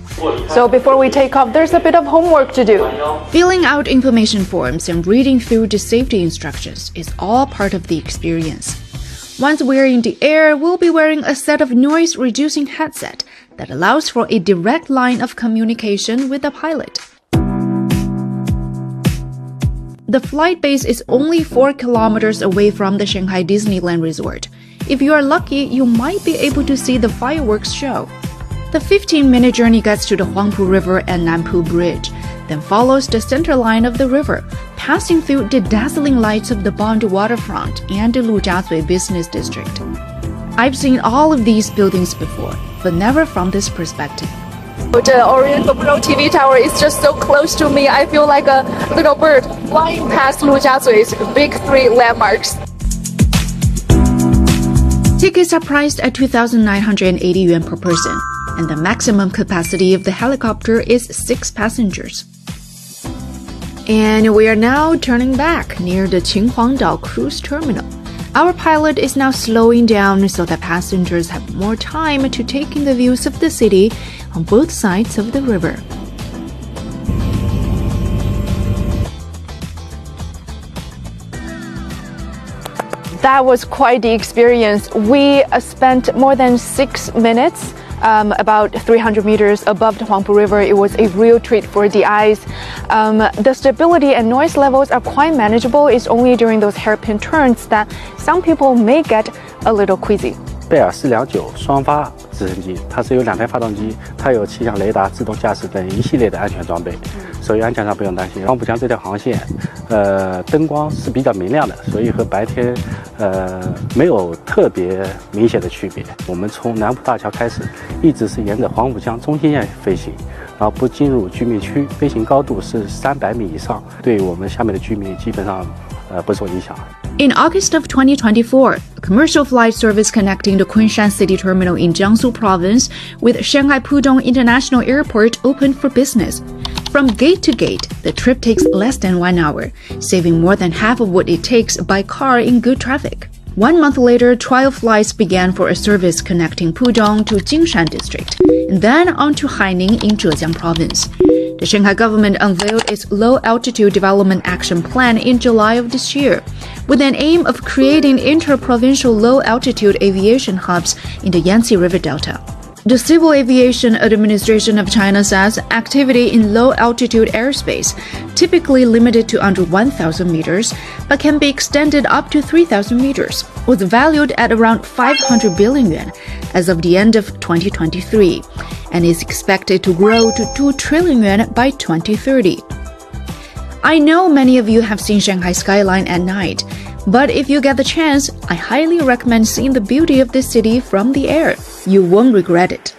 So before we take off, there's a bit of homework to do. Filling out information forms and reading through the safety instructions is all part of the experience. Once we're in the air, we'll be wearing a set of noise-reducing headset that allows for a direct line of communication with the pilot. The flight base is only 4 kilometers away from the Shanghai Disneyland Resort. If you are lucky, you might be able to see the fireworks show. The 15-minute journey gets to the Huangpu River and Nanpu Bridge, then follows the center line of the river, passing through the dazzling lights of the Bund waterfront and the Lujiazui business district. I've seen all of these buildings before, but never from this perspective. The Oriental Pro TV tower is just so close to me. I feel like a little bird flying past Lujiazui's big 3 landmarks. Tickets are priced at 2,980 yuan per person, and the maximum capacity of the helicopter is 6 passengers. And we are now turning back near the Qinhuangdao cruise terminal. Our pilot is now slowing down so that passengers have more time to take in the views of the city on both sides of the river. That was quite the experience. We spent more than 6 minutes about 300 meters above the Huangpu River. It was a real treat for the eyes. The stability and noise levels are quite manageable. It's only during those hairpin turns that some people may get a little queasy. 贝尔429双发直升机，它是有2台发动机，它有气象雷达、自动驾驶等一系列的安全装备，所以安全上不用担心。黄浦江这条航线，灯光是比较明亮的，所以和白天没有特别明显的区别。我们从南浦大桥开始，一直是沿着黄浦江中心线飞行，然后不进入居民区，飞行高度是300米以上，对我们下面的居民基本上不受影响。In August of 2024, a commercial flight service connecting the Kunshan City Terminal in Jiangsu Province with Shanghai Pudong International Airport opened for business. From gate to gate, the trip takes less than 1 hour, saving more than half of what it takes by car in good traffic. 1 month later, trial flights began for a service connecting Pudong to Jingshan District, and then on to Haining in Zhejiang Province. The Shanghai government unveiled its Low-Altitude Development Action Plan in July of this year, with an aim of creating inter-provincial low-altitude aviation hubs in the Yangtze River Delta. The Civil Aviation Administration of China says activity in low-altitude airspace, typically limited to under 1,000 meters, but can be extended up to 3,000 meters, was valued at around 500 billion yuan as of the end of 2023, and is expected to grow to 2 trillion yuan by 2030. I know many of you have seen Shanghai skyline at night, but if you get the chance, I highly recommend seeing the beauty of this city from the air. You won't regret it.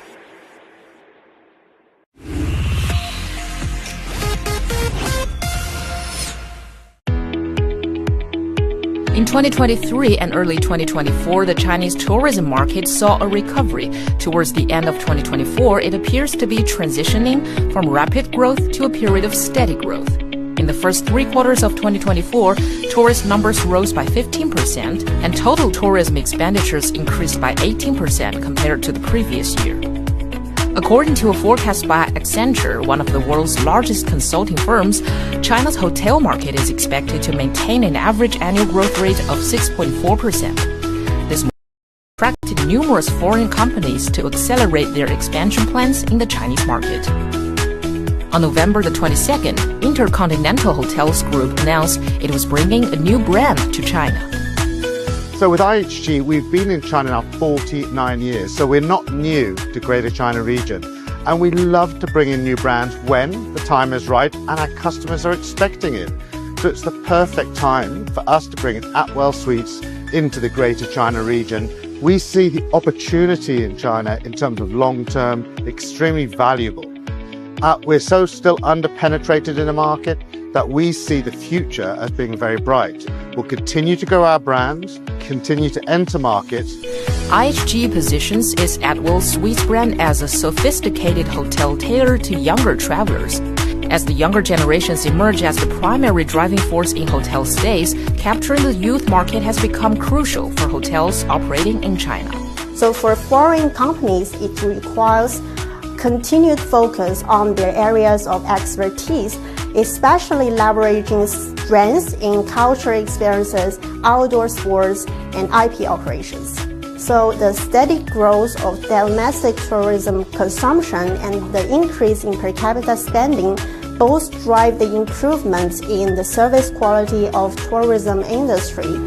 In 2023 and early 2024, the Chinese tourism market saw a recovery. Towards the end of 2024, it appears to be transitioning from rapid growth to a period of steady growth. In the first 3 quarters of 2024, tourist numbers rose by 15%, and total tourism expenditures increased by 18% compared to the previous year. According to a forecast by Accenture, one of the world's largest consulting firms, China's hotel market is expected to maintain an average annual growth rate of 6.4%. This attracted numerous foreign companies to accelerate their expansion plans in the Chinese market. On November the 22nd, Intercontinental Hotels Group announced it was bringing a new brand to China. So with IHG, we've been in China now 49 years, so we're not new to Greater China region. And we love to bring in new brands when the time is right and our customers are expecting it. So it's the perfect time for us to bring Atwell Suites into the Greater China region. We see the opportunity in China in terms of long-term, extremely valuable. We're so still under-penetrated in the market that we see the future as being very bright. We'll continue to grow our brands, continue to enter markets. IHG positions its Atwell Suites brand as a sophisticated hotel tailored to younger travelers. As the younger generations emerge as the primary driving force in hotel stays, capturing the youth market has become crucial for hotels operating in China. So for foreign companies, it requires continued focus on their areas of expertise, especially leveraging strengths in cultural experiences, outdoor sports, and IP operations. So the steady growth of domestic tourism consumption and the increase in per capita spending both drive the improvements in the service quality of tourism industry.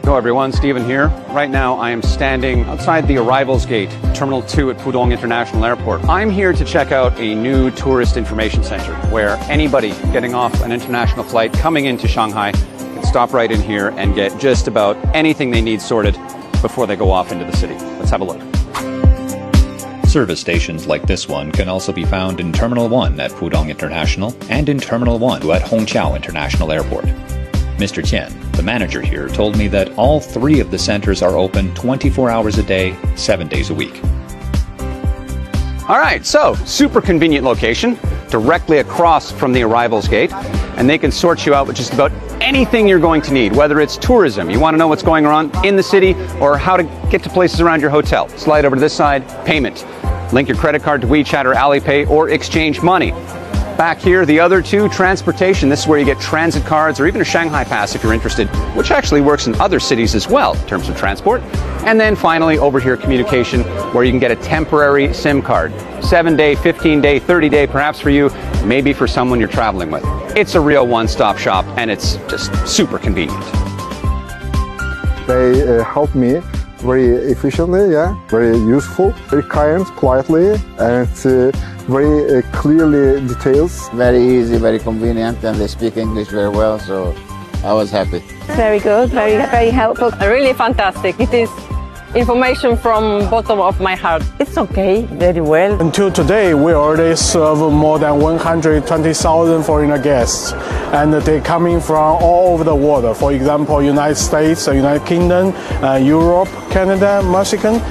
Hello everyone, Stephen here. Right now I am standing outside the arrivals gate, Terminal 2 at Pudong International Airport. I'm here to check out a new tourist information center where anybody getting off an international flight coming into Shanghai can stop right in here and get just about anything they need sorted before they go off into the city. Let's have a look. Service stations like this one can also be found in Terminal 1 at Pudong International and in Terminal 1 at Hongqiao International Airport. Mr. Qian, the manager here, told me that all 3 of the centers are open 24 hours a day, 7 days a week. All right, so super convenient location, directly across from the arrivals gate, and they can sort you out with just about anything you're going to need, whether it's tourism, you want to know what's going on in the city, or how to get to places around your hotel. Slide over to this side, payment. Link your credit card to WeChat or Alipay or exchange money. Back here, the other 2, transportation. This is where you get transit cards or even a Shanghai pass if you're interested, which actually works in other cities as well in terms of transport. And then finally, over here, communication, where you can get a temporary SIM card. 7-day, 15-day, 30-day, perhaps for you, maybe for someone you're traveling with. It's a real one-stop shop, and it's just super convenient. They help me very efficiently, very useful, very kind, politely, and very clearly details. Very easy, very convenient, and they speak English very well, so I was happy. Very good, very helpful, really fantastic. It is information from bottom of my heart. It's okay, very well. Until today, we already serve more than 120,000 foreigner guests, and they're coming from all over the world. For example, United States, United Kingdom, Europe, Canada, Mexico.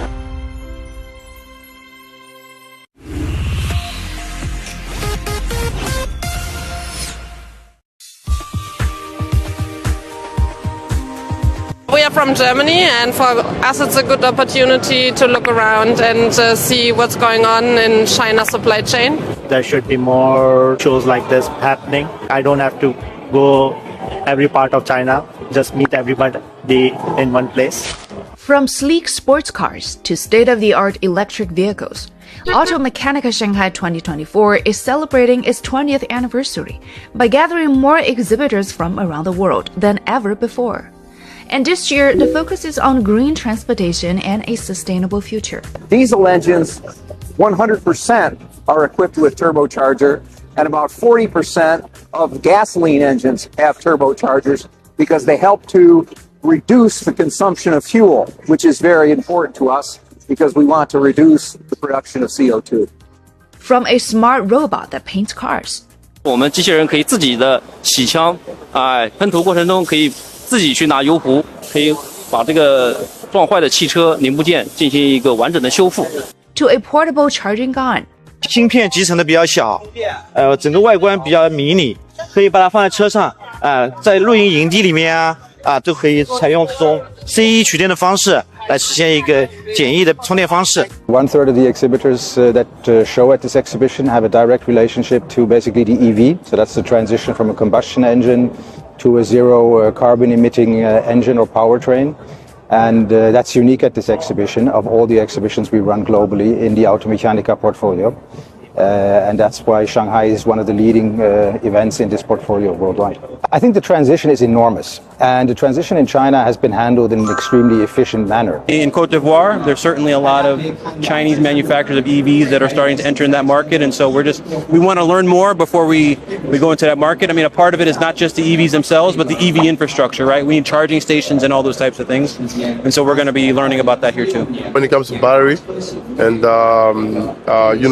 We are from Germany, and for us it's a good opportunity to look around and see what's going on in China's supply chain. There should be more shows like this happening. I don't have to go every part of China, just meet everybody in one place. From sleek sports cars to state-of-the-art electric vehicles, Automechanica Shanghai 2024 is celebrating its 20th anniversary by gathering more exhibitors from around the world than ever before. And this year, the focus is on green transportation and a sustainable future. Diesel engines, 100% are equipped with turbocharger, and about 40% of gasoline engines have turbochargers because they help to reduce the consumption of fuel, which is very important to us because we want to reduce the production of CO2. From a smart robot that paints cars. 我们机器人可以自己的洗枪，喷涂过程中可以自己去拿油壶，可以把这个撞坏的汽车零部件进行一个完整的修复。To a portable charging gun. 芯片集成的比较小，整个外观比较迷你，可以把它放在车上，在露营营地里面都可以采用这种 CE 取电的方式来实现一个简易的充电方式。1/3 of the exhibitors that show at this exhibition have a direct relationship to basically the EV. So that's the transition from a combustion engine to a zero carbon emitting engine or powertrain. And that's unique at this exhibition of all the exhibitions we run globally in the Automechanica portfolio. And that's why Shanghai is one of the leading events in this portfolio worldwide. I think the transition is enormous, and the transition in China has been handled in an extremely efficient manner. In Côte d'Ivoire, there's certainly a lot of Chinese manufacturers of EVs that are starting to enter in that market, and so we want to learn more before we go into that market. I mean, a part of it is not just the EVs themselves, but the EV infrastructure, right? We need charging stations and all those types of things, and so we're going to be learning about that here too. When it comes to battery and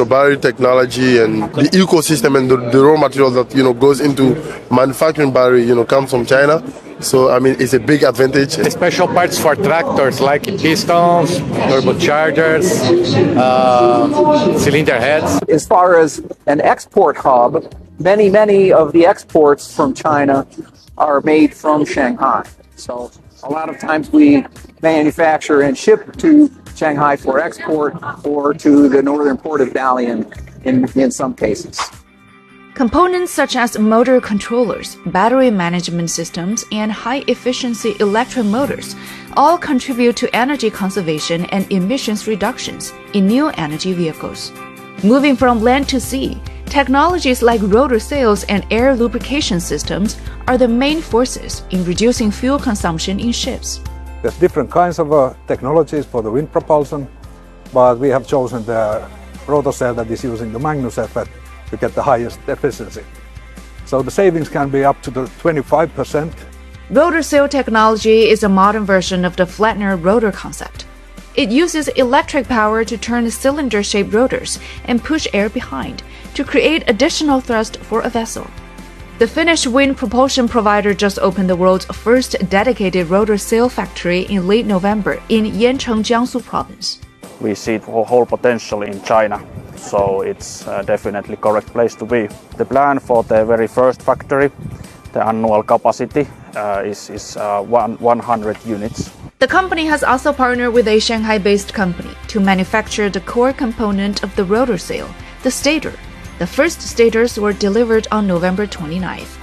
battery technology and the ecosystem and the raw material that goes into manufacturing battery comes from China, so I mean it's a big advantage. Special parts for tractors like pistons, turbochargers, cylinder heads. As far as an export hub, many of the exports from China are made from Shanghai. So a lot of times we manufacture and ship to Shanghai for export or to the northern port of Dalian in some cases. Components such as motor controllers, battery management systems, and high-efficiency electric motors all contribute to energy conservation and emissions reductions in new energy vehicles. Moving from land to sea, technologies like rotor sails and air lubrication systems are the main forces in reducing fuel consumption in ships. There's different kinds of technologies for the wind propulsion, but we have chosen the rotor sail that is using the Magnus effect to get the highest efficiency. So the savings can be up to the 25% Rotor sail technology is a modern version of the Flettner rotor concept. It uses electric power to turn cylinder-shaped rotors and push air behind to create additional thrust for a vessel. The Finnish wind propulsion provider just opened the world's first dedicated rotor sail factory in late November in Yancheng, Jiangsu province. We see the whole potential in China, so it's definitely correct place to be. The plan for the very first factory, the annual capacity is 100 units. The company has also partnered with a Shanghai-based company to manufacture the core component of the rotor sail, the stator. The first stators were delivered on November 29th.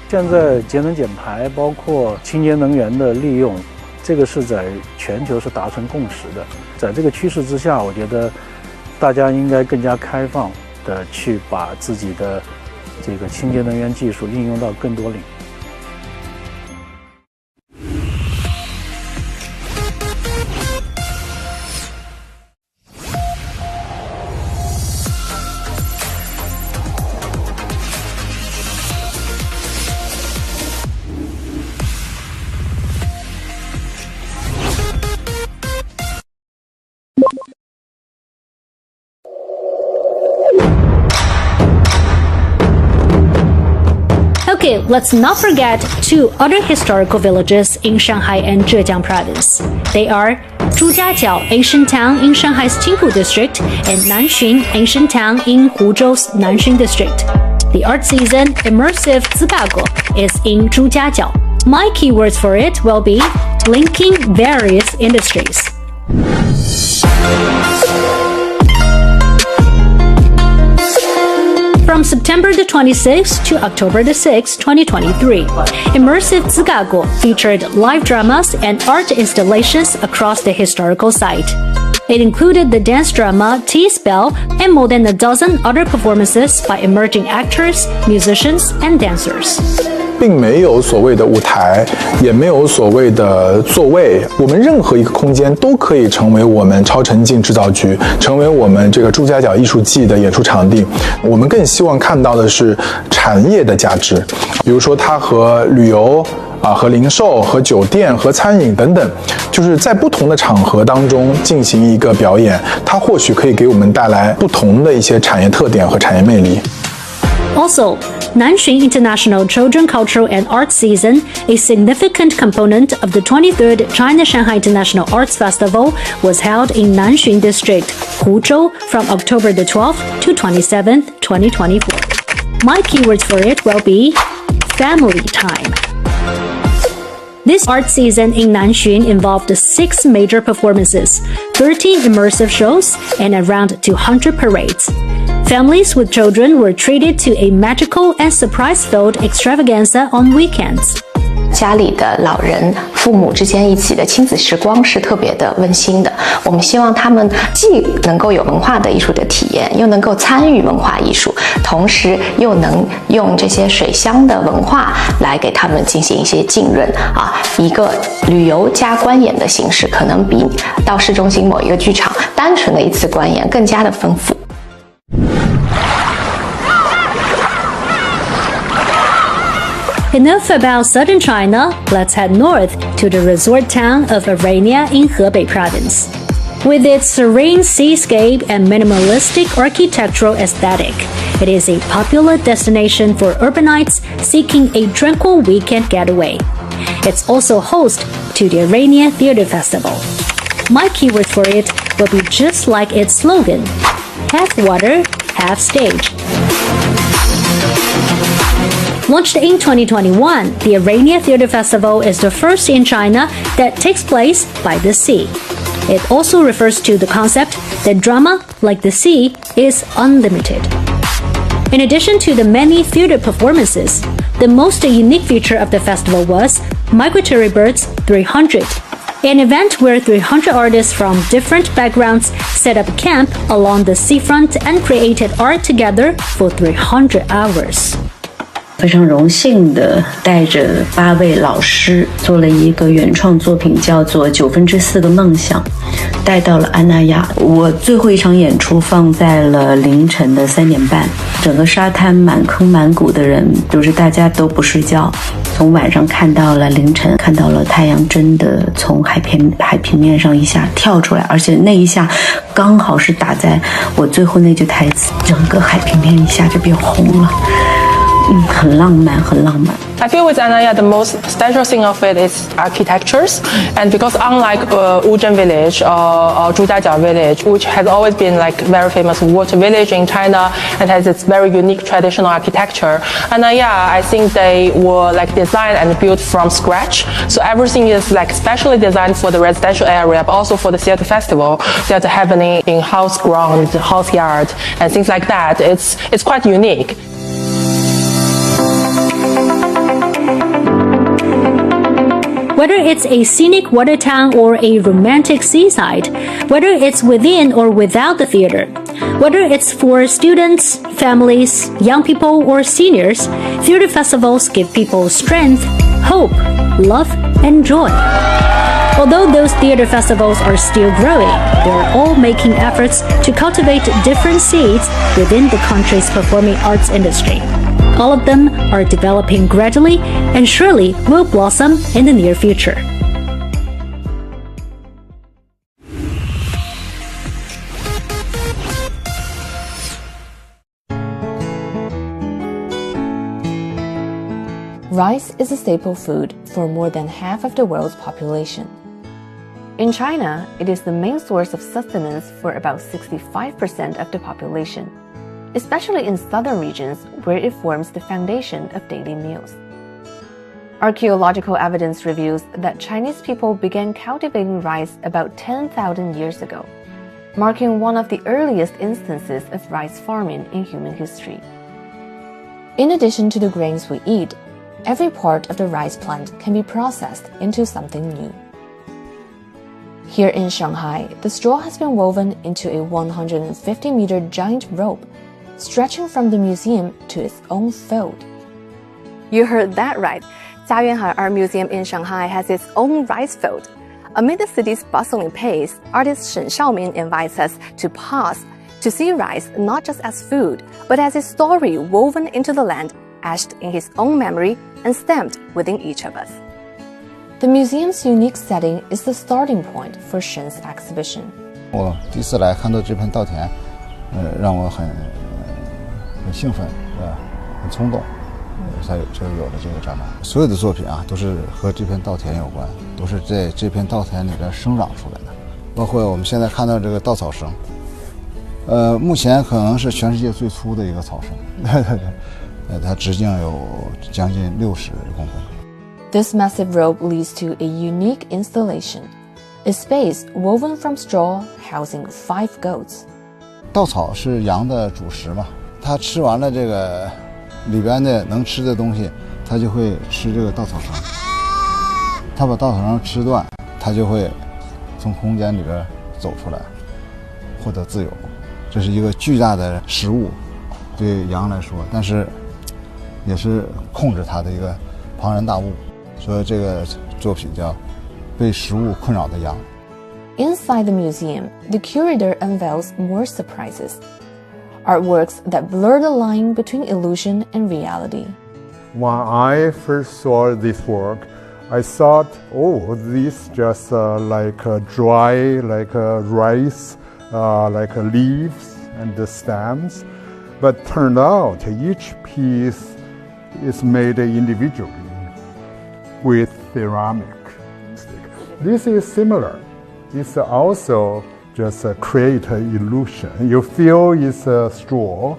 现在节能减排包括清洁能源的利用，这个是在全球是达成共识的。在这个趋势之下，我觉得大家应该更加开放的去把自己的这个清洁能源技术应用到更多领域。Okay, let's not forget two other historical villages in Shanghai and Zhejiang province. They are Zhujiajiao Ancient Town in Shanghai's Qingpu district and Nanxun Ancient Town in Huzhou's Nanxun district. The art season Immersive Zigaguo is in Zhujiajiao. My keywords for it will be linking various industries. From September the 26th to October the 6th, 2023, Immersive Zigaguo featured live dramas and art installations across the historical site. It included the dance drama T-Spell and more than a dozen other performances by emerging actors, musicians, and dancers. 并没有所谓的舞台，也没有所谓的座位，我们任何一个空间都可以成为我们超沉浸制造局，成为我们这个朱家角艺术季的演出场地。我们更希望看到的是产业的价值，比如说它和旅游和零售、和酒店、和餐饮等等，就是在不同的场合当中进行一个表演，它或许可以给我们带来不同的一些产业特点和产业魅力。Also, Nanxun International Children Cultural and Arts Season, a significant component of the 23rd China-Shanghai International Arts Festival, was held in Nanxun District, Huzhou, from October the 12th to 27th, 2024. My keywords for it will be family time. This art season in Nanxun involved 6 major performances, 13 immersive shows, and around 200 parades. Families with children were treated to a magical and surprise-filled extravaganza on weekends. 家里的老人、父母之间一起的亲子时光是特别的温馨的。我们希望他们既能够有文化的艺术的体验，又能够参与文化艺术，同时又能用这些水乡的文化来给他们进行一些浸润一个旅游加观演的形式，可能比到市中心某一个剧场单纯的一次观演更加的丰富。Enough about southern China, let's head north to the resort town of Arania in Hebei province. With its serene seascape and minimalistic architectural aesthetic, it is a popular destination for urbanites seeking a tranquil weekend getaway. It's also host to the Arania Theatre Festival. My keyword for it will be just like its slogan, half water, half stage. Launched in 2021, the Arania Theatre Festival is the first in China that takes place by the sea. It also refers to the concept that drama, like the sea, is unlimited. In addition to the many theatre performances, the most unique feature of the festival was Migratory Birds 300, an event where 300 artists from different backgrounds set up camp along the seafront and created art together for 300 hours. 非常荣幸的带着8位老师做了一个原创作品，叫做4/9个梦想，带到了安那亚。我最后一场演出放在了凌晨的3点半，整个沙滩满坑满谷的人，就是大家都不睡觉，从晚上看到了凌晨，看到了太阳真的从海平面上一下跳出来，而且那一下刚好是打在我最后那句台词，整个海平面一下就变红了。很浪漫，很浪漫。I feel with Anaya, the most special thing of it is architectures, and because unlike Wuzhen village or Zhujiajiao village, which has always been like very famous water village in China and has its very unique traditional architecture, Anaya, I think they were like designed and built from scratch. So everything is like specially designed for the residential area, but also for the theater festival that's happening in house ground, house yard, and things like that. It's quite unique. Whether it's a scenic water town or a romantic seaside, whether it's within or without the theater, whether it's for students, families, young people, or seniors, theater festivals give people strength, hope, love, and joy. Although those theater festivals are still growing, they're all making efforts to cultivate different seeds within the country's performing arts industry. All of them are developing gradually and surely will blossom in the near future. Rice is a staple food for more than half of the world's population. In China, it is the main source of sustenance for about 65% of the population, especially in southern regions where it forms the foundation of daily meals. Archaeological evidence reveals that Chinese people began cultivating rice about 10,000 years ago, marking one of the earliest instances of rice farming in human history. In addition to the grains we eat, every part of the rice plant can be processed into something new. Here in Shanghai, the straw has been woven into a 150-meter giant rope stretching from the museum to its own fold. You heard that right. Jiayuanhai Art Museum in Shanghai has its own rice field. Amid the city's bustling pace, artist Shen Shaoming invites us to pause to see rice not just as food, but as a story woven into the land, etched in his own memory and stamped within each of us. The museum's unique setting is the starting point for Shen's exhibition. 我第一次来看到这片稻田，让我很兴奋，很冲动，才有了这个展览。所有的作品啊，都是和这片稻田有关，都是在这片稻田里边生长出来的。包括我们现在看到这个稻草绳，目前可能是全世界最粗的一个草绳，它直径有将近60公分。This massive rope leads to a unique installation, a space woven from straw housing 5 goats. 稻草是羊的主食嘛。它吃完了这个里边的能吃的东西，它就会吃这个稻草绳。它把稻草绳吃断，它就会从空间里边走出来，获得自由。这是一个巨大的食物，对羊来说，但是也是控制它的一个庞然大物。所以这个作品叫《被食物困扰的羊》。Inside the museum, the curator unveils more surprises. Artworks that blur the line between illusion and reality. When I first saw this work, I thought, oh, this just like dry, like rice, like leaves and the stems. But turned out each piece is made individually with ceramic. This is similar. It's also just create an illusion. You feel it's a straw,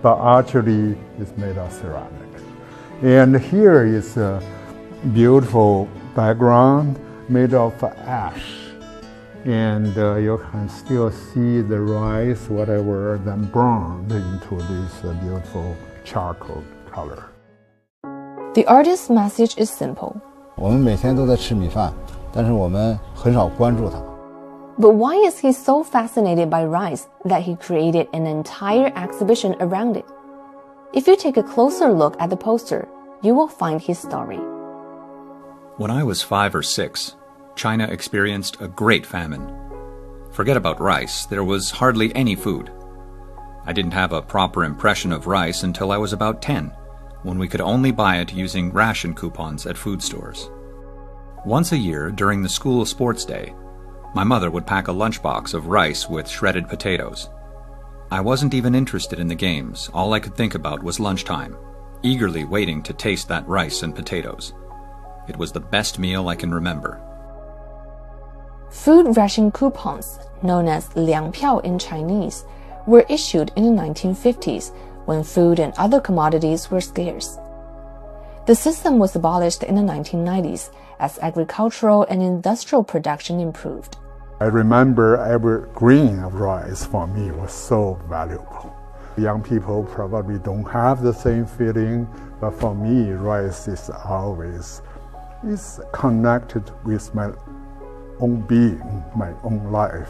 but actually it's made of ceramic. And here is a beautiful background made of ash. And you can still see the rice, whatever, then burned into this beautiful charcoal color. The artist's message is simple. 我们每天都在吃米饭，但是我们很少关注它。But why is he so fascinated by rice that he created an entire exhibition around it? If you take a closer look at the poster, you will find his story. When I was 5 or 6, China experienced a great famine. Forget about rice, there was hardly any food. I didn't have a proper impression of rice until I was about 10, when we could only buy it using ration coupons at food stores. Once a year, during the school sports day, my mother would pack a lunchbox of rice with shredded potatoes. I wasn't even interested in the games. All I could think about was lunchtime, eagerly waiting to taste that rice and potatoes. It was the best meal I can remember. Food ration coupons, known as 粮票 in Chinese, were issued in the 1950s when food and other commodities were scarce. The system was abolished in the 1990s as agricultural and industrial production improved. I remember every grain of rice for me was so valuable. Young people probably don't have the same feeling, but for me, rice is always connected with my own being, my own life.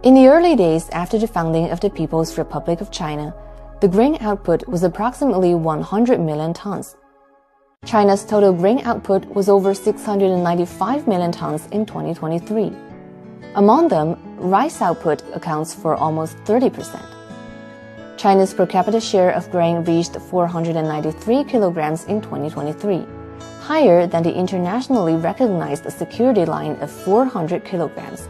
In the early days after the founding of the People's Republic of China, the grain output was approximately 100 million tons. China's total grain output was over 695 million tons in 2023. Among them, rice output accounts for almost 30%. China's per capita share of grain reached 493 kilograms in 2023, higher than the internationally recognized security line of 400 kilograms.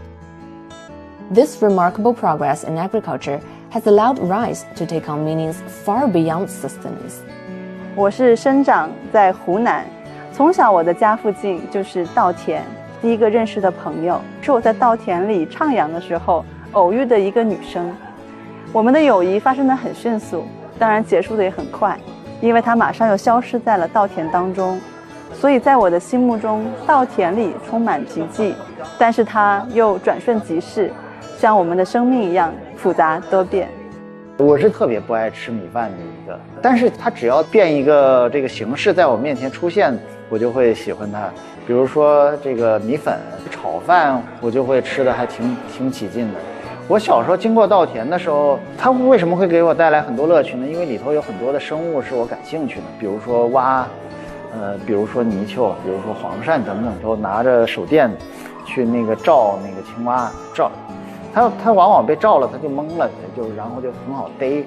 This remarkable progress in agriculture has allowed rice to take on meanings far beyond sustenance. 我是生长在湖南，从小我的家附近就是稻田。第一个认识的朋友是我在稻田里徜徉的时候偶遇的一个女生。我们的友谊发生得很迅速，当然结束的也很快，因为她马上又消失在了稻田当中。所以在我的心目中，稻田里充满奇迹，但是它又转瞬即逝，像我们的生命一样复杂多变。我是特别不爱吃米饭的一个，但是它只要变一个这个形式在我面前出现，我就会喜欢它。比如说这个米粉炒饭，我就会吃的还挺起劲的。我小时候经过稻田的时候，它为什么会给我带来很多乐趣呢？因为里头有很多的生物是我感兴趣的，比如说蛙，比如说泥鳅，比如说黄鳝等等，都拿着手电去那个照那个青蛙，照它往往被照了，它就懵了，然后就很好逮。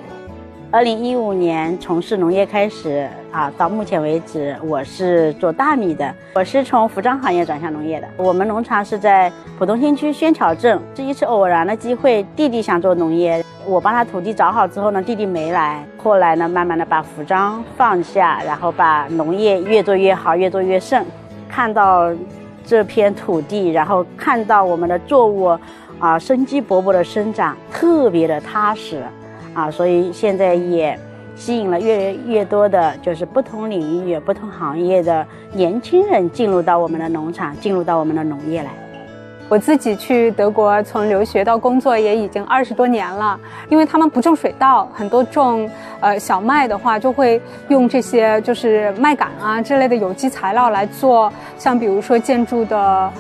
2015年从事农业开始到目前为止，我是做大米的。我是从服装行业转向农业的。我们农场是在浦东新区宣桥镇，是一次偶然的机会，弟弟想做农业，我帮他土地找好之后呢，弟弟没来。后来呢，慢慢的把服装放下，然后把农业越做越好，越做越盛。看到这片土地，然后看到我们的作物生机勃勃的生长，特别的踏实所以现在也吸引了越多的就是不同领域、不同行业的年轻人进入到我们的农场，进入到我们的农业来。我自己去德国从留学到工作也已经20多年了，因为他们不种水稻，很多种小麦的话就会用这些就是麦秆之类的有机材料来做，像比如说建筑的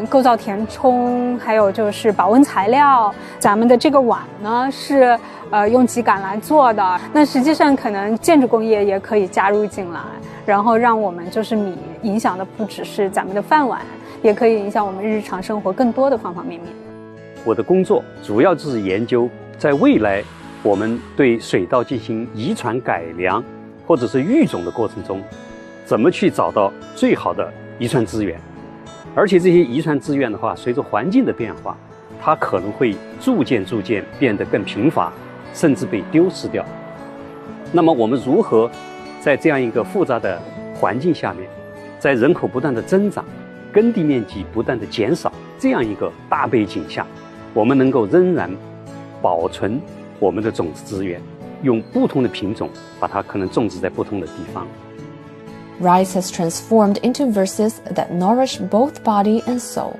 构造填充，还有就是保温材料。咱们的这个碗呢是用秸秆来做的，那实际上可能建筑工业也可以加入进来，然后让我们就是米影响的不只是咱们的饭碗，也可以影响我们日常生活更多的方方面面。我的工作主要就是研究在未来我们对水稻进行遗传改良或者是育种的过程中，怎么去找到最好的遗传资源。而且这些遗传资源的话，随着环境的变化，它可能会逐渐变得更贫乏，甚至被丢失掉。那么我们如何在这样一个复杂的环境下面，在人口不断的增长、耕地面积不断的减少这样一个大背景下，我们能够仍然保存我们的种子资源，用不同的品种把它可能种植在不同的地方。Rice has transformed into verses that nourish both body and soul,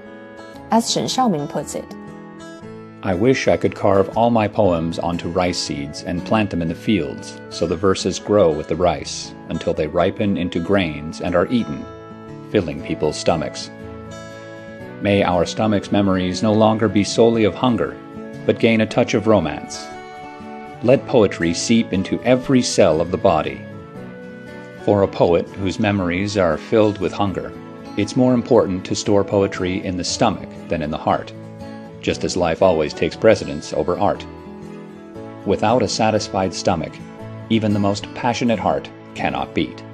as Shen Xiaoming puts it. I wish I could carve all my poems onto rice seeds and plant them in the fields, so the verses grow with the rice until they ripen into grains and are eaten, filling people's stomachs. May our stomachs' memories no longer be solely of hunger, but gain a touch of romance. Let poetry seep into every cell of the body. For a poet whose memories are filled with hunger, it's more important to store poetry in the stomach than in the heart, just as life always takes precedence over art. Without a satisfied stomach, even the most passionate heart cannot beat.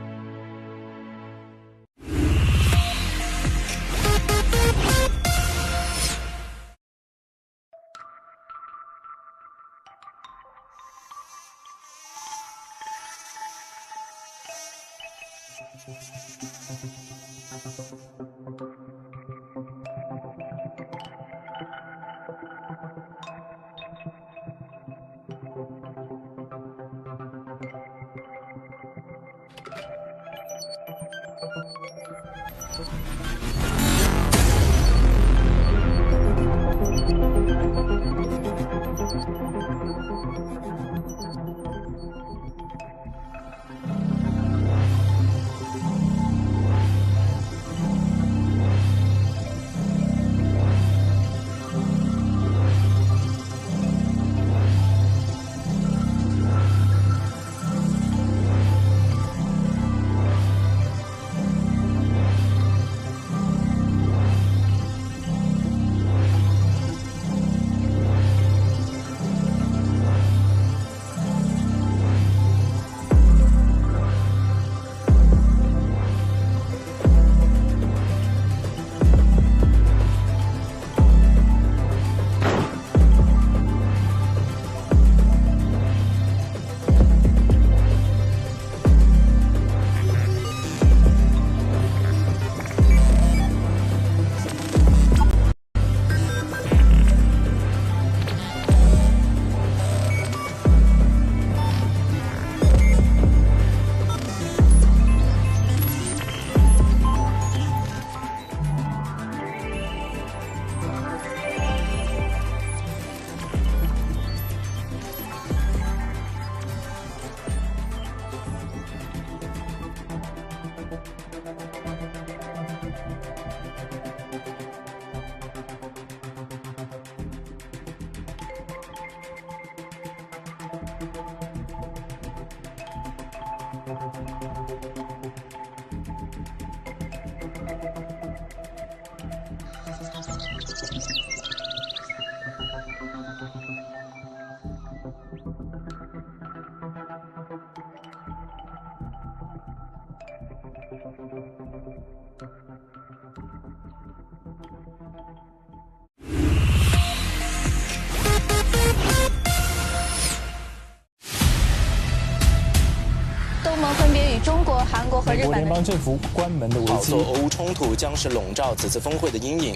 中国、韩国和日本。美国联邦政府关门的危机。炒作俄乌冲突将是笼罩此次峰会的阴影。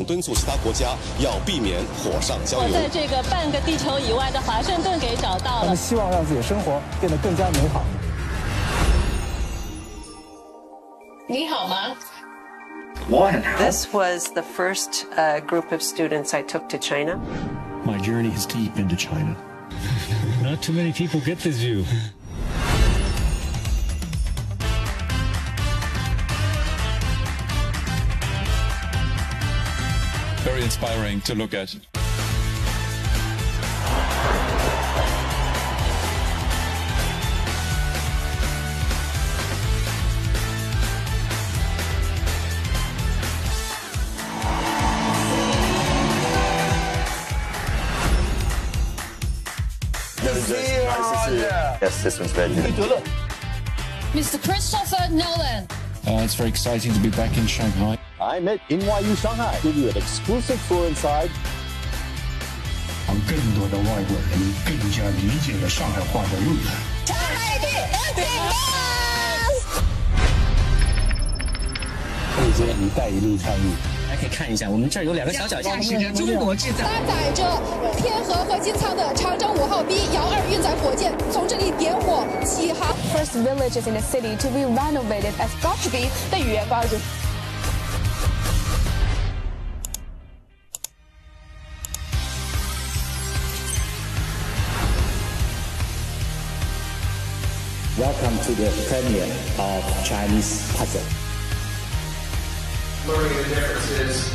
敦促其他国家要避免火上浇油。我在这个半个地球以外的华盛顿给找到了。他们希望让自己的生活变得更加美好。你好吗？ This was the first group of students I took to China. My journey is deep into China. Not too many people get the zoo. Very inspiring to look at. Yes, this one's very good. Mr. Christopher Nolan. It's very exciting to be back in Shanghai. I'm at NYU Shanghai. Give you an exclusive tour inside. 让更多的外国人更加理解了上海话的路。上海地顶可以接“一带一路”倡议。大家可以看一下，我们这儿有两个小脚架，是中国制造。搭载着天河和金仓的长征5号 B 遥2运载火箭从这里点火起航。First villages in the city to be renovated as got to be 的语言包子。Welcome to the premiere of Chinese puzzle. Learning the differences.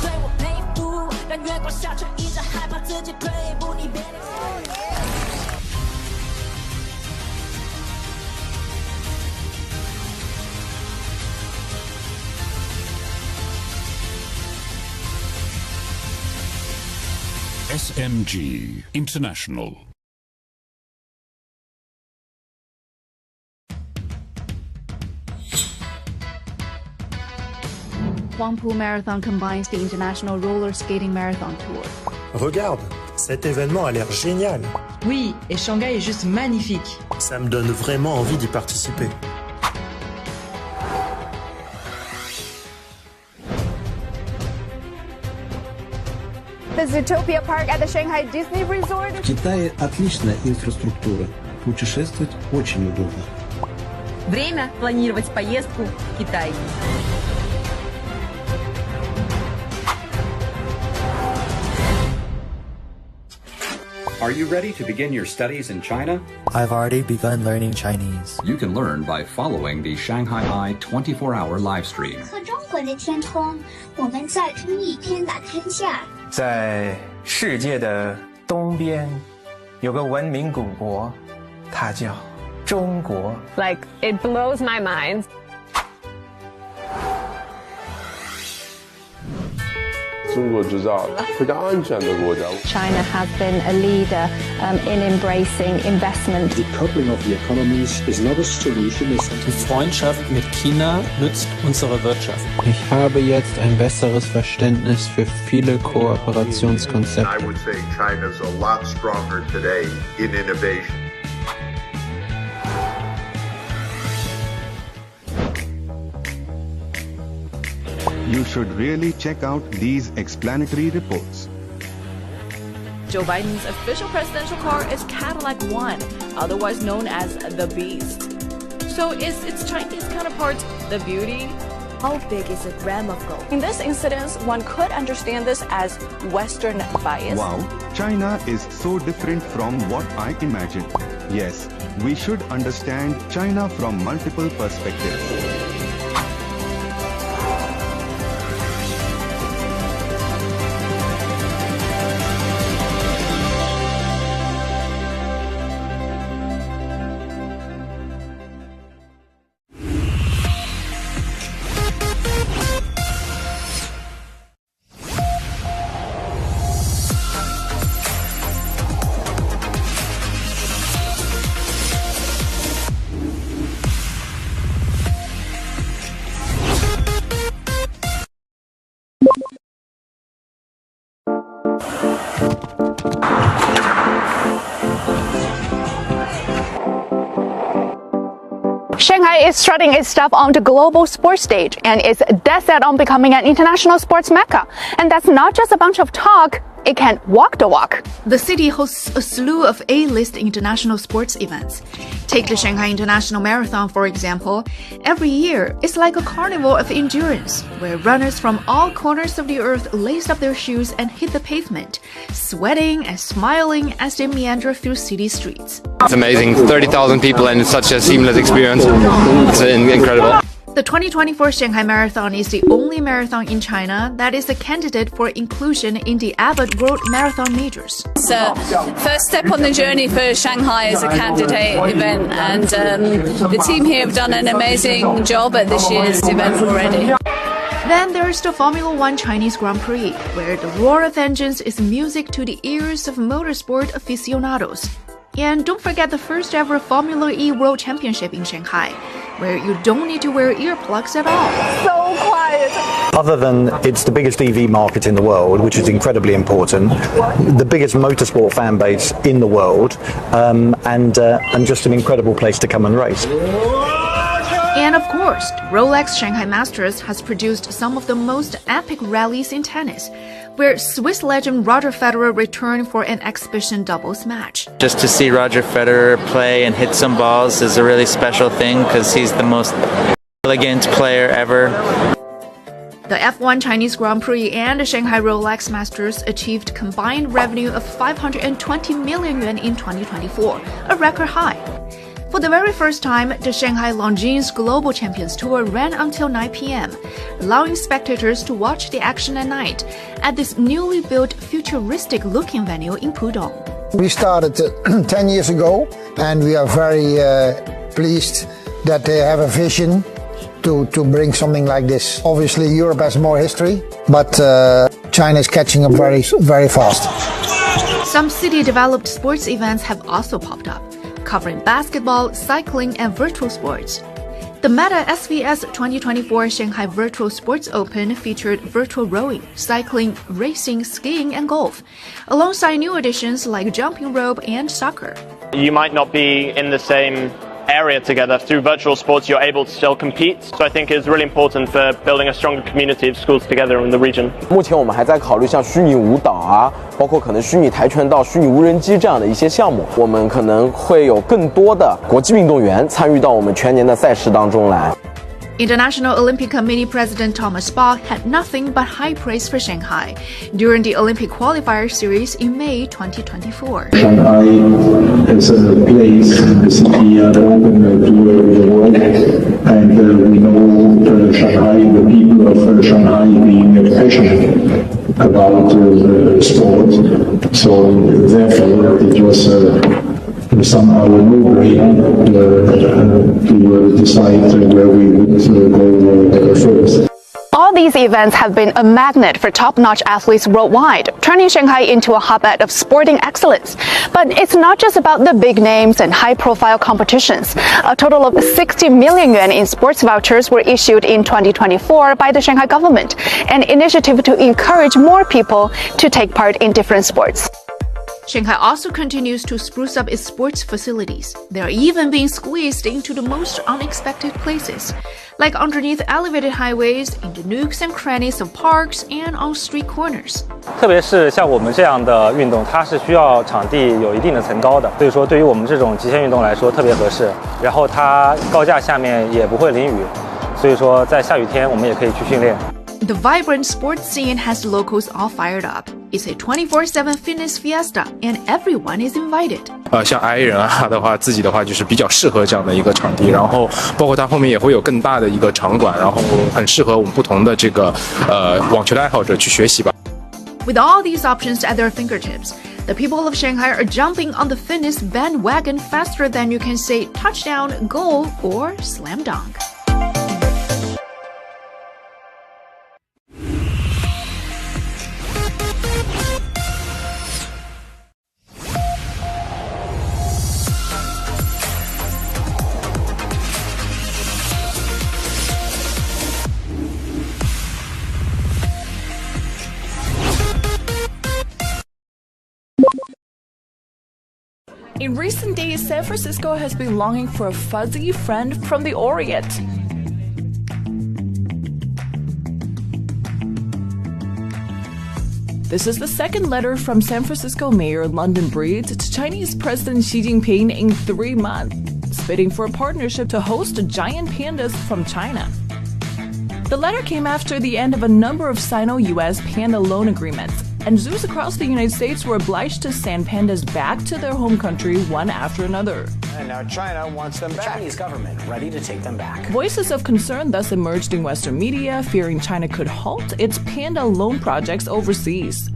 对我佩服，但月光下却一直害怕自己退一步，你别 SMG International. Huangpu Marathon combines the International Roller Skating Marathon Tour. Regarde, cet événement a l'air génial. Oui, et Shanghai est juste magnifique. Ça me donne vraiment envie d'y participer. The Zootopia Park at the Shanghai Disney Resort. В Китае отличная инфраструктура. Путешествовать очень удобно. Время планировать поездку в Китай. Are you ready to begin your studies in China? I've already begun learning Chinese. You can learn by following the Shanghai Eye 24-hour live stream. 和中国的天空，我们在同一天打天下。在世界的东边，有个文明古国，它叫中国。Like it blows my mind. China has been a leader in embracing investment. Decoupling of the economies is not a solution. Die Freundschaft mit China nützt unsere Wirtschaft. Ich habe jetzt ein besseres Verständnis für viele Kooperationskonzepte. I would say China's a lot stronger today in innovation. You should really check out these explanatory reports. Joe Biden's official presidential car is Cadillac One, otherwise known as the Beast. So is its Chinese counterpart the Beauty? How big is a gram of gold? In this incident, one could understand this as Western bias. Wow, China is so different from what I imagined. Yes, we should understand China from multiple perspectives. Shanghai is strutting its stuff on the global sports stage and is dead set on becoming an international sports mecca. And that's not just a bunch of talk, it can walk the walk. The city hosts a slew of A-list international sports events. Take the Shanghai International Marathon, for example. Every year, it's like a carnival of endurance, where runners from all corners of the earth lace up their shoes and hit the pavement, sweating and smiling as they meander through city streets. It's amazing. 30,000 people and it's such a seamless experience. It's incredible. The 2024 Shanghai Marathon is the only marathon in China that is a candidate for inclusion in the Abbott World Marathon Majors. It's a first step on the journey for Shanghai as a candidate event, and the team here have done an amazing job at this year's event already. Then there's the Formula One Chinese Grand Prix, where the roar of engines is music to the ears of motorsport aficionados. And don't forget the first ever Formula E World Championship in Shanghai, where you don't need to wear earplugs at all. So quiet. Other than it's the biggest EV market in the world, which is incredibly important, the biggest motorsport fan base in the world, and just an incredible place to come and race. And of course, Rolex Shanghai Masters has produced some of the most epic rallies in tennis, where Swiss legend Roger Federer returned for an exhibition doubles match. Just to see Roger Federer play and hit some balls is a really special thing because he's the most elegant player ever. The F1 Chinese Grand Prix and the Shanghai Rolex Masters achieved combined revenue of 520 million yuan in 2024, a record high. For the very first time, the Shanghai Longines Global Champions Tour ran until 9 p.m., allowing spectators to watch the action at night at this newly built futuristic-looking venue in Pudong. We started 10 years ago, and we are very pleased that they have a vision to bring something like this. Obviously, Europe has more history, but China is catching up very, very fast. Some city-developed sports events have also popped up, covering basketball, cycling, and virtual sports. The Meta SVS 2024 Shanghai Virtual Sports Open featured virtual rowing, cycling, racing, skiing, and golf, alongside new additions like jumping rope and soccer. You might not be in the same area together. Through virtual sports, you're able to still compete. So I think it's really important for building a stronger community of schools together in the region. 目前我们还在考虑像虚拟舞蹈啊，包括可能虚拟跆拳道、虚拟无人机这样的一些项目，我们可能会有更多的国际运动员参与到我们全年的赛事当中来。 International Olympic Committee President Thomas Bach had nothing but high praise for Shanghai during the Olympic qualifier series in May 2024. Shanghai is a place, a city open to the world, and we know Shanghai, the people of Shanghai being passionate about sport. So therefore, it was somehow a no-brainer to decide where we would go first. All these events have been a magnet for top-notch athletes worldwide, turning Shanghai into a hotbed of sporting excellence. But it's not just about the big names and high-profile competitions. A total of 60 million yuan in sports vouchers were issued in 2024 by the Shanghai government, an initiative to encourage more people to take part in different sports. Shanghai also continues to spruce up its sports facilities. They are even being squeezed into the most unexpected places, like underneath elevated highways, in the nooks and crannies of parks, and on street corners. 特别是像我们这样的运动，它是需要场地有一定的层高的，所以说对于我们这种极限运动来说特别合适。然后它高架下面也不会淋雨，所以说在下雨天我们也可以去训练。 The vibrant sports scene has locals all fired up. It's a 24/7 fitness fiesta, and everyone is invited. 像矮人啊的话，自己的话就是比较适合这样的一个场地，然后包括它后面也会有更大的一个场馆，然后很适合我们不同的这个网球的爱好者去学习吧。 With all these options at their fingertips, the people of Shanghai are jumping on the fitness bandwagon faster than you can say touchdown, goal, or slam dunk. In recent days, San Francisco has been longing for a fuzzy friend from the Orient. This is the second letter from San Francisco Mayor London Breed to Chinese President Xi Jinping in 3 months, bidding for a partnership to host giant pandas from China. The letter came after the end of a number of Sino-US panda loan agreements, and zoos across the United States were obliged to send pandas back to their home country one after another. And now China wants them back. The Chinese government ready to take them back. Voices of concern thus emerged in Western media, fearing China could halt its panda loan projects overseas.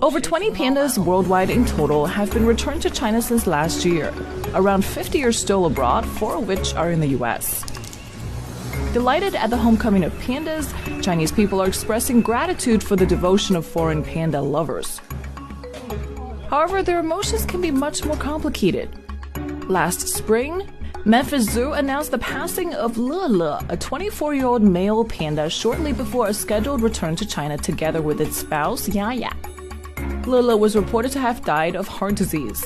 Over 20 pandas worldwide in total have been returned to China since last year. Around 50 are still abroad, 4 of which are in the US. Delighted at the homecoming of pandas, Chinese people are expressing gratitude for the devotion of foreign panda lovers. However, their emotions can be much more complicated. Last spring, Memphis Zoo announced the passing of Le, a 24-year-old male panda, shortly before a scheduled return to China together with its spouse, Yaya. Le was reported to have died of heart disease.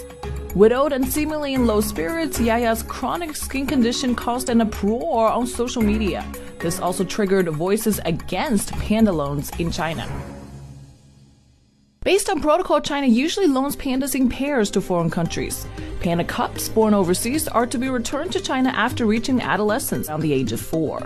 Widowed and seemingly in low spirits, Yaya's chronic skin condition caused an uproar on social media. This also triggered voices against panda loans in China. Based on protocol, China usually loans pandas in pairs to foreign countries. Panda cubs born overseas are to be returned to China after reaching adolescence around the age of 4.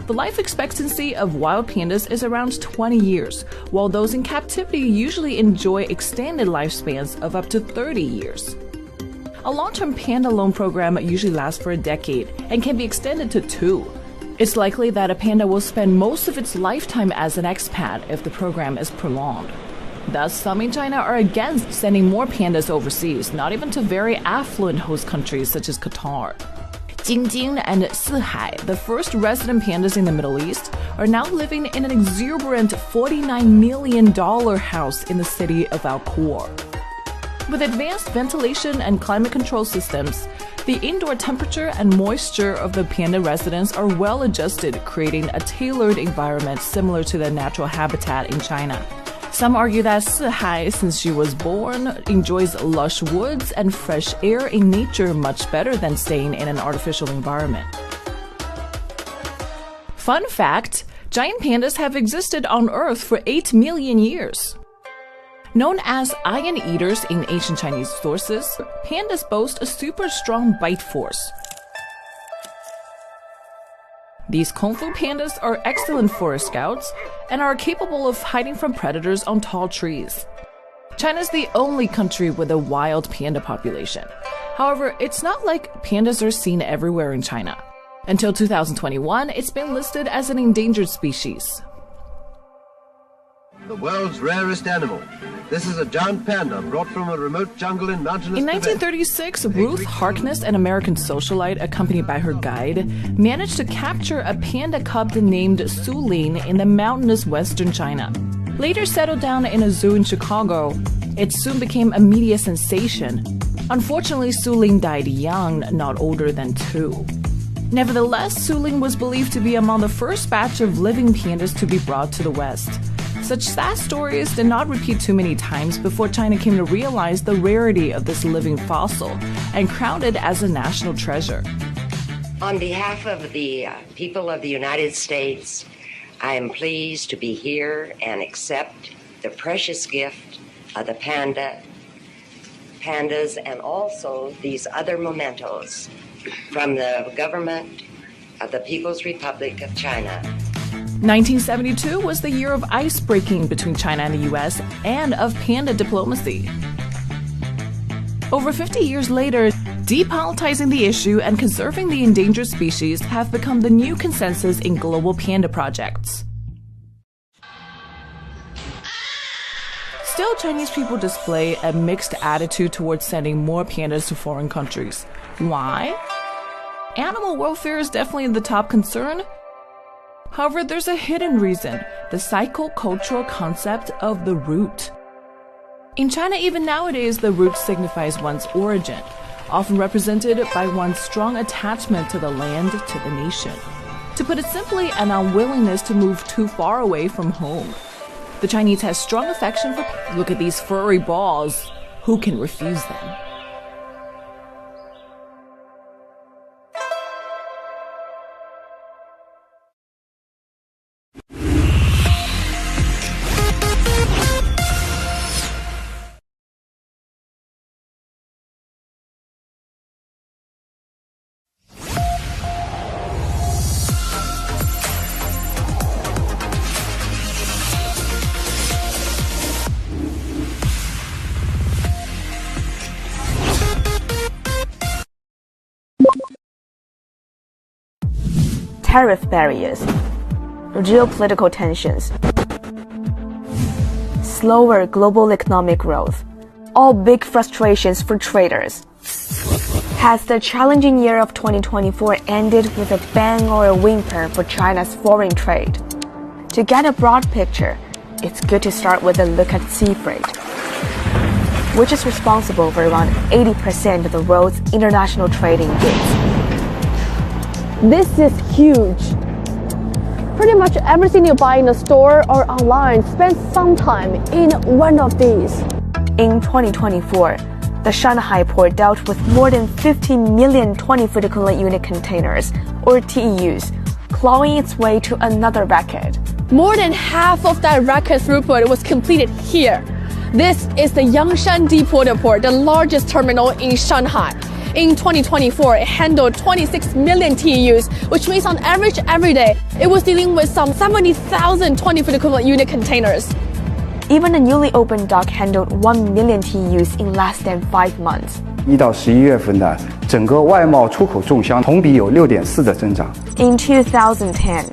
The life expectancy of wild pandas is around 20 years, while those in captivity usually enjoy extended lifespans of up to 30 years. A long-term panda loan program usually lasts for a decade and can be extended to 2. It's likely that a panda will spend most of its lifetime as an expat if the program is prolonged. Thus, some in China are against sending more pandas overseas, not even to very affluent host countries such as Qatar. Jingjing and Sihai, the first resident pandas in the Middle East, are now living in an exuberant $49 million house in the city of Al-Khor. With advanced ventilation and climate control systems, the indoor temperature and moisture of the panda residents are well adjusted, creating a tailored environment similar to the natural habitat in China. Some argue that Sihai, since she was born, enjoys lush woods and fresh air in nature much better than staying in an artificial environment. Fun fact, giant pandas have existed on Earth for 8 million years. Known as iron eaters in ancient Chinese sources, pandas boast a super strong bite force. These Kung Fu pandas are excellent forest scouts and are capable of hiding from predators on tall trees. China is the only country with a wild panda population. However, it's not like pandas are seen everywhere in China. Until 2021, it's been listed as an endangered species. The world's rarest animal. This is a giant panda brought from a remote jungle in mountainous In Tibet. 1936, Ruth Harkness, an American socialite accompanied by her guide, managed to capture a panda cub named Sulin in the mountainous western China. Later settled down in a zoo in Chicago, it soon became a media sensation. Unfortunately, Sulin died young, not older than 2. Nevertheless, Sulin was believed to be among the first batch of living pandas to be brought to the West. Such sad stories did not repeat too many times before China came to realize the rarity of this living fossil and crowned it as a national treasure. On behalf of the people of the United States, I am pleased to be here and accept the precious gift of the pandas and also these other mementos from the government of the People's Republic of China. 1972 was the year of ice-breaking between China and the US and of panda diplomacy. Over 50 years later, depoliticizing the issue and conserving the endangered species have become the new consensus in global panda projects. Still, Chinese people display a mixed attitude towards sending more pandas to foreign countries. Why? Animal welfare is definitely the top concern. However, there's a hidden reason, the psychocultural concept of the root. In China, even nowadays, the root signifies one's origin, often represented by one's strong attachment to the land, to the nation. To put it simply, an unwillingness to move too far away from home. The Chinese has strong affection for look at these furry balls. Who can refuse them? Tariff barriers, geopolitical tensions, slower global economic growth, all big frustrations for traders. Has the challenging year of 2024 ended with a bang or a whimper for China's foreign trade? To get a broad picture, it's good to start with a look at sea freight, which is responsible for around 80% of the world's international trading goods. This is huge. Pretty much everything you buy in a store or online spends some time in one of these. In 2024, the Shanghai port dealt with more than 50 million 20-foot equivalent unit containers, or TEUs, clawing its way to another record. More than half of that record throughput was completed here. This is the Yangshan Deepwater Port, the largest terminal in Shanghai. In 2024, it handled 26 million TEUs, which means on average every day, it was dealing with some 70,000 20-foot equivalent unit containers. Even the newly opened dock handled 1 million TEUs in less than 5 months. 1到11月份的整个外贸出口重箱同比有6.4%的增长。In 2010,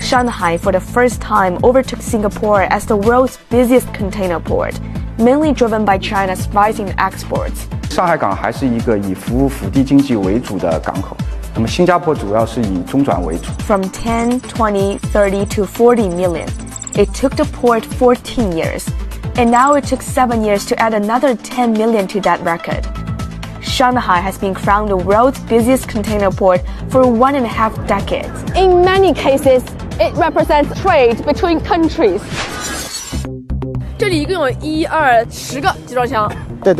Shanghai for the first time overtook Singapore as the world's busiest container port, mainly driven by China's rising exports. 上海港还是一个以服务腹地经济为主的港口。那么新加坡主要是以中转为主。From 10, 20, 30 to 40 million, it took the port 14 years, and now it took 7 years to add another 10 million to that record. Shanghai has been crowned the world's busiest container port for 1.5 decades. In many cases, it represents trade between countries. 这里一共有1、2、10个集装箱。对。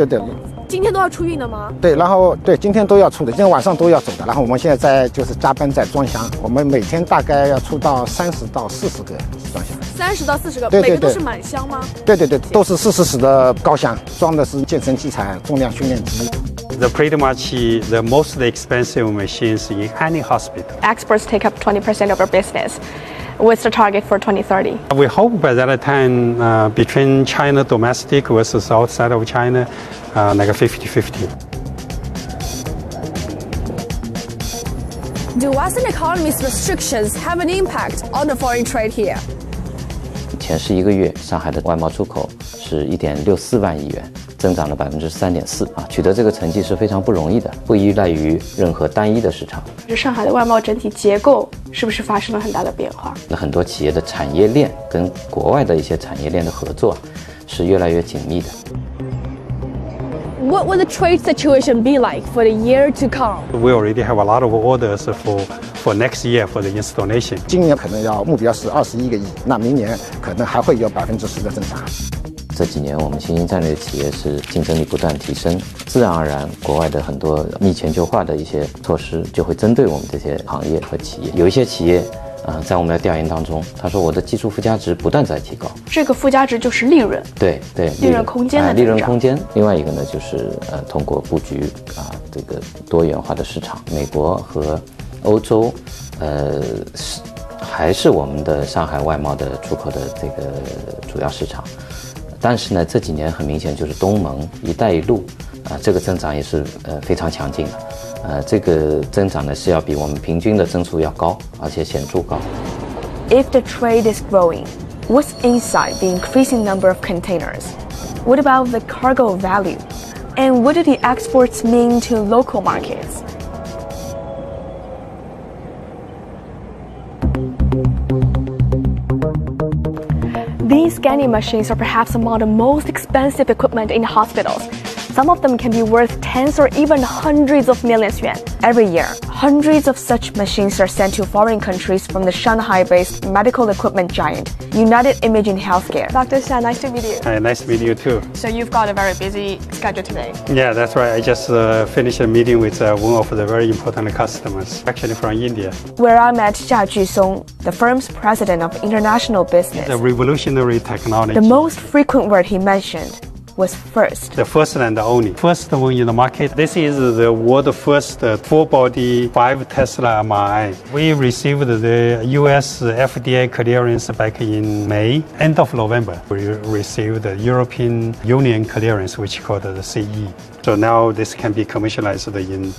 今天都要出运的吗？对，然后今天都要出的，今天晚上都要走的。然后我们现在就是加班在装箱，我们每天大概要出到30到40个集装箱。30到40个，对，每个都是满箱吗？对，都是40的高箱，装的是健身器材、重量训练机。They're pretty much the most expensive machines in any hospital. Exports take up 20% of our business. What's the target for 2030? We hope by that time, between China domestic versus outside of China, like a 50-50. Do Western economies' restrictions have an impact on the foreign trade here? 前11个月，上海的外贸出口是1.64万亿元，增长了3.4%啊，取得这个成绩是非常不容易的，不依赖于任何单一的市场。上海的外贸整体结构是不是发生了很大的变化？很多企业的产业链跟国外的一些产业链的合作是越来越紧密的。What will the trade situation be like for the year to come? We already have a lot of orders for next year for the installation. 今年可能目标是21个亿，那明年可能还会有10%的增长。这几年我们新兴战略企业是竞争力不断提升，自然而然国外的很多逆全球化的一些措施就会针对我们这些行业和企业。有一些企业在我们的调研当中，他说我的技术附加值不断在提高。这个附加值就是利润。对，利润空间的利润空间。另外一个呢，就是通过布局这个多元化的市场，美国和欧洲，还是我们的上海外贸的出口的这个主要市场。但是呢，这几年很明显就是东盟、一带一路这个增长也是非常强劲的。这个增长呢是要比我们平均的增速要高，而且显著高。If the trade is growing, what's inside the increasing number of containers? What about the cargo value? And what do the exports mean to local markets? These scanning machines are perhaps among the most expensive equipment in hospitals. Some of them can be worth tens or even hundreds of millions yuan. Every year, hundreds of such machines are sent to foreign countries from the Shanghai-based medical equipment giant, United Imaging Healthcare. Dr. Shan, nice to meet you. Hi, nice to meet you too. So you've got a very busy schedule today. Yeah, that's right. I just finished a meeting with one of the very important customers, actually from India. Where I met Xia Jusong, the firm's president of international business. The revolutionary technology. The most frequent word he mentioned was first. The first and the only. First one in the market. This is the world's first full-body 5 Tesla MRI. We received the US FDA clearance back in May. End of November, we received the European Union clearance, which is called the CE. So now this can be commercialized in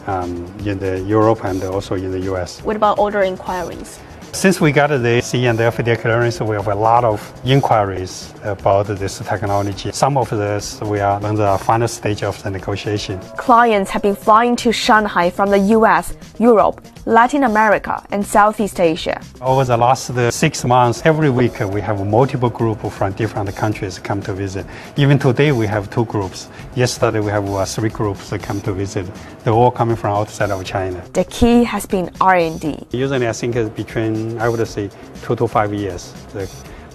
the Europe and also in the US. What about order inquiries? Since we got the CE and the FDA clearance, we have a lot of inquiries about this technology. Some of this, we are in the final stage of the negotiation. Clients have been flying to Shanghai from the US, Europe, Latin America, and Southeast Asia. Over the last 6 months, every week we have multiple groups from different countries come to visit. Even today we have 2 groups. Yesterday we have 3 groups that come to visit. They're all coming from outside of China. The key has been R&D. Usually I think it's between, I would say, 2 to 5 years.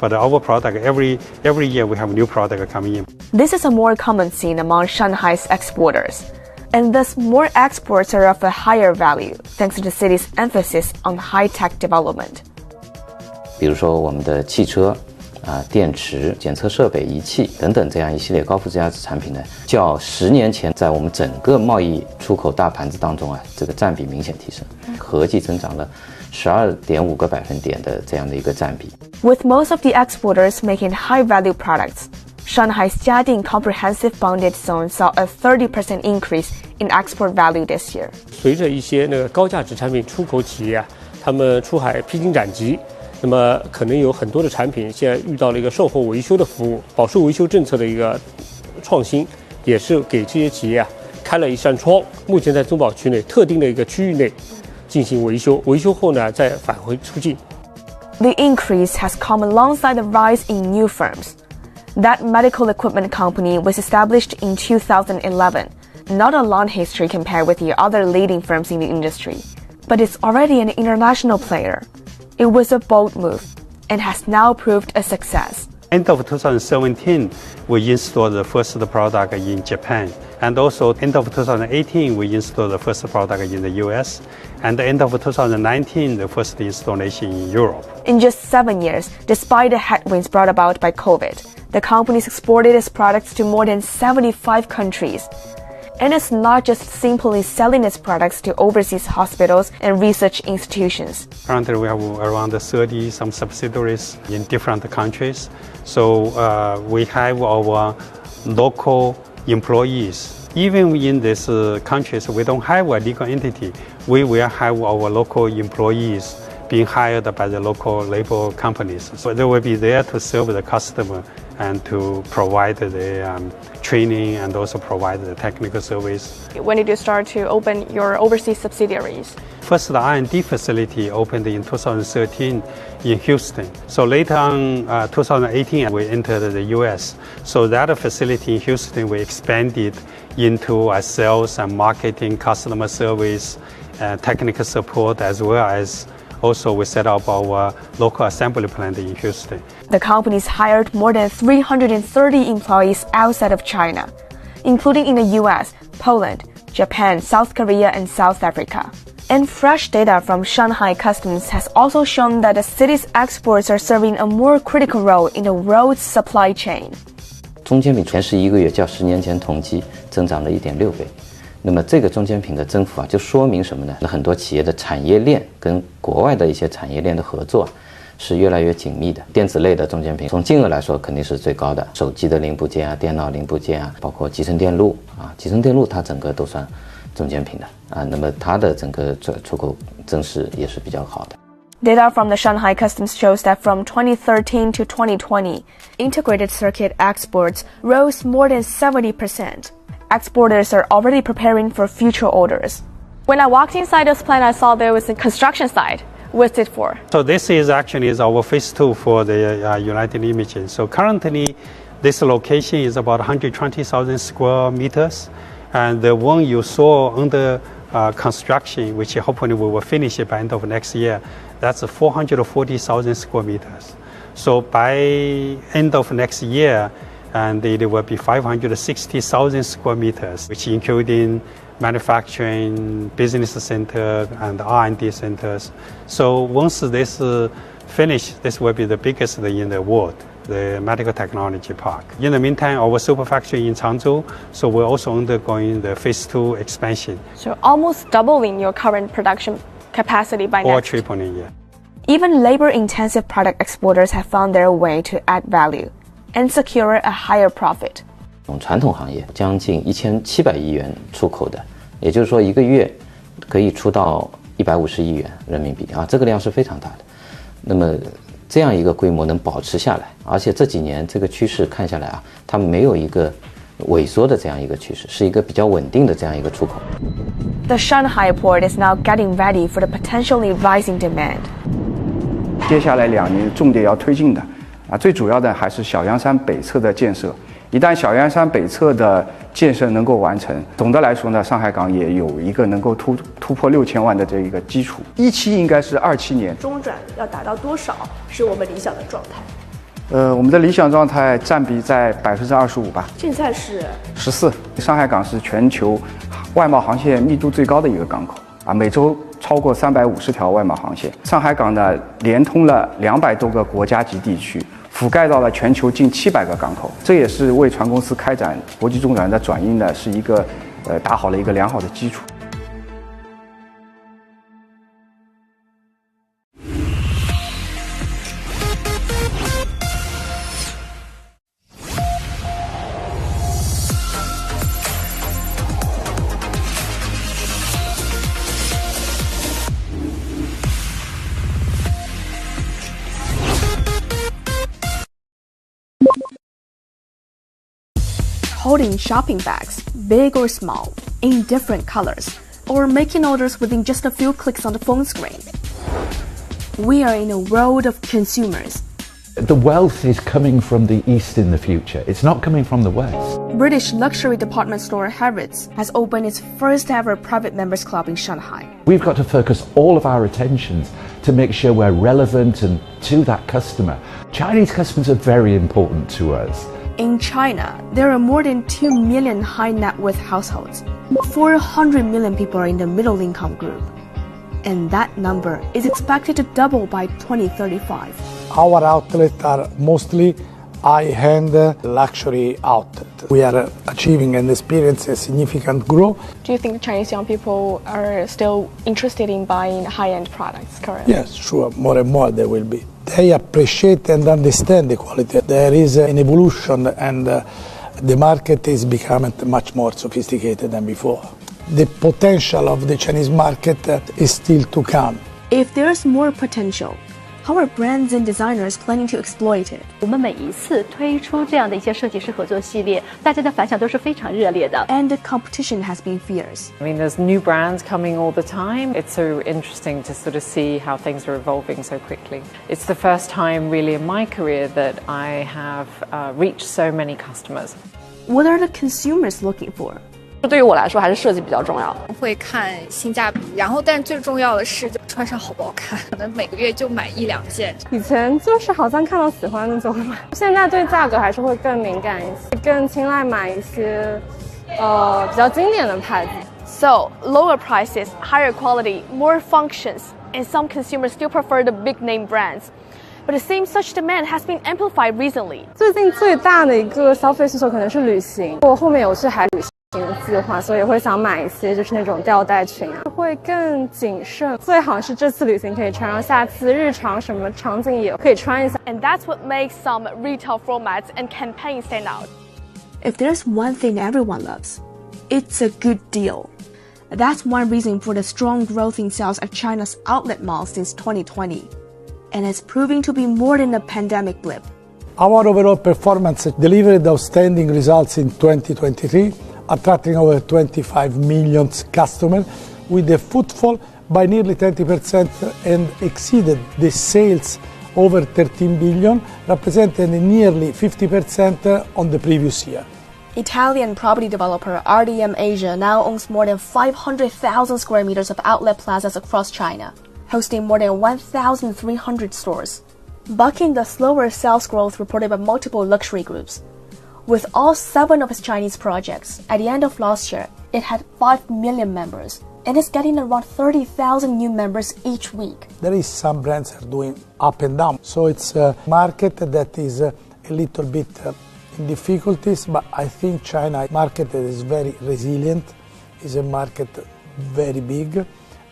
But our product, every year we have new product coming in. This is a more common scene among Shanghai's exporters. And thus more exports are of a higher value, thanks to the city's emphasis on high-tech development. 比如说我们的汽车、电池、检测设备、仪器等等这样一系列高附加值产品呢，较10年前在我们整个贸易出口大盘子当中这个占比明显提升，合计增长了12.5个百分点的这样的一个占比。With most of the exporters making high-value products, Shanghai's Jiading Comprehensive Bonded Zone saw a 30% increase in export value this year. 随着一些高价值产品出口企业他们出海披荆斩棘，那么可能有很多的产品现在遇到了一个售后维修的服务，保售维修政策的一个创新，也是给这些企业开了一扇窗。目前在中保区内特定的一个区域内进行维修，维修后呢再返回出境。The increase has come alongside the rise in new firms. That medical equipment company was established in 2011, not a long history compared with the other leading firms in the industry, but it's already an international player. It was a bold move and has now proved a success. End of 2017, we installed the first product in Japan. And also, end of 2018, we installed the first product in the US. And end of 2019, the first installation in Europe. In just 7 years, despite the headwinds brought about by COVID, the company's exported its products to more than 75 countries. And it's not just simply selling its products to overseas hospitals and research institutions. Currently, we have around 30 some subsidiaries in different countries. So we have our local employees. Even in these countries, we don't have a legal entity. We will have our local employees being hired by the local labor companies. So they will be there to serve the customer and to provide the training and also provide the technical service. When did you start to open your overseas subsidiaries? First, the R&D facility opened in 2013 in Houston. So later on, 2018, we entered the US. So that facility in Houston, we expanded into sales and marketing, customer service, technical support, as well as also we set up our local assembly plant in Houston. The company's hired more than 330 employees outside of China, including in the US, Poland, Japan, South Korea, and South Africa. And fresh data from Shanghai Customs has also shown that the city's exports are serving a more critical role in the world's supply chain. 中间品前11个月较10年前同期增长了1.6倍。那么这个中间品的增幅就说明什么呢？很多企业的产业链跟国外的一些产业链的合作是越来越紧密的。电子类的中间品从金额来说肯定是最高的，手机的零部件电脑零部件包括集成电路集成电路它整个都算中间品的那么它的整个出口增势也是比较好的。Data from the Shanghai Customs shows that from 2013 to 2020, integrated circuit exports rose more than 70%. Exporters are already preparing for future orders. When I walked inside this plant, I saw there was a construction site. What's it for? So this is actually our phase 2 for the United Imaging. So currently, this location is about 120,000 square meters. And the one you saw under construction, which hopefully we will finish it by end of next year, that's 440,000 square meters. So by end of next year, and it will be 560,000 square meters, which including manufacturing, business center, and R&D centers. So once this finished, this will be the biggest in the world, the medical technology park. In the meantime, our super factory in Changzhou, so we're also undergoing the phase 2 expansion. So almost doubling your current production capacity by next. Or tripling, yeah. Even labor-intensive product exporters have found their way to add value and secure a higher profit. 传统行业将近1700亿元出口的，也就是说一个月可以出到150亿元人民币这个量是非常大的。那么这样一个规模能保持下来，而且这几年这个趋势看下来它没有一个萎缩的这样一个趋势，是一个比较稳定的这样一个出口。The Shanghai port is now getting ready for the potentially rising demand. 接下来2年重点要推进的最主要的还是小阳山北侧的建设。一旦小阳山北侧的建设能够完成，总的来说呢，上海港也有一个能够突破6000万的这一个基础。17应该是27年。中转要达到多少是我们理想的状态？我们的理想状态占比在25%吧。现在是14。上海港是全球外贸航线密度最高的一个港口每周超过350条外贸航线。上海港呢，连通了200多个国家级地区，覆盖到了全球近700个港口。这也是为船公司开展国际中转的转运呢，是一个打好了一个良好的基础。holding shopping bags, big or small, in different colors, or making orders within just a few clicks on the phone screen. We are in a world of consumers. The wealth is coming from the East in the future. It's not coming from the West. British luxury department store Harrods has opened its first ever private members club in Shanghai. We've got to focus all of our attentions to make sure we're relevant and to that customer. Chinese customers are very important to us. In China, there are more than 2 million high net worth households. 400 million people are in the middle income group. And that number is expected to double by 2035. Our outlets are mostly high-end luxury outlets. We are achieving and experiencing a significant growth. Do you think Chinese young people are still interested in buying high-end products currently? Yes, sure. More and more there will be. They appreciate and understand the quality. There is an evolution and the market is becoming much more sophisticated than before. The potential of the Chinese market is still to come. If there's more potential, how are brands and designers planning to exploit it? 我们每一次推出这样的一些设计师合作系列，大家的反响都是非常热烈的。And the competition has been fierce. I mean, there's new brands coming all the time. It's so interesting to sort of see how things are evolving so quickly. It's the first time really in my career that I have reached so many customers. What are the consumers looking for? 对于我来说，还是设计比较重要。会看性价比，然后但最重要的是就穿上好不好看，可能每个月就买1-2件。以前就是好像看到喜欢的就会买，现在对价格还是会更敏感一些，更青睐买一些比较经典的牌子。So, lower prices, higher quality, more functions, and some consumers still prefer the big name brands. But it seems such demand has been amplified recently. 最近最大的一个消费需求可能是旅行，我后面有去海旅行的计划，所以会想买一些就是那种吊带裙啊，会更谨慎，最好是这次旅行可以穿，然后下次日常什么场景也可以穿一下。And that's what makes some retail formats and campaigns stand out. If there's one thing everyone loves, it's a good deal. That's one reason for the strong growth in sales at China's outlet malls since 2020. And it's proving to be more than a pandemic blip. Our overall performance delivered outstanding results in 2023, attracting over 25 million customers with a footfall by nearly 20% and exceeded the sales over 13 billion, representing nearly 50% on the previous year. Italian property developer RDM Asia now owns more than 500,000 square meters of outlet plazas across China, hosting more than 1,300 stores, bucking the slower sales growth reported by multiple luxury groups. With all 7 of its Chinese projects, at the end of last year, it had 5 million members, and is getting around 30,000 new members each week. There is some brands are doing up and down, so it's a market that is a little bit in difficulties, but I think China market is very resilient, is a market very big,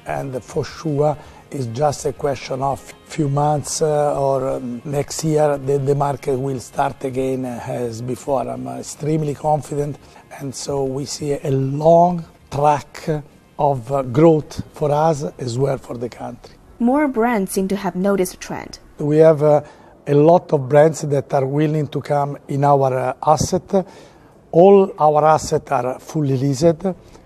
and for sure it's just a question of few months or next year the market will start again as before. I'm extremely confident, and so we see a long track of growth for us as well for the country. More brands seem to have noticed the trend. We have a lot of brands that are willing to come in our asset. All our assets are fully leased,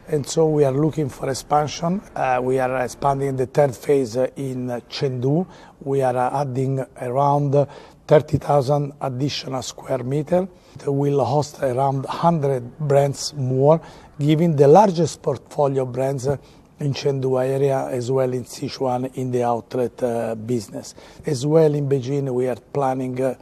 and so we are looking for expansion. We are expanding the third phase in Chengdu. We are adding around 30,000 additional square meters. We'll host around 100 brands more, giving the largest portfolio of brands in Chengdu area, as well in Sichuan in the outlet business. As well in Beijing, we are planning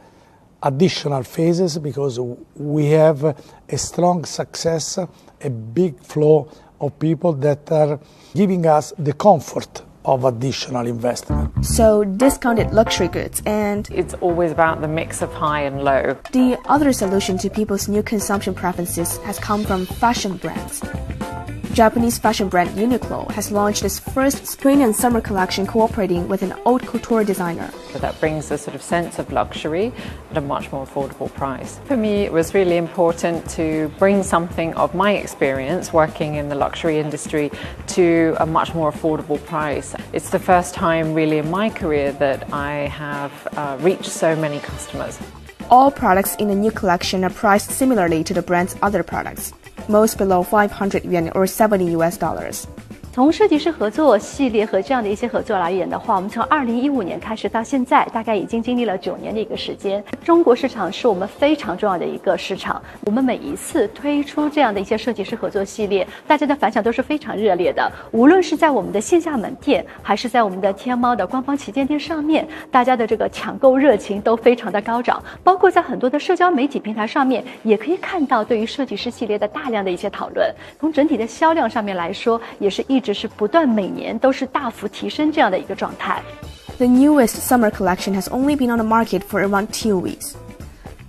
additional phases because we have a strong success, a big flow of people that are giving us the comfort of additional investment. So discounted luxury goods and... It's always about the mix of high and low. The other solution to people's new consumption preferences has come from fashion brands. Japanese fashion brand Uniqlo has launched its first spring and summer collection cooperating with an haute couture designer. So that brings a sort of sense of luxury at a much more affordable price. For me, it was really important to bring something of my experience working in the luxury industry to a much more affordable price. It's the first time really in my career that I have reached so many customers. All products in the new collection are priced similarly to the brand's other products, most below 500 yuan or $70. 从设计师合作系列和这样的一些合作来言的话，我们从2015年开始到现在，大概已经经历了9年的一个时间。中国市场是我们非常重要的一个市场，我们每一次推出这样的一些设计师合作系列，大家的反响都是非常热烈的。无论是在我们的线下门店，还是在我们的天猫的官方旗舰店上面，大家的这个抢购热情都非常的高涨。包括在很多的社交媒体平台上面，也可以看到对于设计师系列的大量的一些讨论。从整体的销量上面来说，也是一直是不断每年都是大幅提升这样的一个状态。The newest summer collection has only been on the market for around 2 weeks.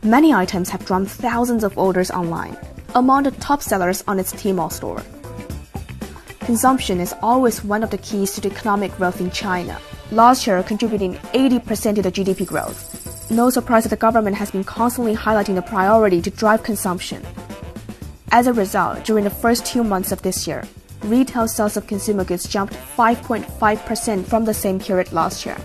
Many items have drawn thousands of orders online, among the top sellers on its Tmall store. Consumption is always one of the keys to the economic growth in China, last year contributing 80% to the GDP growth. No surprise that the government has been constantly highlighting the priority to drive consumption. As a result, during the first 2 months of this year, retail sales of consumer goods jumped 5.5% from the same period last year.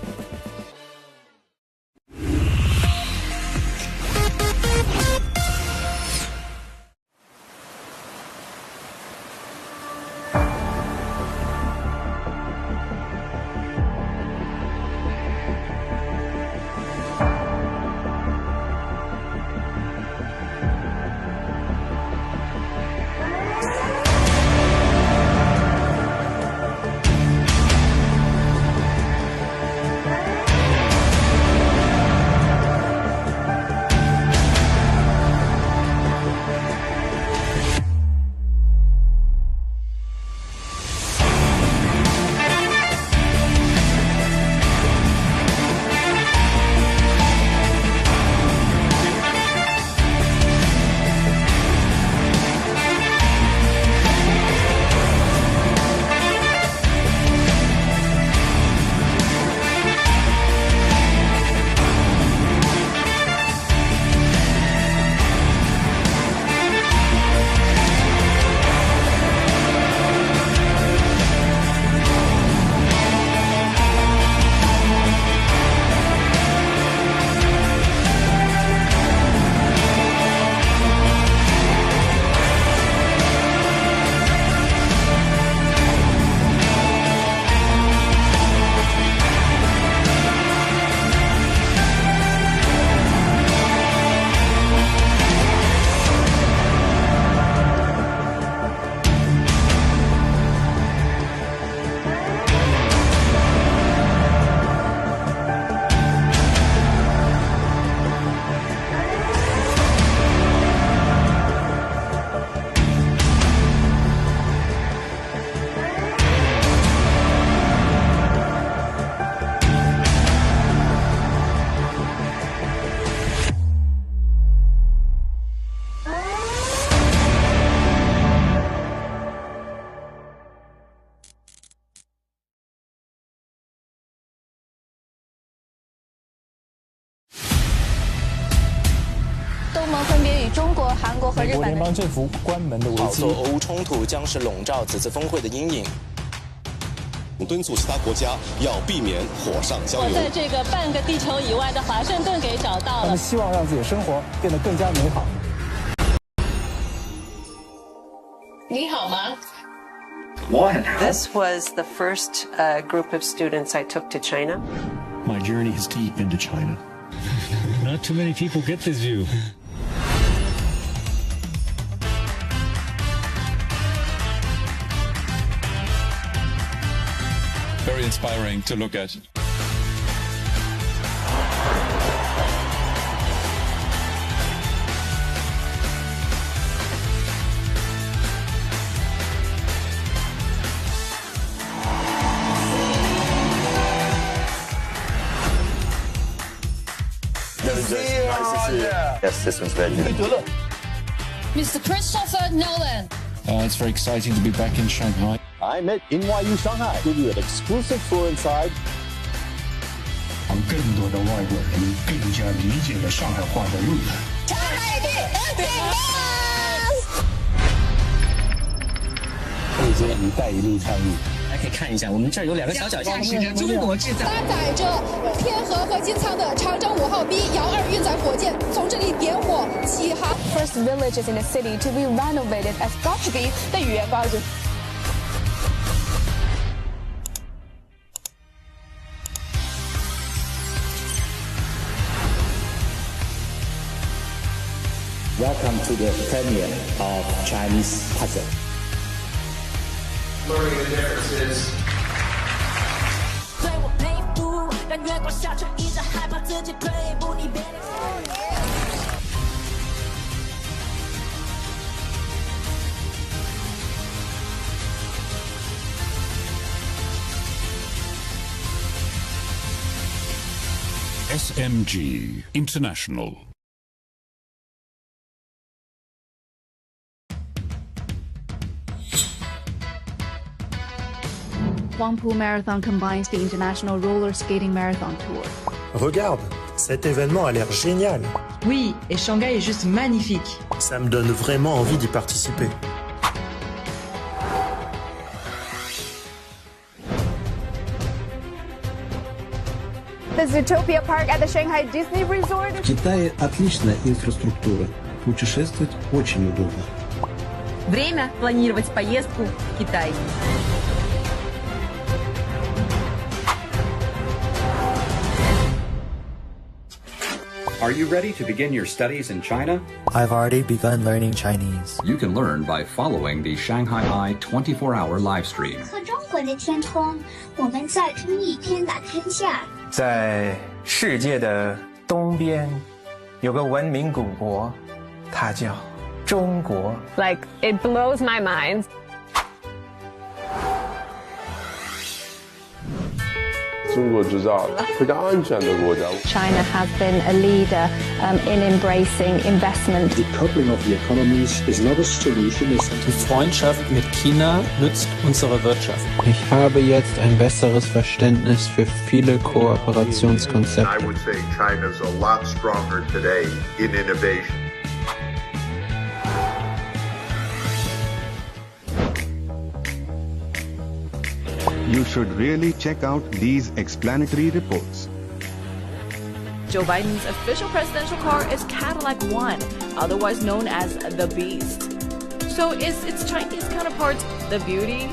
China 美国联邦政府关门的危机。炒作俄乌冲突将是笼罩此次峰会的阴影。敦促其他国家要避免火上浇油。在这个半个地球以外的华盛顿给找到了。他们希望让自己的生活变得更加美好。你好吗？ This was the first group of students I took to China. My journey is deep into China. Not too many people get this view. Very inspiring to look at. Yes, this one's ready. Mr. Christopher Nolan. It's very exciting to be back in Shanghai. I'm at NYU Shanghai. Give you an exclusive tour inside. 让更多的外国人更加理解了上海话的内涵。 Please 接“一带一路”倡议。大家可以看一下，我们这儿有2个小脚架是中国制造，搭载着天河和金仓的长征5号 B 遥2运载火箭从这里点火起航。First villages in the city to be renovated as 高士比的语言高就。Welcome to the premiere of Chinese puzzle. Learning the differences. 对我佩服，但月光下却一直害怕自己退步。你别。SMG International. Huangpu Marathon combines the International Roller Skating Marathon Tour. Regarde, cet événement a l'air génial. Oui, et Shanghai est juste magnifique. Ça me donne vraiment envie d'y participer. The Zootopia Park at the Shanghai Disney Resort. В Китае отличная инфраструктура. Путешествовать очень удобно. Время планировать поездку в Китай. Are you ready to begin your studies in China? I've already begun learning Chinese. You can learn by following the Shanghai Eye 24-hour live stream. 和中国的天空，我们在同一天打天下。在世界的东边，有个文明古国，它叫中国。Like it blows my mind. 中国制造非常安全的国家。China has been a leader in embracing investment. Decoupling of the economies is not a solution. Die Freundschaft mit China nützt unsere Wirtschaft. Ich habe jetzt ein besseres Verständnis für viele Kooperationskonzepte. I would say China's a lot stronger today in innovation. You should really check out these explanatory reports. Joe Biden's official presidential car is Cadillac One, otherwise known as the Beast. So is its Chinese counterpart the Beauty?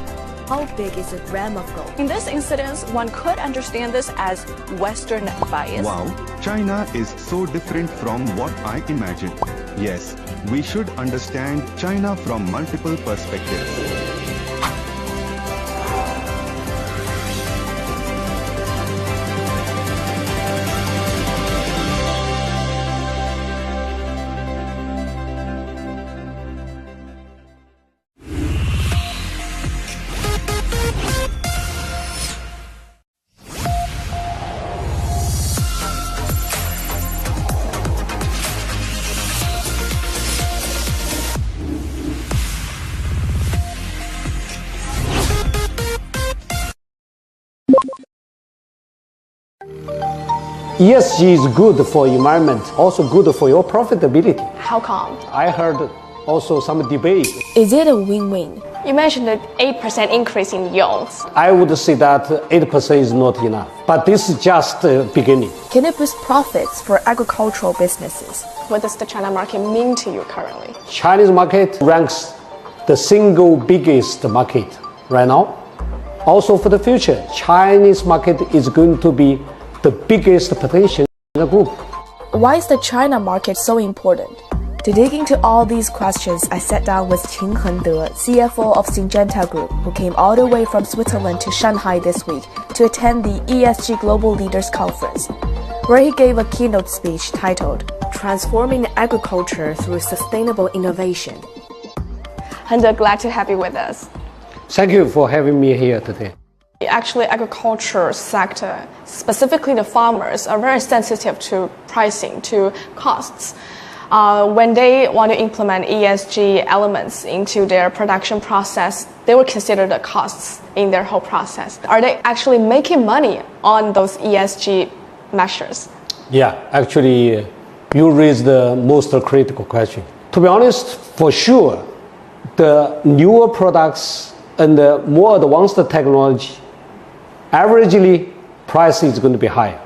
How big is a gram of gold? In this incident, one could understand this as Western bias. Wow, China is so different from what I imagined. Yes, we should understand China from multiple perspectives. ESG is good for environment, also good for your profitability. How come? I heard also some debate. Is it a win-win? You mentioned an 8% increase in yields. I would say that 8% is not enough, but this is just the beginning. Can it boost profits for agricultural businesses? What does the China market mean to you currently? Chinese market ranks the single biggest market right now. Also for the future, Chinese market is going to be the biggest potential in the group. Why is the China market so important? To dig into all these questions, I sat down with Qin Hengde, CFO of Syngenta Group, who came all the way from Switzerland to Shanghai this week to attend the ESG Global Leaders Conference, where he gave a keynote speech titled Transforming Agriculture Through Sustainable Innovation. Hengde, glad to have you with us. Thank you for having me here today. Actually, agriculture sector, specifically the farmers, are very sensitive to pricing, to costs. When they want to implement ESG elements into their production process, they will consider the costs in their whole process. Are they actually making money on those ESG measures? Yeah, actually, you raised the most critical question. To be honest, for sure, the newer products and more advanced technology, averagely price is going to be higher.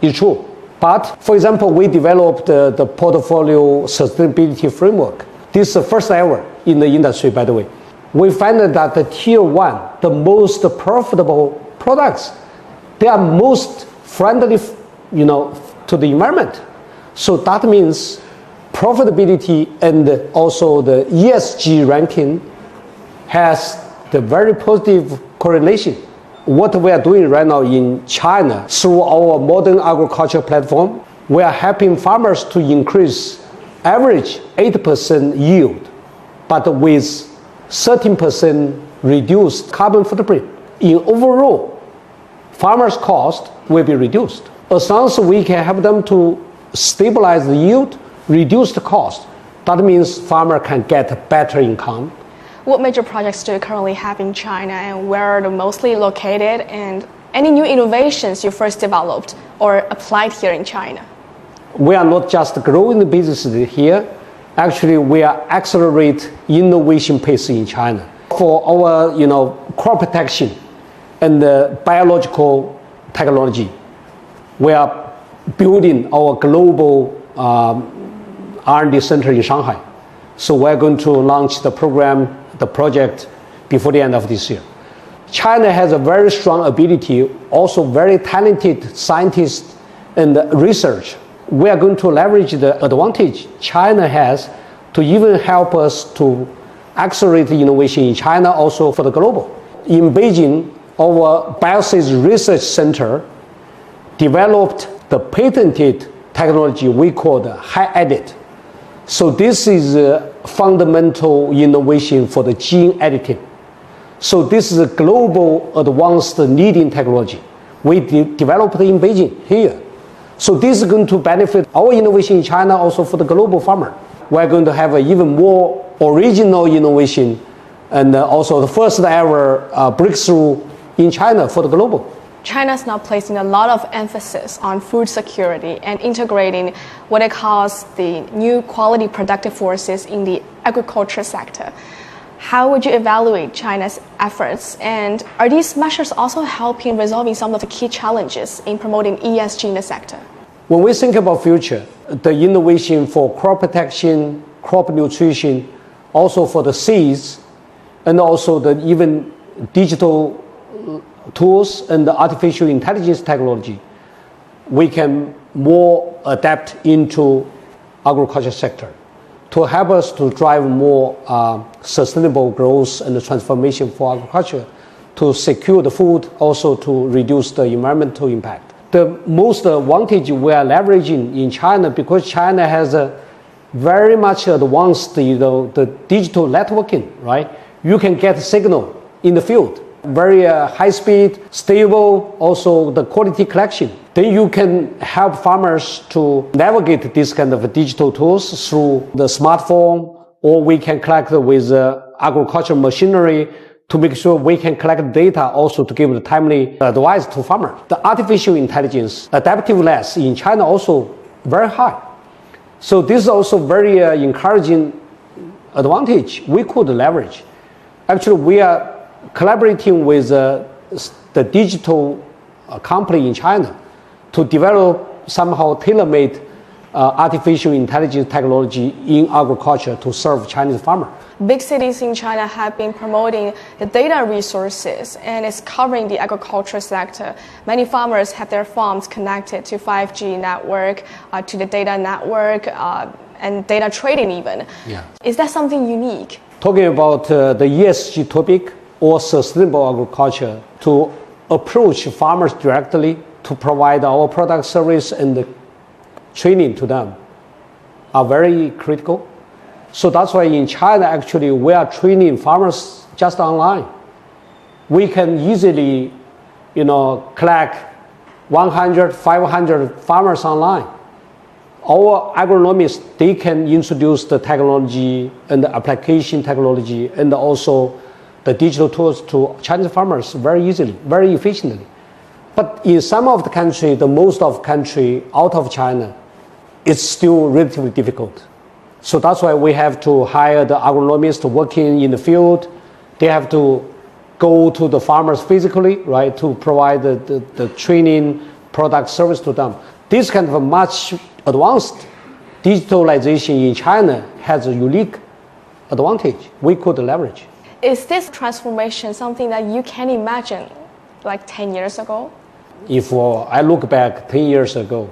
It's true. But for example, we developed the portfolio sustainability framework. This is the first ever in the industry, by the way. We find that the tier one, the most profitable products, they are most friendly, to the environment. So that means profitability and also the ESG ranking has the very positive correlation. What we are doing right now in China through our modern agriculture platform, we are helping farmers to increase average 8% yield, but with 13% reduced carbon footprint. In overall, farmers' cost will be reduced. As long as we can help them to stabilize the yield, reduce the cost, that means farmer can get better income. What major projects do you currently have in China, and where are they mostly located, and any new innovations you first developed or applied here in China? We are not just growing the business here. Actually, we are accelerate innovation pace in China. For our, crop protection and biological technology, we are building our global R&D center in Shanghai. So we're going to launch the project before the end of this year. China has a very strong ability, also very talented scientists and research. We are going to leverage the advantage China has to even help us to accelerate the innovation in China, also for the global. In Beijing, our Biosys Research Center developed the patented technology we call the high edit. So this is a fundamental innovation for the gene editing. So this is a global advanced leading technology. We developed it in Beijing here. So this is going to benefit our innovation in China, also for the global farmer. We're going to have an even more original innovation and also the first ever breakthrough in China for the global. China is now placing a lot of emphasis on food security and integrating what it calls the new quality productive forces in the agriculture sector. How would you evaluate China's efforts, and are these measures also helping resolving some of the key challenges in promoting ESG in the sector? When we think about future, the innovation for crop protection, crop nutrition, also for the seeds, and also the even digital tools and the artificial intelligence technology, we can more adapt into agriculture sector to help us to drive more sustainable growth and transformation for agriculture, to secure the food, also to reduce the environmental impact. The most advantage we are leveraging in China, because China has a very much advanced the digital networking, right? You can get signal in the field, very high speed, stable, also the quality collection. Then you can help farmers to navigate this kind of digital tools through the smartphone, or we can collect with agricultural machinery to make sure we can collect data also to give the timely advice to farmers. The artificial intelligence adaptiveness in China also very high. So this is also very encouraging advantage we could leverage. Actually, we are collaborating with the digital company in China to develop somehow tailor-made artificial intelligence technology in agriculture to serve Chinese farmers. Big cities in China have been promoting the data resources, and it's covering the agriculture sector. Many farmers have their farms connected to 5G network, to the data network, and data trading even. Yeah. Is that something unique? Talking about the ESG topic or sustainable agriculture, to approach farmers directly to provide our product, service, and the training to them are very critical. So that's why in China, actually, we are training farmers just online. We can easily, collect 100, 500 farmers online. Our agronomists, they can introduce the technology and the application technology and also the digital tools to Chinese farmers very easily, very efficiently. But in some of the country, the most of country out of China, it's still relatively difficult. So that's why we have to hire the agronomists working in the field. They have to go to the farmers physically, right, to provide the training, product, service to them. This kind of a much advanced digitalization in China has a unique advantage we could leverage. Is this transformation something that you can imagine like 10 years ago? If I look back 10 years ago,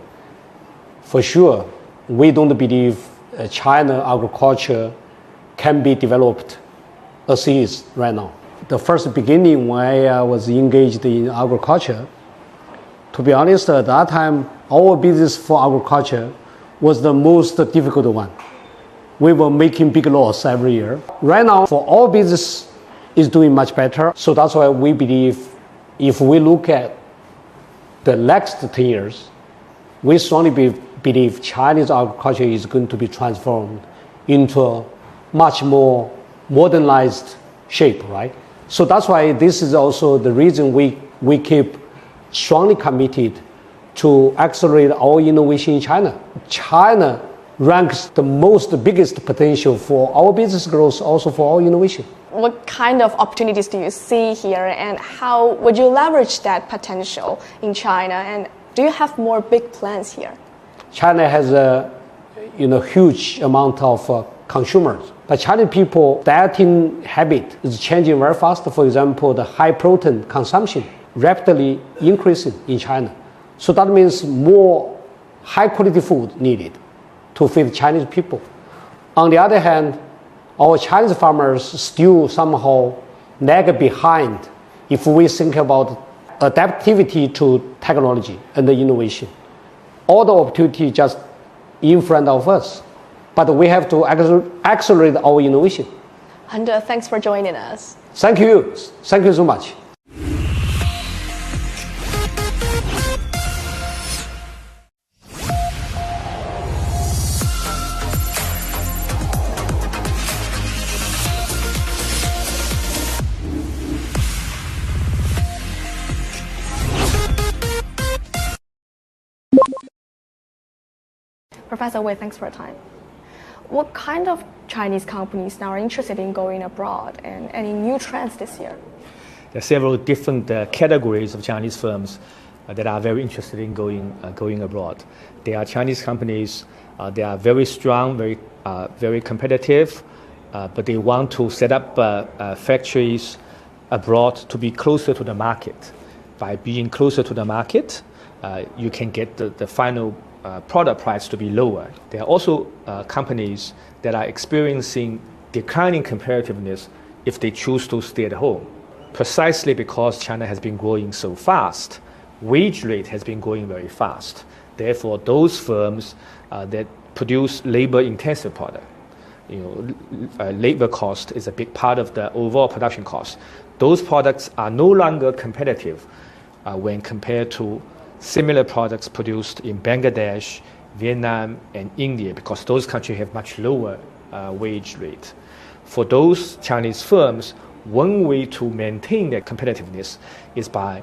for sure, we don't believe China agriculture can be developed as it is right now. The first beginning when I was engaged in agriculture, to be honest, at that time, our business for agriculture was the most difficult one. We were making big loss every year. Right now, for our business is doing much better. So that's why we believe if we look at the next 10 years, we strongly believe Chinese agriculture is going to be transformed into a much more modernized shape, right? So that's why this is also the reason we keep strongly committed to accelerate our innovation in China. China ranks the biggest potential for our business growth, also for our innovation. What kind of opportunities do you see here, and how would you leverage that potential in China? And do you have more big plans here? China has a huge amount of consumers. But Chinese people dieting habit is changing very fast. For example, the high protein consumption rapidly increasing in China. So that means more high quality food needed to feed Chinese people. On the other hand, our Chinese farmers still somehow lag behind if we think about adaptivity to technology and the innovation. All the opportunity just in front of us, but we have to accelerate our innovation. And thanks for joining us. Thank you. Thank you so much. Professor Wei, thanks for your time. What kind of Chinese companies now are interested in going abroad, and any new trends this year? There are several different categories of Chinese firms that are very interested in going abroad. There are Chinese companies, they are very strong, very competitive, but they want to set up factories abroad to be closer to the market. By being closer to the market, you can get the final product price to be lower. There are also companies that are experiencing declining competitiveness if they choose to stay at home. Precisely because China has been growing so fast, wage rate has been growing very fast. Therefore, those firms that produce labor-intensive product, labor cost is a big part of the overall production cost. Those products are no longer competitive when compared to similar products produced in Bangladesh, Vietnam, and India, because those countries have much lower wage rate. For those Chinese firms, one way to maintain their competitiveness is by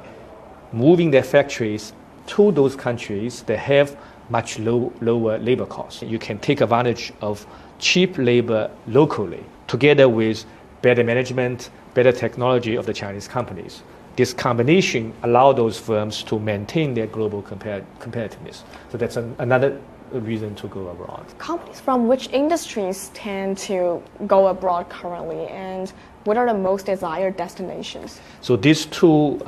moving their factories to those countries that have much lower labor costs. You can take advantage of cheap labor locally, together with better management, better technology of the Chinese companies. This combination allows those firms to maintain their global competitiveness. So that's another reason to go abroad. Companies from which industries tend to go abroad currently, and what are the most desired destinations? So these two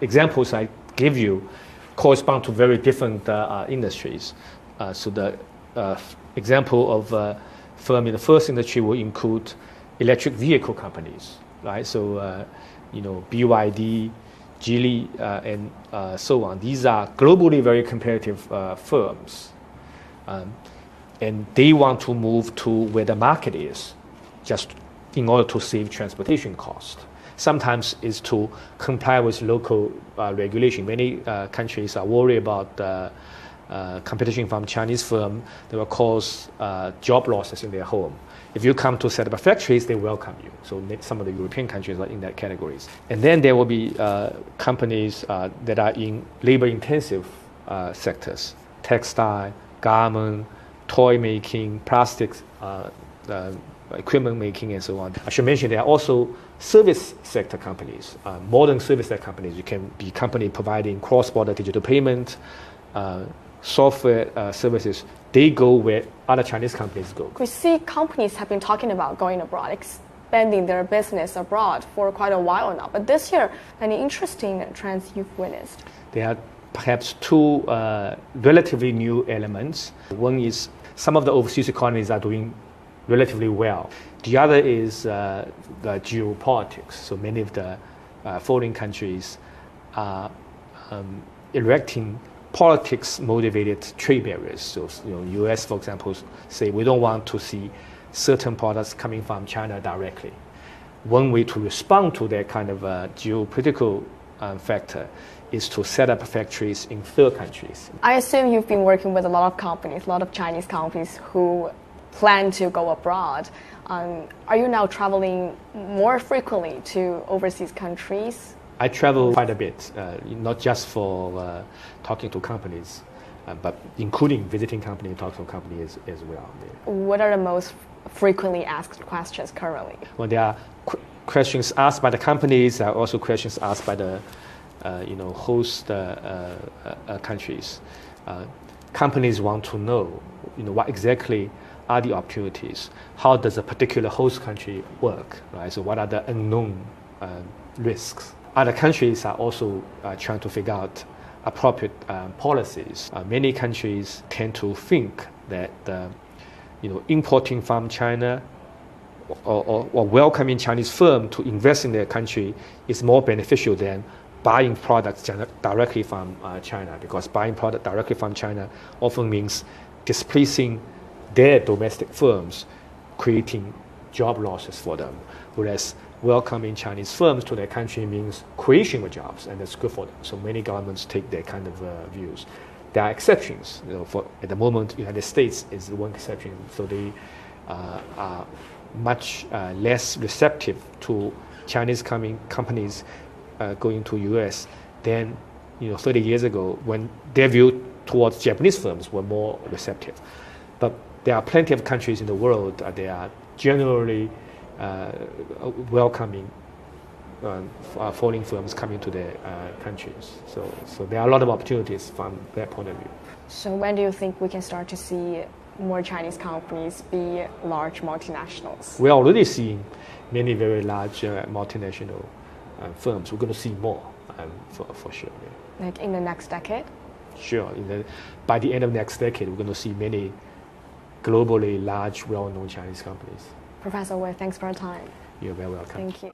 examples I give you correspond to very different industries. So the example of a firm in the first industry will include electric vehicle companies, right? So BYD, Geely, and so on. These are globally very competitive firms. And they want to move to where the market is, just in order to save transportation cost. Sometimes it's to comply with local regulation. Many countries are worried about competition from Chinese firms that will cause job losses in their home. If you come to set up factories, they welcome you. So some of the European countries are in that categories. And then there will be companies that are in labor-intensive sectors: textile, garment, toy making, plastics, equipment making, and so on. I should mention there are also service sector companies, modern service sector companies. You can be company providing cross-border digital payment, software services. They go where other Chinese companies go. We see companies have been talking about going abroad, expanding their business abroad for quite a while now. But this year, any interesting trends you've witnessed? There are perhaps two relatively new elements. One is some of the overseas economies are doing relatively well. The other is the geopolitics. So many of the foreign countries are erecting politics-motivated trade barriers. So, U.S., for example, say we don't want to see certain products coming from China directly. One way to respond to that kind of geopolitical factor is to set up factories in third countries. I assume you've been working with a lot of companies, a lot of Chinese companies who plan to go abroad. Are you now traveling more frequently to overseas countries? I travel quite a bit, not just for talking to companies, but including visiting companies, talking to companies as well. What are the most frequently asked questions currently? Well, there are questions asked by the companies. There are also questions asked by the host countries. Companies want to know, what exactly are the opportunities? How does a particular host country work? Right? So, what are the unknown risks? Other countries are also trying to figure out appropriate policies. Many countries tend to think that importing from China or welcoming Chinese firms to invest in their country is more beneficial than buying products directly from China, because buying product directly from China often means displacing their domestic firms, creating job losses for them, whereas welcoming Chinese firms to their country means creation of jobs, and that's good for them. So many governments take that kind of views. There are exceptions. At the moment, the United States is the one exception. So they are much less receptive to Chinese companies going to US than 30 years ago, when their view towards Japanese firms were more receptive. But there are plenty of countries in the world that they are generally welcoming foreign firms coming to their countries. So there are a lot of opportunities from that point of view. So when do you think we can start to see more Chinese companies be large multinationals? We're already seeing many very large multinational firms. We're going to see more for sure. Yeah. Like in the next decade? Sure. By the end of next decade, we're going to see many globally large, well-known Chinese companies. Professor Wei, thanks for your time. You're very welcome. Thank you.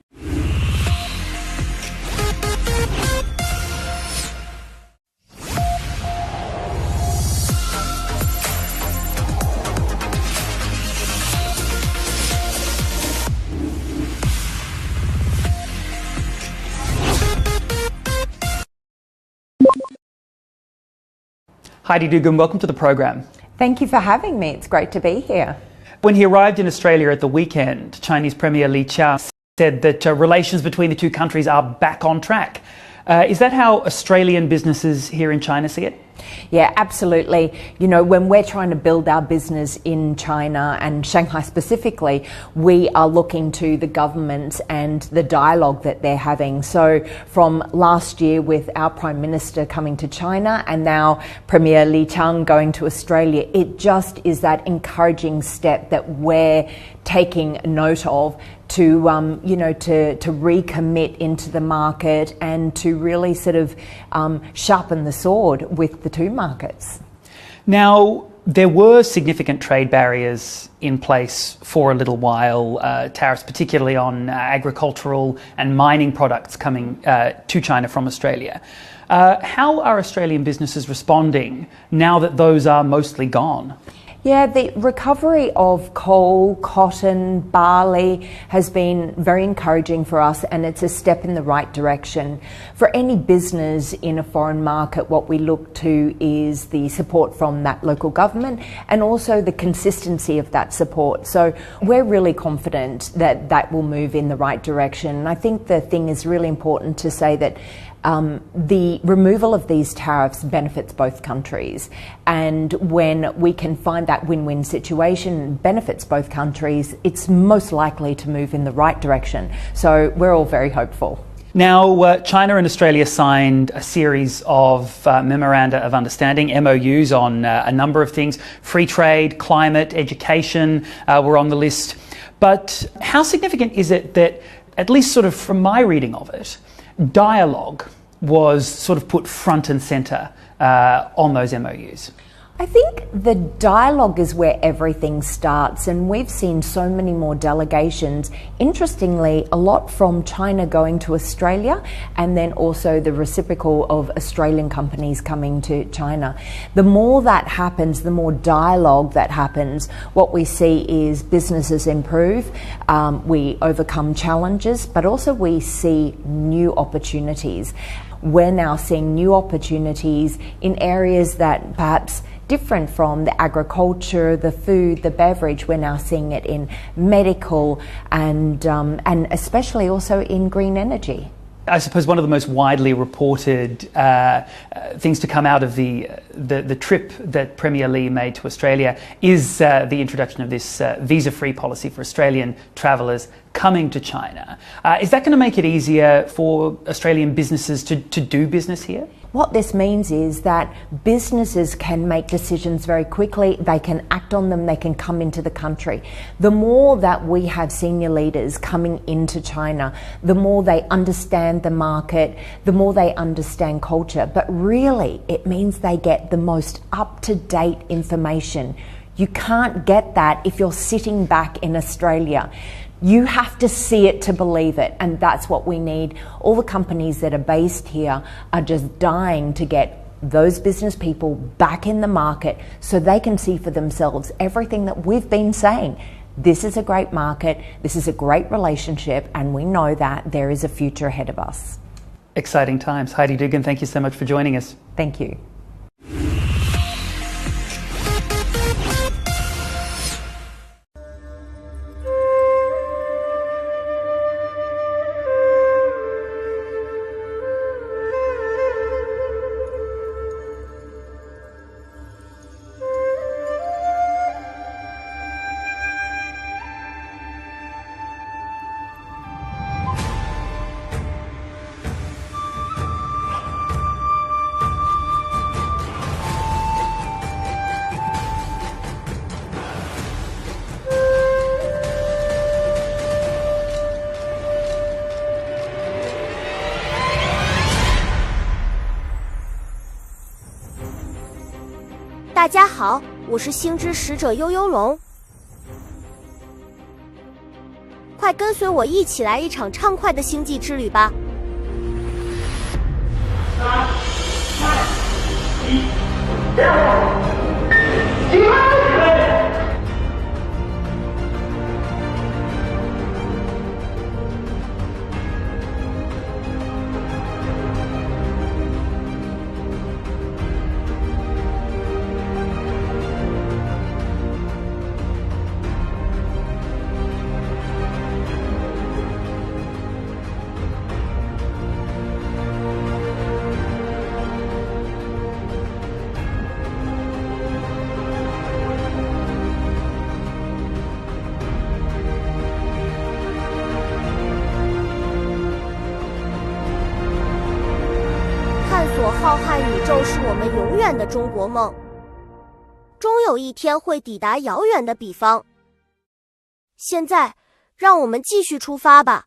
Heidi Dugan, welcome to the program. Thank you for having me. It's great to be here. When he arrived in Australia at the weekend, Chinese Premier Li Qiang said that relations between the two countries are back on track. Is that how Australian businesses here in China see it? Yeah, absolutely. When we're trying to build our business in China and Shanghai specifically, we are looking to the government and the dialogue that they're having. So from last year with our Prime Minister coming to China and now Premier Li Qiang going to Australia, it just is that encouraging step that we're taking note of to recommit into the market and to really sort of sharpen the sword with the two markets. Now, there were significant trade barriers in place for a little while, tariffs particularly on agricultural and mining products coming to China from Australia. How are Australian businesses responding now that those are mostly gone? Yeah, the recovery of coal, cotton, barley has been very encouraging for us, and it's a step in the right direction. For any business in a foreign market, what we look to is the support from that local government and also the consistency of that support. So we're really confident that that will move in the right direction. And I think the thing is really important to say that the removal of these tariffs benefits both countries. And when we can find that win-win situation benefits both countries, it's most likely to move in the right direction. So we're all very hopeful. Now, China and Australia signed a series of memoranda of understanding, MOUs, on a number of things. Free trade, climate, education were on the list. But how significant is it that, at least sort of from my reading of it, dialogue was sort of put front and centre on those MOUs? I think the dialogue is where everything starts, and we've seen so many more delegations, interestingly, a lot from China going to Australia, and then also the reciprocal of Australian companies coming to China. The more that happens, the more dialogue that happens, what we see is businesses improve, we overcome challenges, but also we see new opportunities. We're now seeing new opportunities in areas that perhaps different from the agriculture, the food, the beverage. We're now seeing it in medical and especially also in green energy. I suppose one of the most widely reported things to come out of the trip that Premier Li made to Australia is the introduction of this visa-free policy for Australian travellers coming to China. Is that going to make it easier for Australian businesses to do business here? What this means is that businesses can make decisions very quickly, they can act on them, they can come into the country. The more that we have senior leaders coming into China, the more they understand the market, the more they understand culture. But really, it means they get the most up-to-date information. You can't get that if you're sitting back in Australia. You have to see it to believe it, and that's what we need. All the companies that are based here are just dying to get those business people back in the market so they can see for themselves everything that we've been saying. This is a great market, this is a great relationship, and we know that there is a future ahead of us. Exciting times. Heidi Dugan, thank you so much for joining us. Thank you.大家好，我是星之使者悠悠龙，快跟随我一起来一场畅快的星际之旅吧！3、2、1，浩瀚宇宙是我们永远的中国梦，终有一天会抵达遥远的彼方。现在，让我们继续出发吧。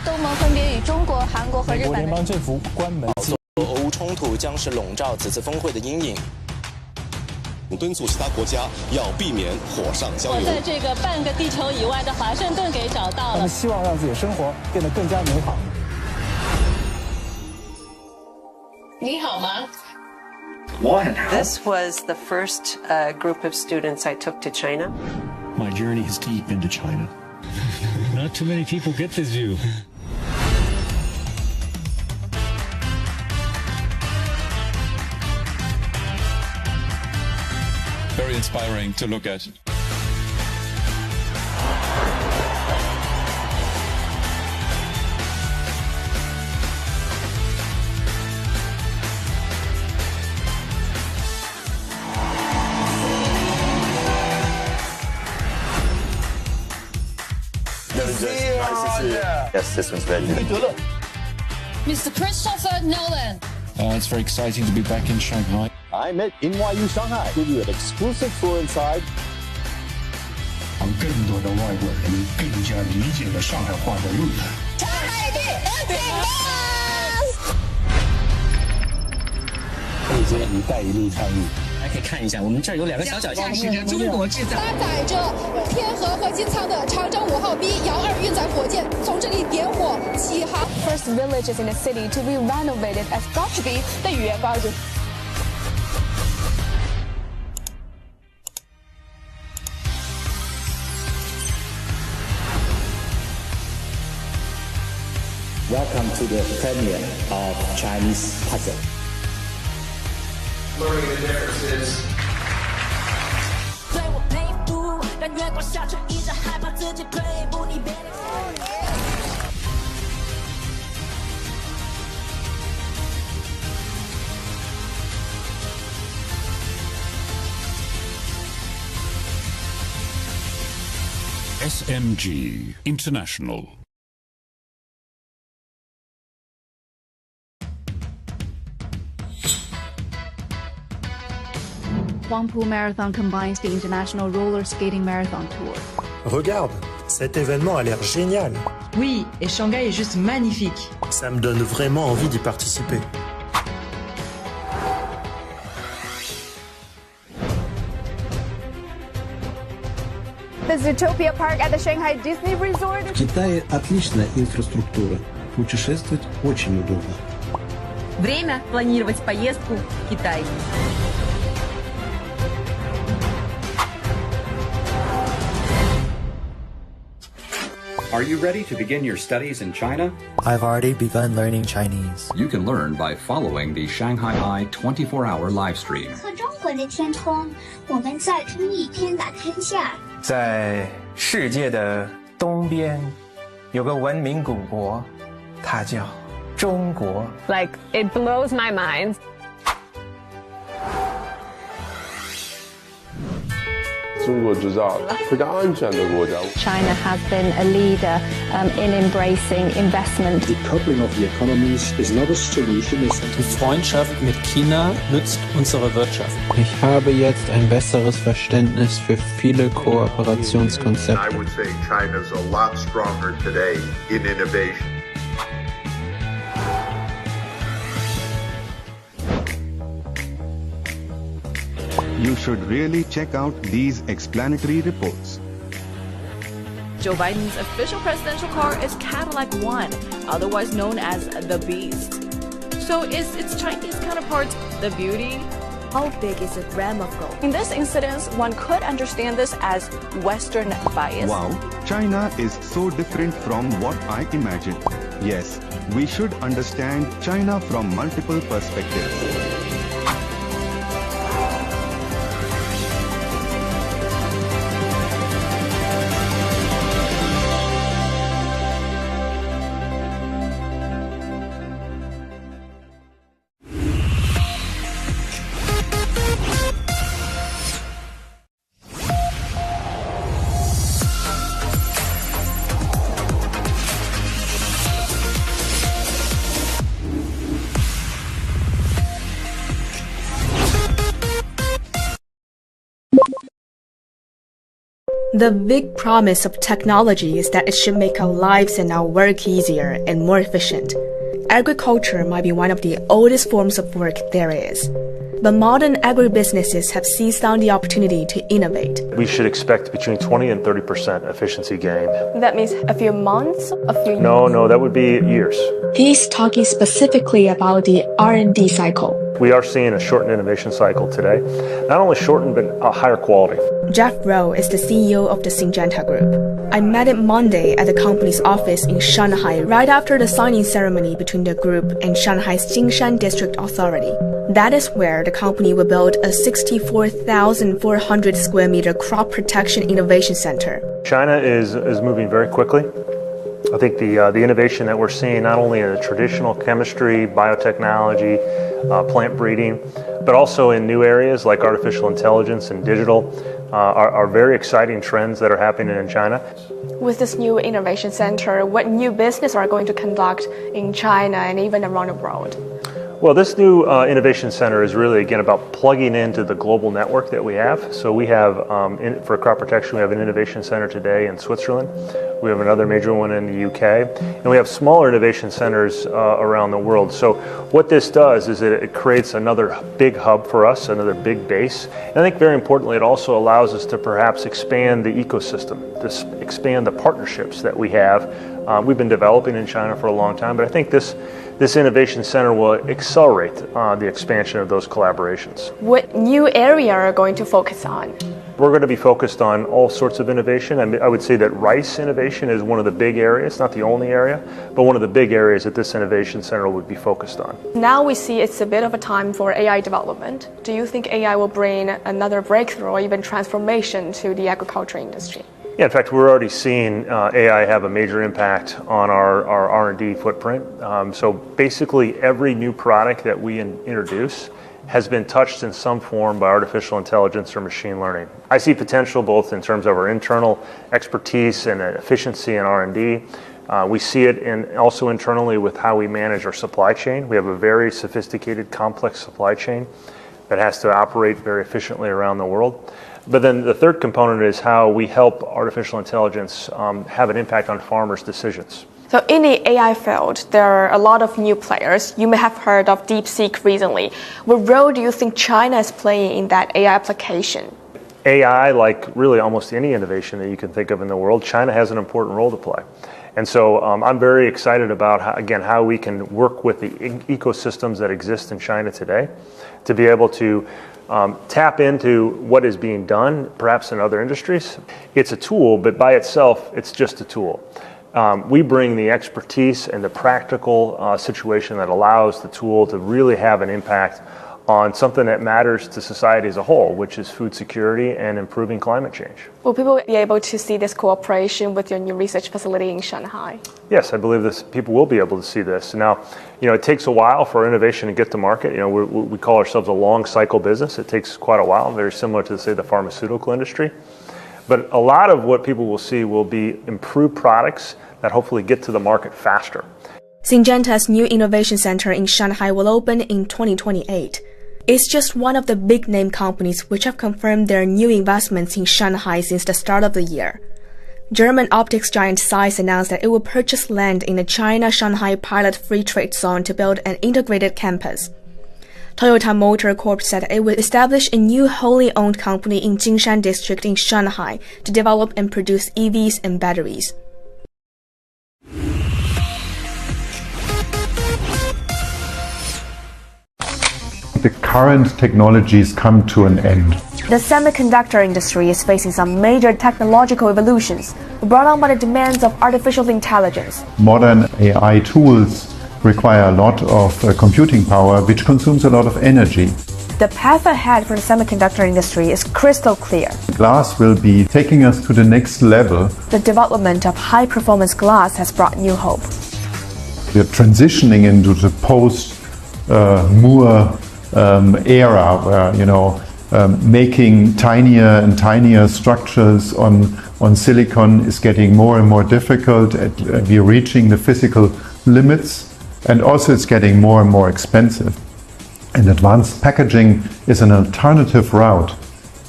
东盟分别与中国、韩国和日本。美国联邦政府关门。俄乌冲突将是笼罩此次峰会的阴影。敦促其他国家要避免火上浇油。我在这个半个地球以外的华盛顿给找到了。他们希望让自己的生活变得更加美好。你好吗？ This was the first group of students I took to China. My journey is deep into China. Not too many people get this view. very inspiring to look at. Yes, this one's very good. Mr. Christopher Nolan. It's very exciting to be back in Shanghai. I'm at NYU Shanghai. Give you an exclusive tour inside. 让更多的外国人更加理解了上海话的内涵。一些“一带一路”倡议，大家可以看一下，我们这儿有2个小脚架，中国制造，搭载着天河和金仓的长征5号 B 遥2运载火箭，从这里点火起航。First villages in the city to be renovated as 高士比的语言标准。Welcome to the premiere of Chinese puzzle. Learning the differences. 对我佩服，但月光下却依然害怕自己退步。你别。SMG International. Huangpu Marathon combines the International Roller Skating Marathon Tour. Regarde, cet événement a l'air génial. Oui, et Shanghai est juste magnifique. Ça me donne vraiment envie d'y participer. The Zootopia Park at the Shanghai Disney Resort. В Китае отличная инфраструктура. Путешествовать очень удобно. Время планировать поездку в Китай. Are you ready to begin your studies in China? I've already begun learning Chinese. You can learn by following the Shanghai Eye 24-hour live stream. 和中国的天空，我们在同一天打天下。在世界的东边，有个文明古国，它叫中国。Like, it blows my mind. China has been a leader in embracing investment. Decoupling of the economies is not a solution. Die Freundschaft mit China nützt unsere Wirtschaft. Ich habe jetzt ein besseres Verständnis für viele Kooperationskonzepte. I would say China's a lot stronger today in innovation. You should really check out these explanatory reports. Joe Biden's official presidential car is Cadillac One, otherwise known as the Beast. So is its Chinese counterpart the Beauty? How big is a gram of gold? In this incident, one could understand this as Western bias. Wow, China is so different from what I imagined. Yes, we should understand China from multiple perspectives. The big promise of technology is that it should make our lives and our work easier and more efficient. Agriculture might be one of the oldest forms of work there is. But modern agribusinesses have seized on the opportunity to innovate. We should expect between 20 and 30% efficiency gain. That means a few months, a few years? No, that would be years. He's talking specifically about the R&D cycle. We are seeing a shortened innovation cycle today. Not only shortened, but a higher quality. Jeff Rowe is the CEO of the Syngenta Group. I met him Monday at the company's office in Shanghai right after the signing ceremony between the group and Shanghai's Jingshan District Authority. That is where the company will build a 64,400 square meter crop protection innovation center. China is moving very quickly. I think the innovation that we're seeing not only in the traditional chemistry, biotechnology, plant breeding, but also in new areas like artificial intelligence and digital are very exciting trends that are happening in China. With this new innovation center, what new business are going to conduct in China and even around the world? Well, this new innovation center is really, again, about plugging into the global network that we have. So we have, for crop protection, we have an innovation center today in Switzerland. We have another major one in the UK. And we have smaller innovation centers around the world. So what this does is it creates another big hub for us, another big base. And I think very importantly, it also allows us to perhaps expand the ecosystem, expand the partnerships that we have. We've been developing in China for a long time, but I think this innovation center will accelerate the expansion of those collaborations. What new area are you going to focus on? We're going to be focused on all sorts of innovation. I would say that rice innovation is one of the big areas, not the only area, but one of the big areas that this innovation center would be focused on. Now we see it's a bit of a time for AI development. Do you think AI will bring another breakthrough or even transformation to the agriculture industry? Yeah, in fact, we're already seeing AI have a major impact on our R&D footprint. So basically every new product that we introduce has been touched in some form by artificial intelligence or machine learning. I see potential both in terms of our internal expertise and efficiency in R&D. We see it also internally with how we manage our supply chain. We have a very sophisticated, complex supply chain that has to operate very efficiently around the world. But then the third component is how we help artificial intelligence have an impact on farmers' decisions. So in the AI field, there are a lot of new players. You may have heard of DeepSeek recently. What role do you think China is playing in that AI application? AI, like really almost any innovation that you can think of in the world, China has an important role to play. And so I'm very excited about, how we can work with the ecosystems that exist in China today to be able to tap into what is being done, perhaps in other industries. It's a tool, but by itself, it's just a tool. We bring the expertise and the practical situation that allows the tool to really have an impact on something that matters to society as a whole, which is food security and improving climate change. Will people be able to see this cooperation with your new research facility in Shanghai? Yes, I believe people will be able to see this. Now, it takes a while for innovation to get to market. We call ourselves a long cycle business. It takes quite a while, very similar to, say, the pharmaceutical industry. But a lot of what people will see will be improved products that hopefully get to the market faster. Syngenta's new innovation center in Shanghai will open in 2028. It's just one of the big-name companies which have confirmed their new investments in Shanghai since the start of the year. German optics giant Zeiss announced that it will purchase land in the China-Shanghai Pilot Free Trade Zone to build an integrated campus. Toyota Motor Corp said it will establish a new wholly owned company in Jingshan district in Shanghai to develop and produce EVs and batteries. The current technologies come to an end. The semiconductor industry is facing some major technological evolutions brought on by the demands of artificial intelligence. Modern AI tools require a lot of computing power, which consumes a lot of energy. The path ahead for the semiconductor industry is crystal clear. Glass will be taking us to the next level. The development of high-performance glass has brought new hope. We are transitioning into the post-Moore era where, making tinier and tinier structures on silicon is getting more and more difficult. We're reaching the physical limits, and also it's getting more and more expensive. And advanced packaging is an alternative route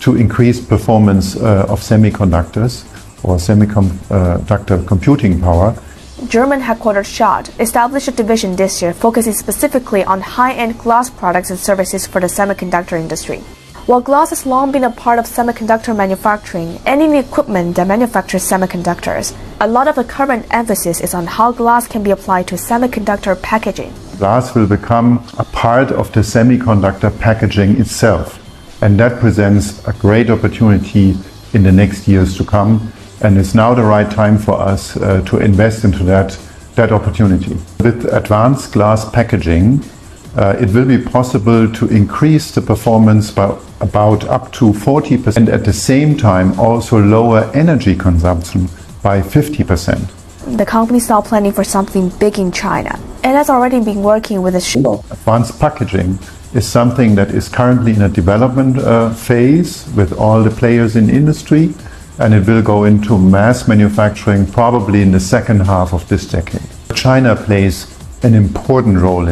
to increase performance of semiconductors or semiconductor computing power. German headquartered Schott established a division this year focusing specifically on high-end glass products and services for the semiconductor industry. While glass has long been a part of semiconductor manufacturing and in the equipment that manufactures semiconductors, a lot of the current emphasis is on how glass can be applied to semiconductor packaging. Glass will become a part of the semiconductor packaging itself, and that presents a great opportunity in the next years to come. And it's now the right time for us to invest into that opportunity. With advanced glass packaging, it will be possible to increase the performance by about up to 40%, and at the same time also lower energy consumption by 50%. The company is now planning for something big in China. It has already been working with Advanced packaging is something that is currently in a development phase with all the players in industry, and it will go into mass manufacturing probably in the second half of this decade. China plays an important role in